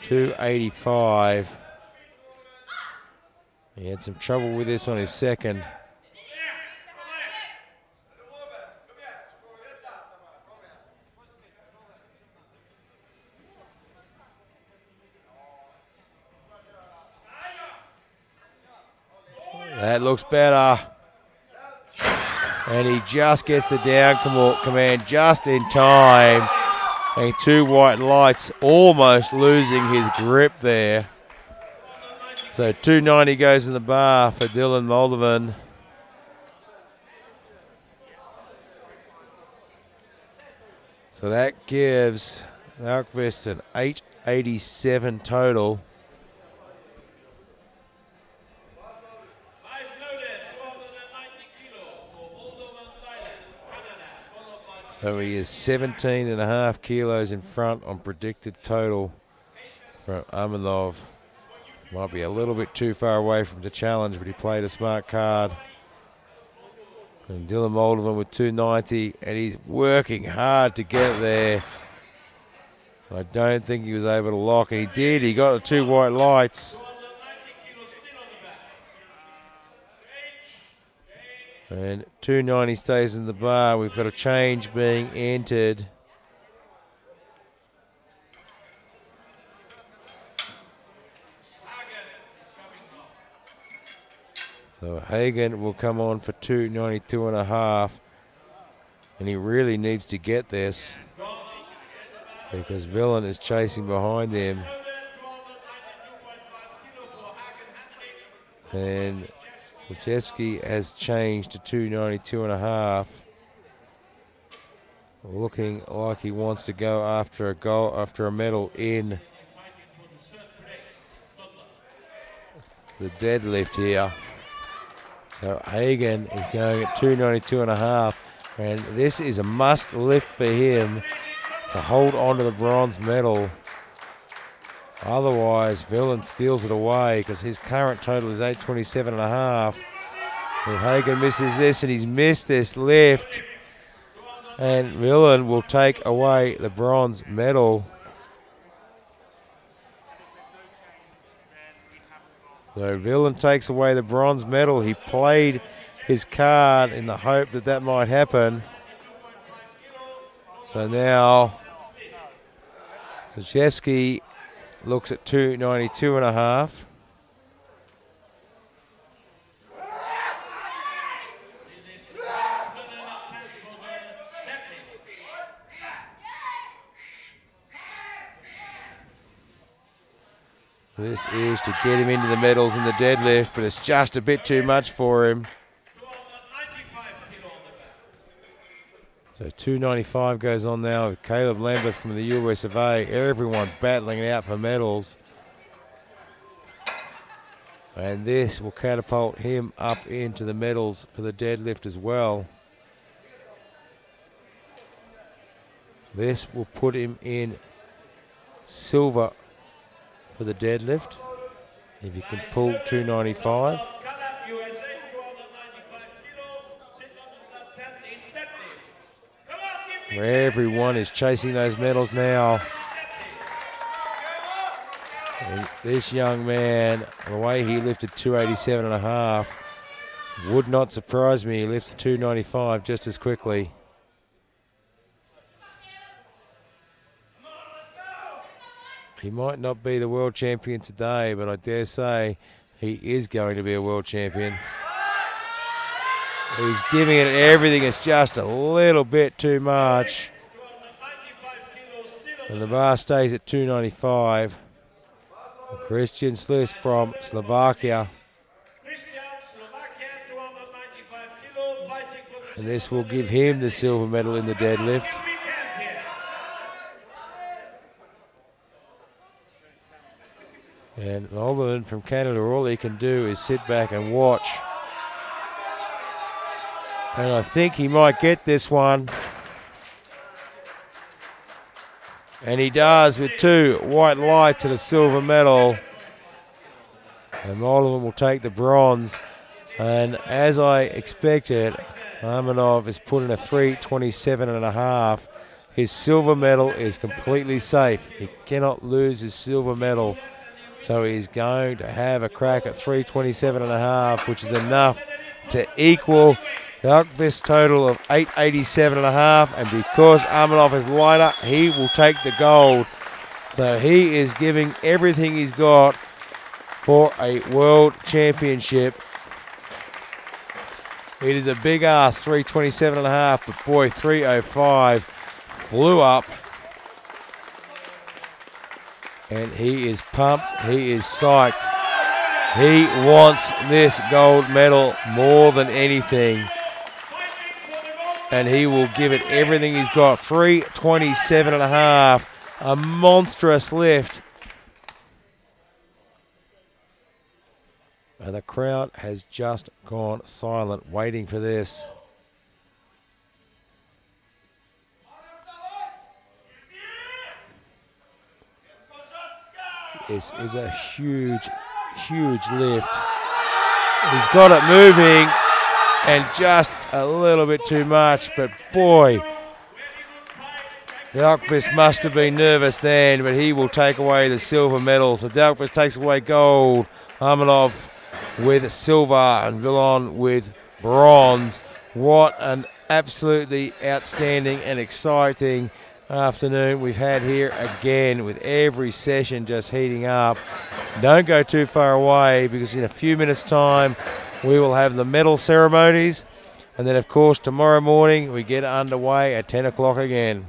A: 285. He had some trouble with this on his second. That looks better. And he just gets the down command just in time. And 2 white lights, almost losing his grip there. So 290 goes in the bar for Dylan Moldovan. So that gives Darkvist an 887 total. So he is 17.5 kilos in front on predicted total from Amanov. Might be a little bit too far away from the challenge, but he played a smart card. And Dylan Moldovan with 290, and he's working hard to get there. I don't think he was able to lock, and he did. He got the 2 white lights. And 290 stays in the bar. We've got a change being entered. So Hagen will come on for 292.5. And he really needs to get this because Villain is chasing behind him. And Kuchevsky has changed to 292.5. Looking like he wants to go after a medal in the deadlift here. So Hagen is going at 292.5, and this is a must lift for him to hold on to the bronze medal. Otherwise, Villain steals it away because his current total is 827.5. And Hagen misses this, and he's missed this lift. And Villain will take away the bronze medal. So Villain takes away the bronze medal. He played his card in the hope that that might happen. So now Kuchevsky looks at 292.5. This is to get him into the medals in the deadlift, but it's just a bit too much for him. So 295 goes on now with Caleb Lambert from the US of A. Everyone battling it out for medals. And this will catapult him up into the medals for the deadlift as well. This will put him in silver for the deadlift, if you can pull 295. Where everyone is chasing those medals now. And this young man, the way he lifted 287.5, would not surprise me. He lifts 295 just as quickly. He might not be the world champion today, but I dare say he is going to be a world champion. He's giving it everything. It's just a little bit too much. And the bar stays at 295. Christian Sliss from Slovakia. And this will give him the silver medal in the deadlift. And Alderman from Canada, all he can do is sit back and watch. And I think he might get this one. And he does with 2 white lights and a silver medal. And Alderman will take the bronze. And as I expected, Armanov is put in a 327.5. His silver medal is completely safe. He cannot lose his silver medal. So he's going to have a crack at 327.5, which is enough to equal the Alkvist total of 887.5. And because Armanov is lighter, he will take the gold. So he is giving everything he's got for a world championship. It is a big ass, 327.5, but boy, 305 flew up. And he is pumped, he is psyched. He wants this gold medal more than anything. And he will give it everything he's got. 327.5, a monstrous lift. And the crowd has just gone silent, waiting for this. This is a huge, huge lift. He's got it moving and just a little bit too much, but boy, Dalquist must have been nervous then, but he will take away the silver medal. So Dalquist takes away gold, Harmonov with silver, and Villon with bronze. What an absolutely outstanding and exciting afternoon we've had here again, with every session just heating up. Don't go too far away, because in a few minutes' time we will have the medal ceremonies, and then of course tomorrow morning we get underway at 10 o'clock again.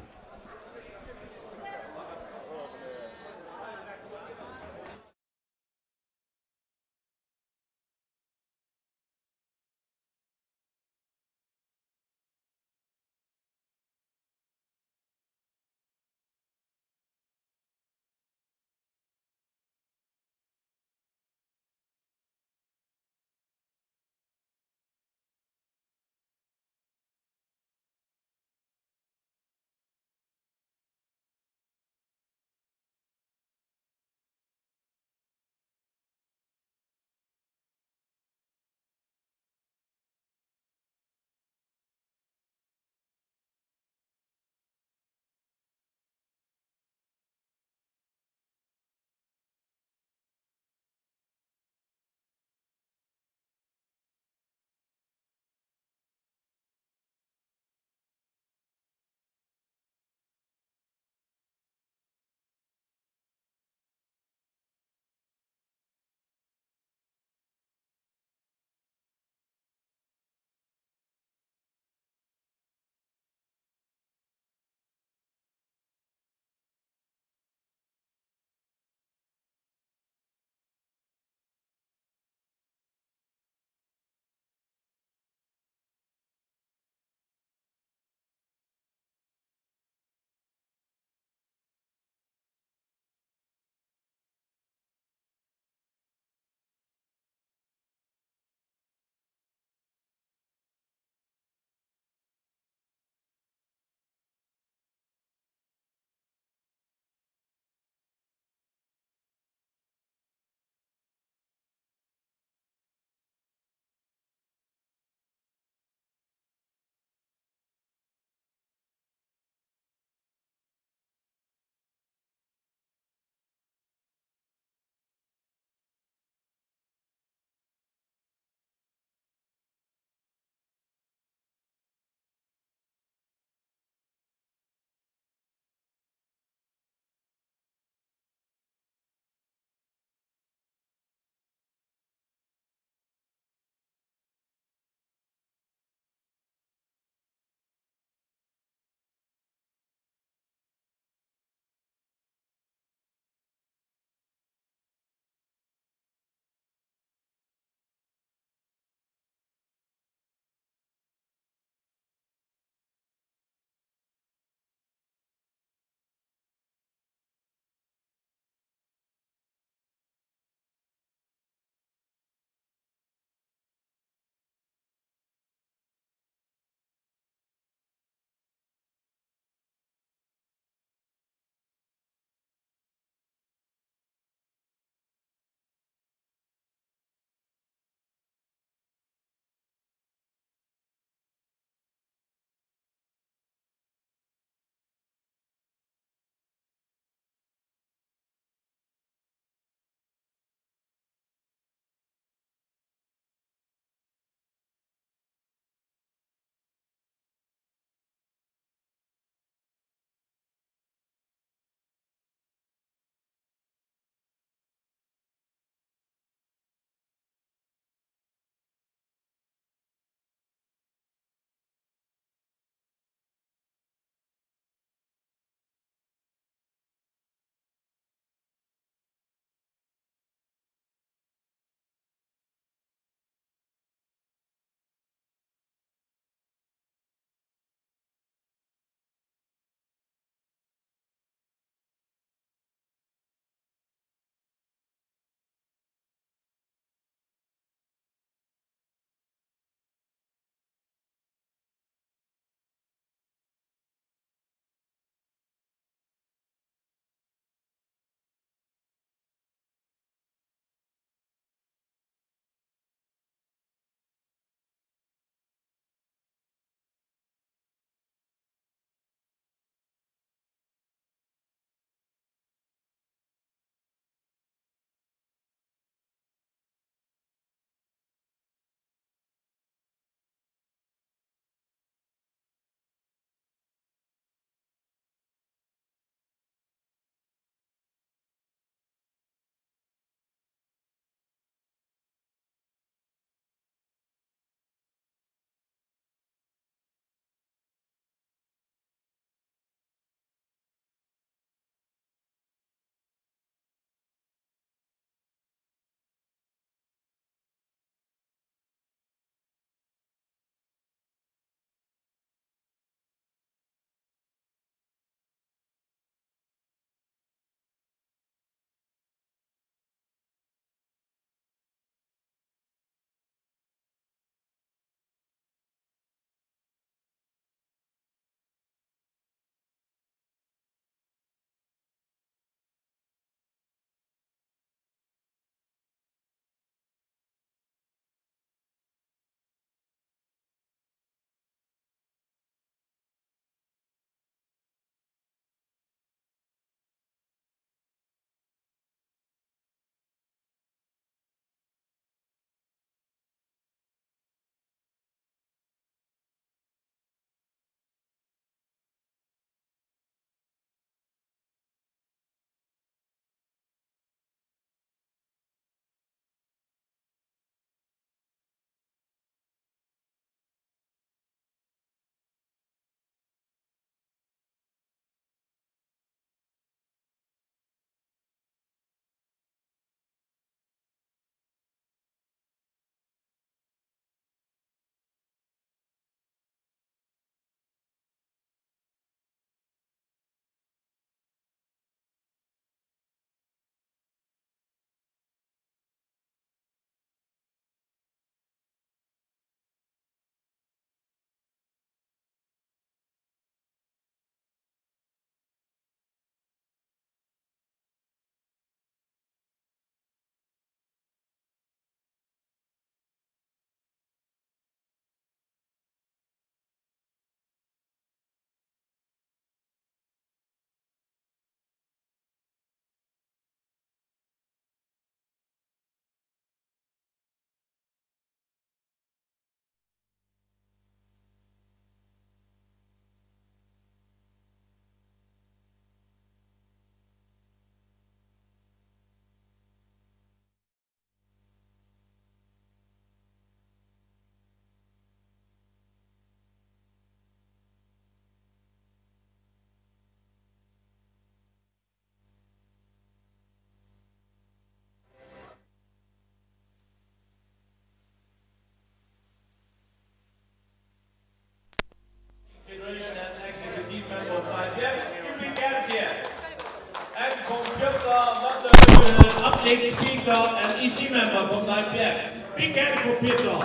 B: athlete, speaker, and EC member from the IPF. Big hand for Peter.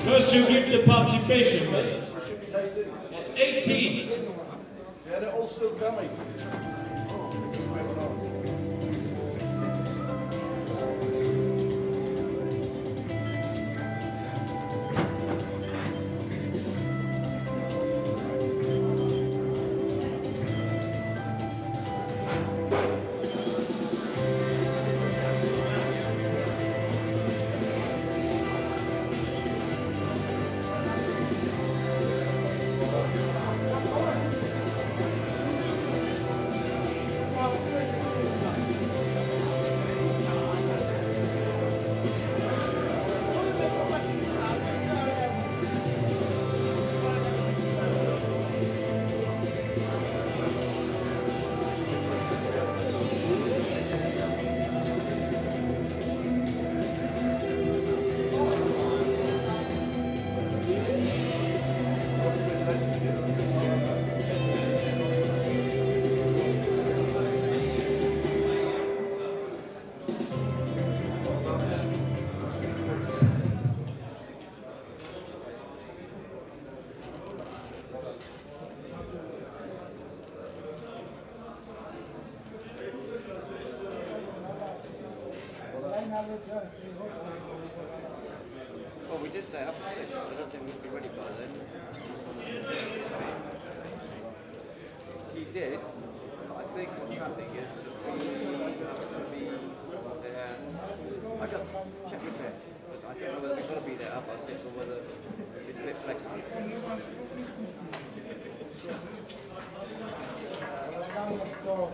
B: First you give the participation medal. It's 18.
C: Yeah, they're all still coming.
D: Well, we did set up a session, but I don't think we'd be ready by then. He did, but I think what I'm thinking is that we there. I just check with them, but I don't know whether we've got to be there up by 6 or whether it's a bit flexible.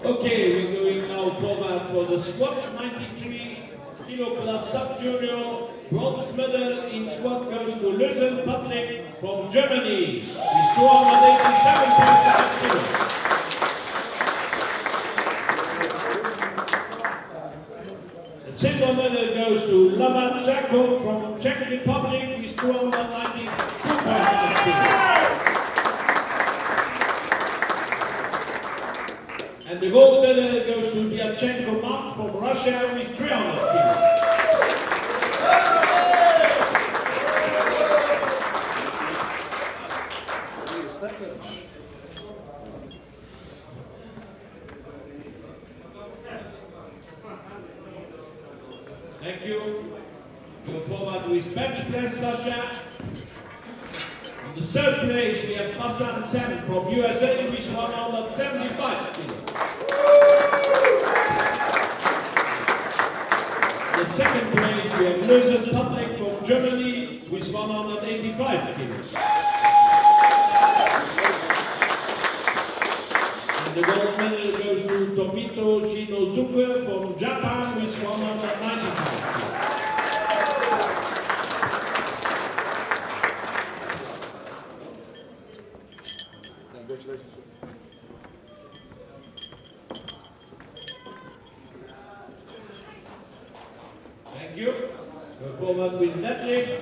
B: Okay, we're going now forward for the squat 93 kilo class sub-junior. Bronze medal in squat goes to Lösen Patrick from Germany. He's 287.5 kilos. The silver medal goes to Lavan Jakob from Czech Republic with 292.5 kilos. And the gold medal goes to Diachenko Mark from Russia with 300 kilos. Thank you. Go forward with bench press, Sasha. On the third place, we have Hassan Sen from USA with 175 kilos. The second place, we have Lösen Patrick from Germany with 185 kilos. And the gold medal goes to Tomito Shinozuke from Japan with 195 kilos.
C: Congratulations.
B: Thank you. Go forward with deadlift.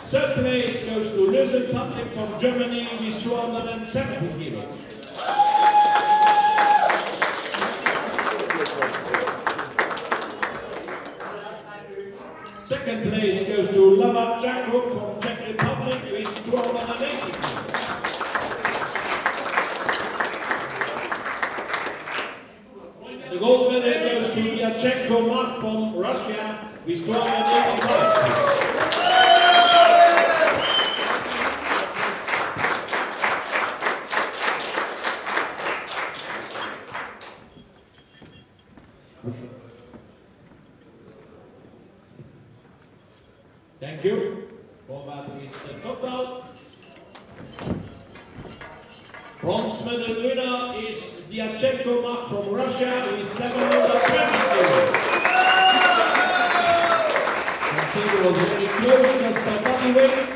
B: Third place goes to Lösen Patrick from Germany with 270 kilos. Second place goes to Lavan Jakob from Czech Republic with 280 kilos. The gold medal goes to Diachenko Mark from Russia with 285 kilos. Thank you. Forward is the total. Bronze medal winner is Diachenko Mark from Russia with 720 kilos. I think it was very close just by body weight.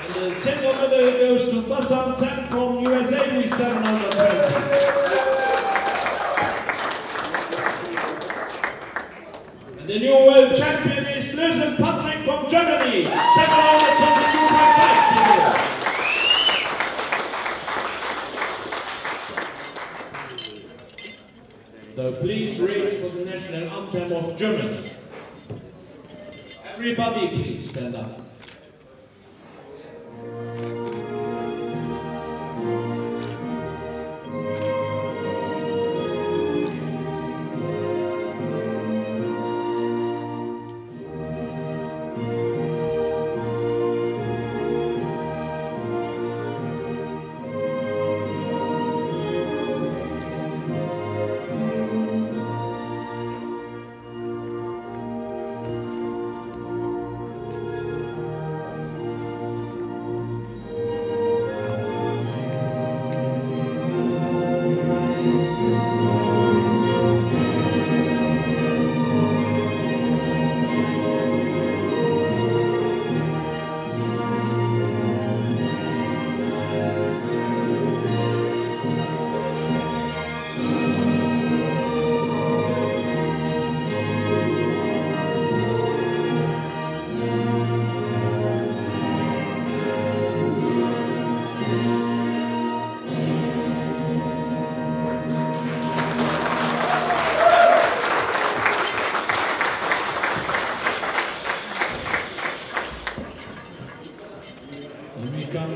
B: And the silver medal goes to Hassan Sen from USA with 720. And the new world champion is Lösen Patrick from Germany, 722.5 kilos. So please raise for the national anthem of Germany. Everybody please stand up.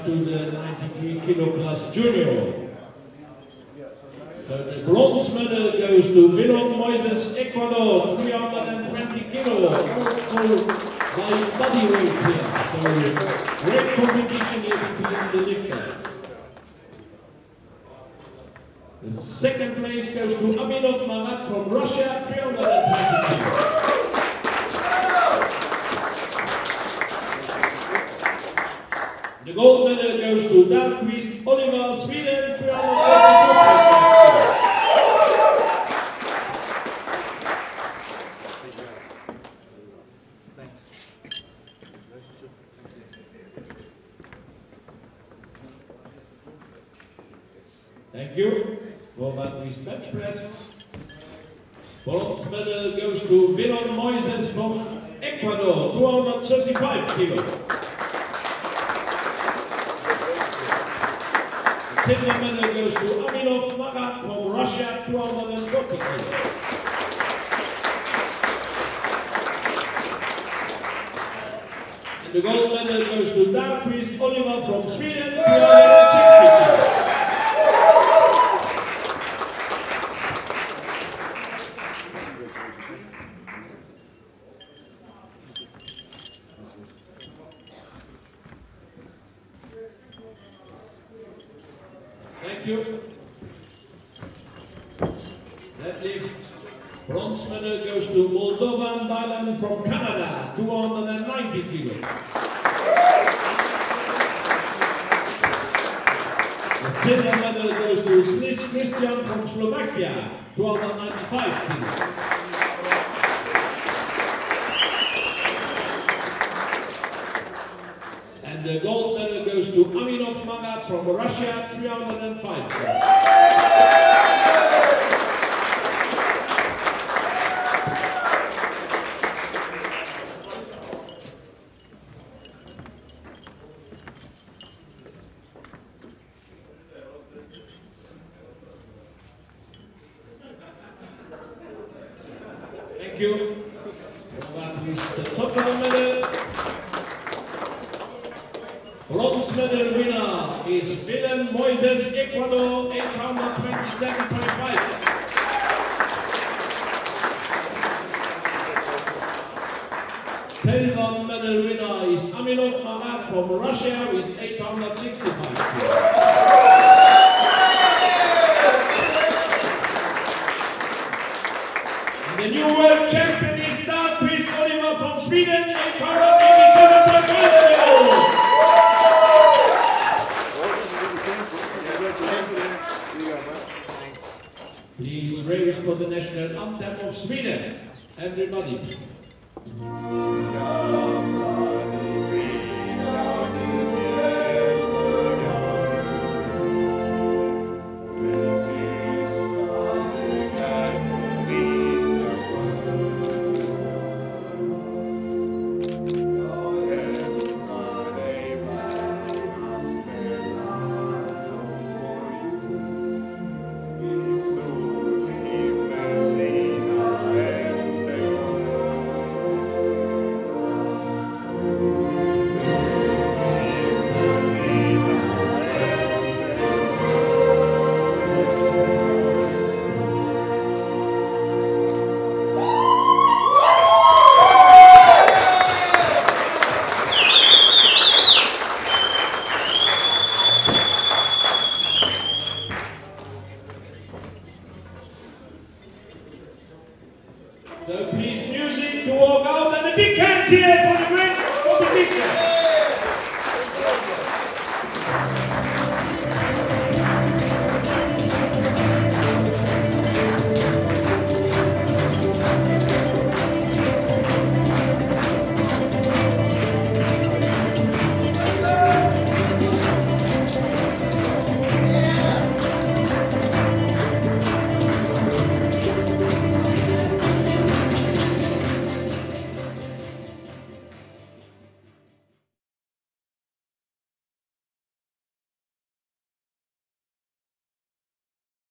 B: To the 93 kilo class junior. So the bronze medal goes to Willem Moises, Ecuador, 320 kilo, also by bodyweight here. So great competition here between the lifters. The second place goes to Aminov Marat from Russia, 320 kilo. The gold medal goes to Dahlqvist Oliver, Sweden, 382. Thank you. For Dahlqvist bench press. Bronze medal goes to Willem Moises from Ecuador, 235 kilo. Silver medal goes to Aminov Marat from Russia, 240 kilos. And the gold medal goes to Dahlqvist Oliver from Sweden, 360 kilos. Thank you. That lift. Bronze medal goes to Moldovan Dylan from Canada, 290 kilos. The silver medal goes to Slis Christian from Slovakia, 295 kilos. And the gold medal goes to Aminov Magat from Russia, 305 kilos. Thank you. That is the total medal. Bronze medal winner is Willem Moises, Ecuador, 827.5. Silver medal winner is Aminov Marat from Russia with 865 kilos. The new world champion is Dahlqvist Oliver from Sweden, 887.5 kilos. Please raise for the national anthem of Sweden. Everybody. A big hand here for the great competition.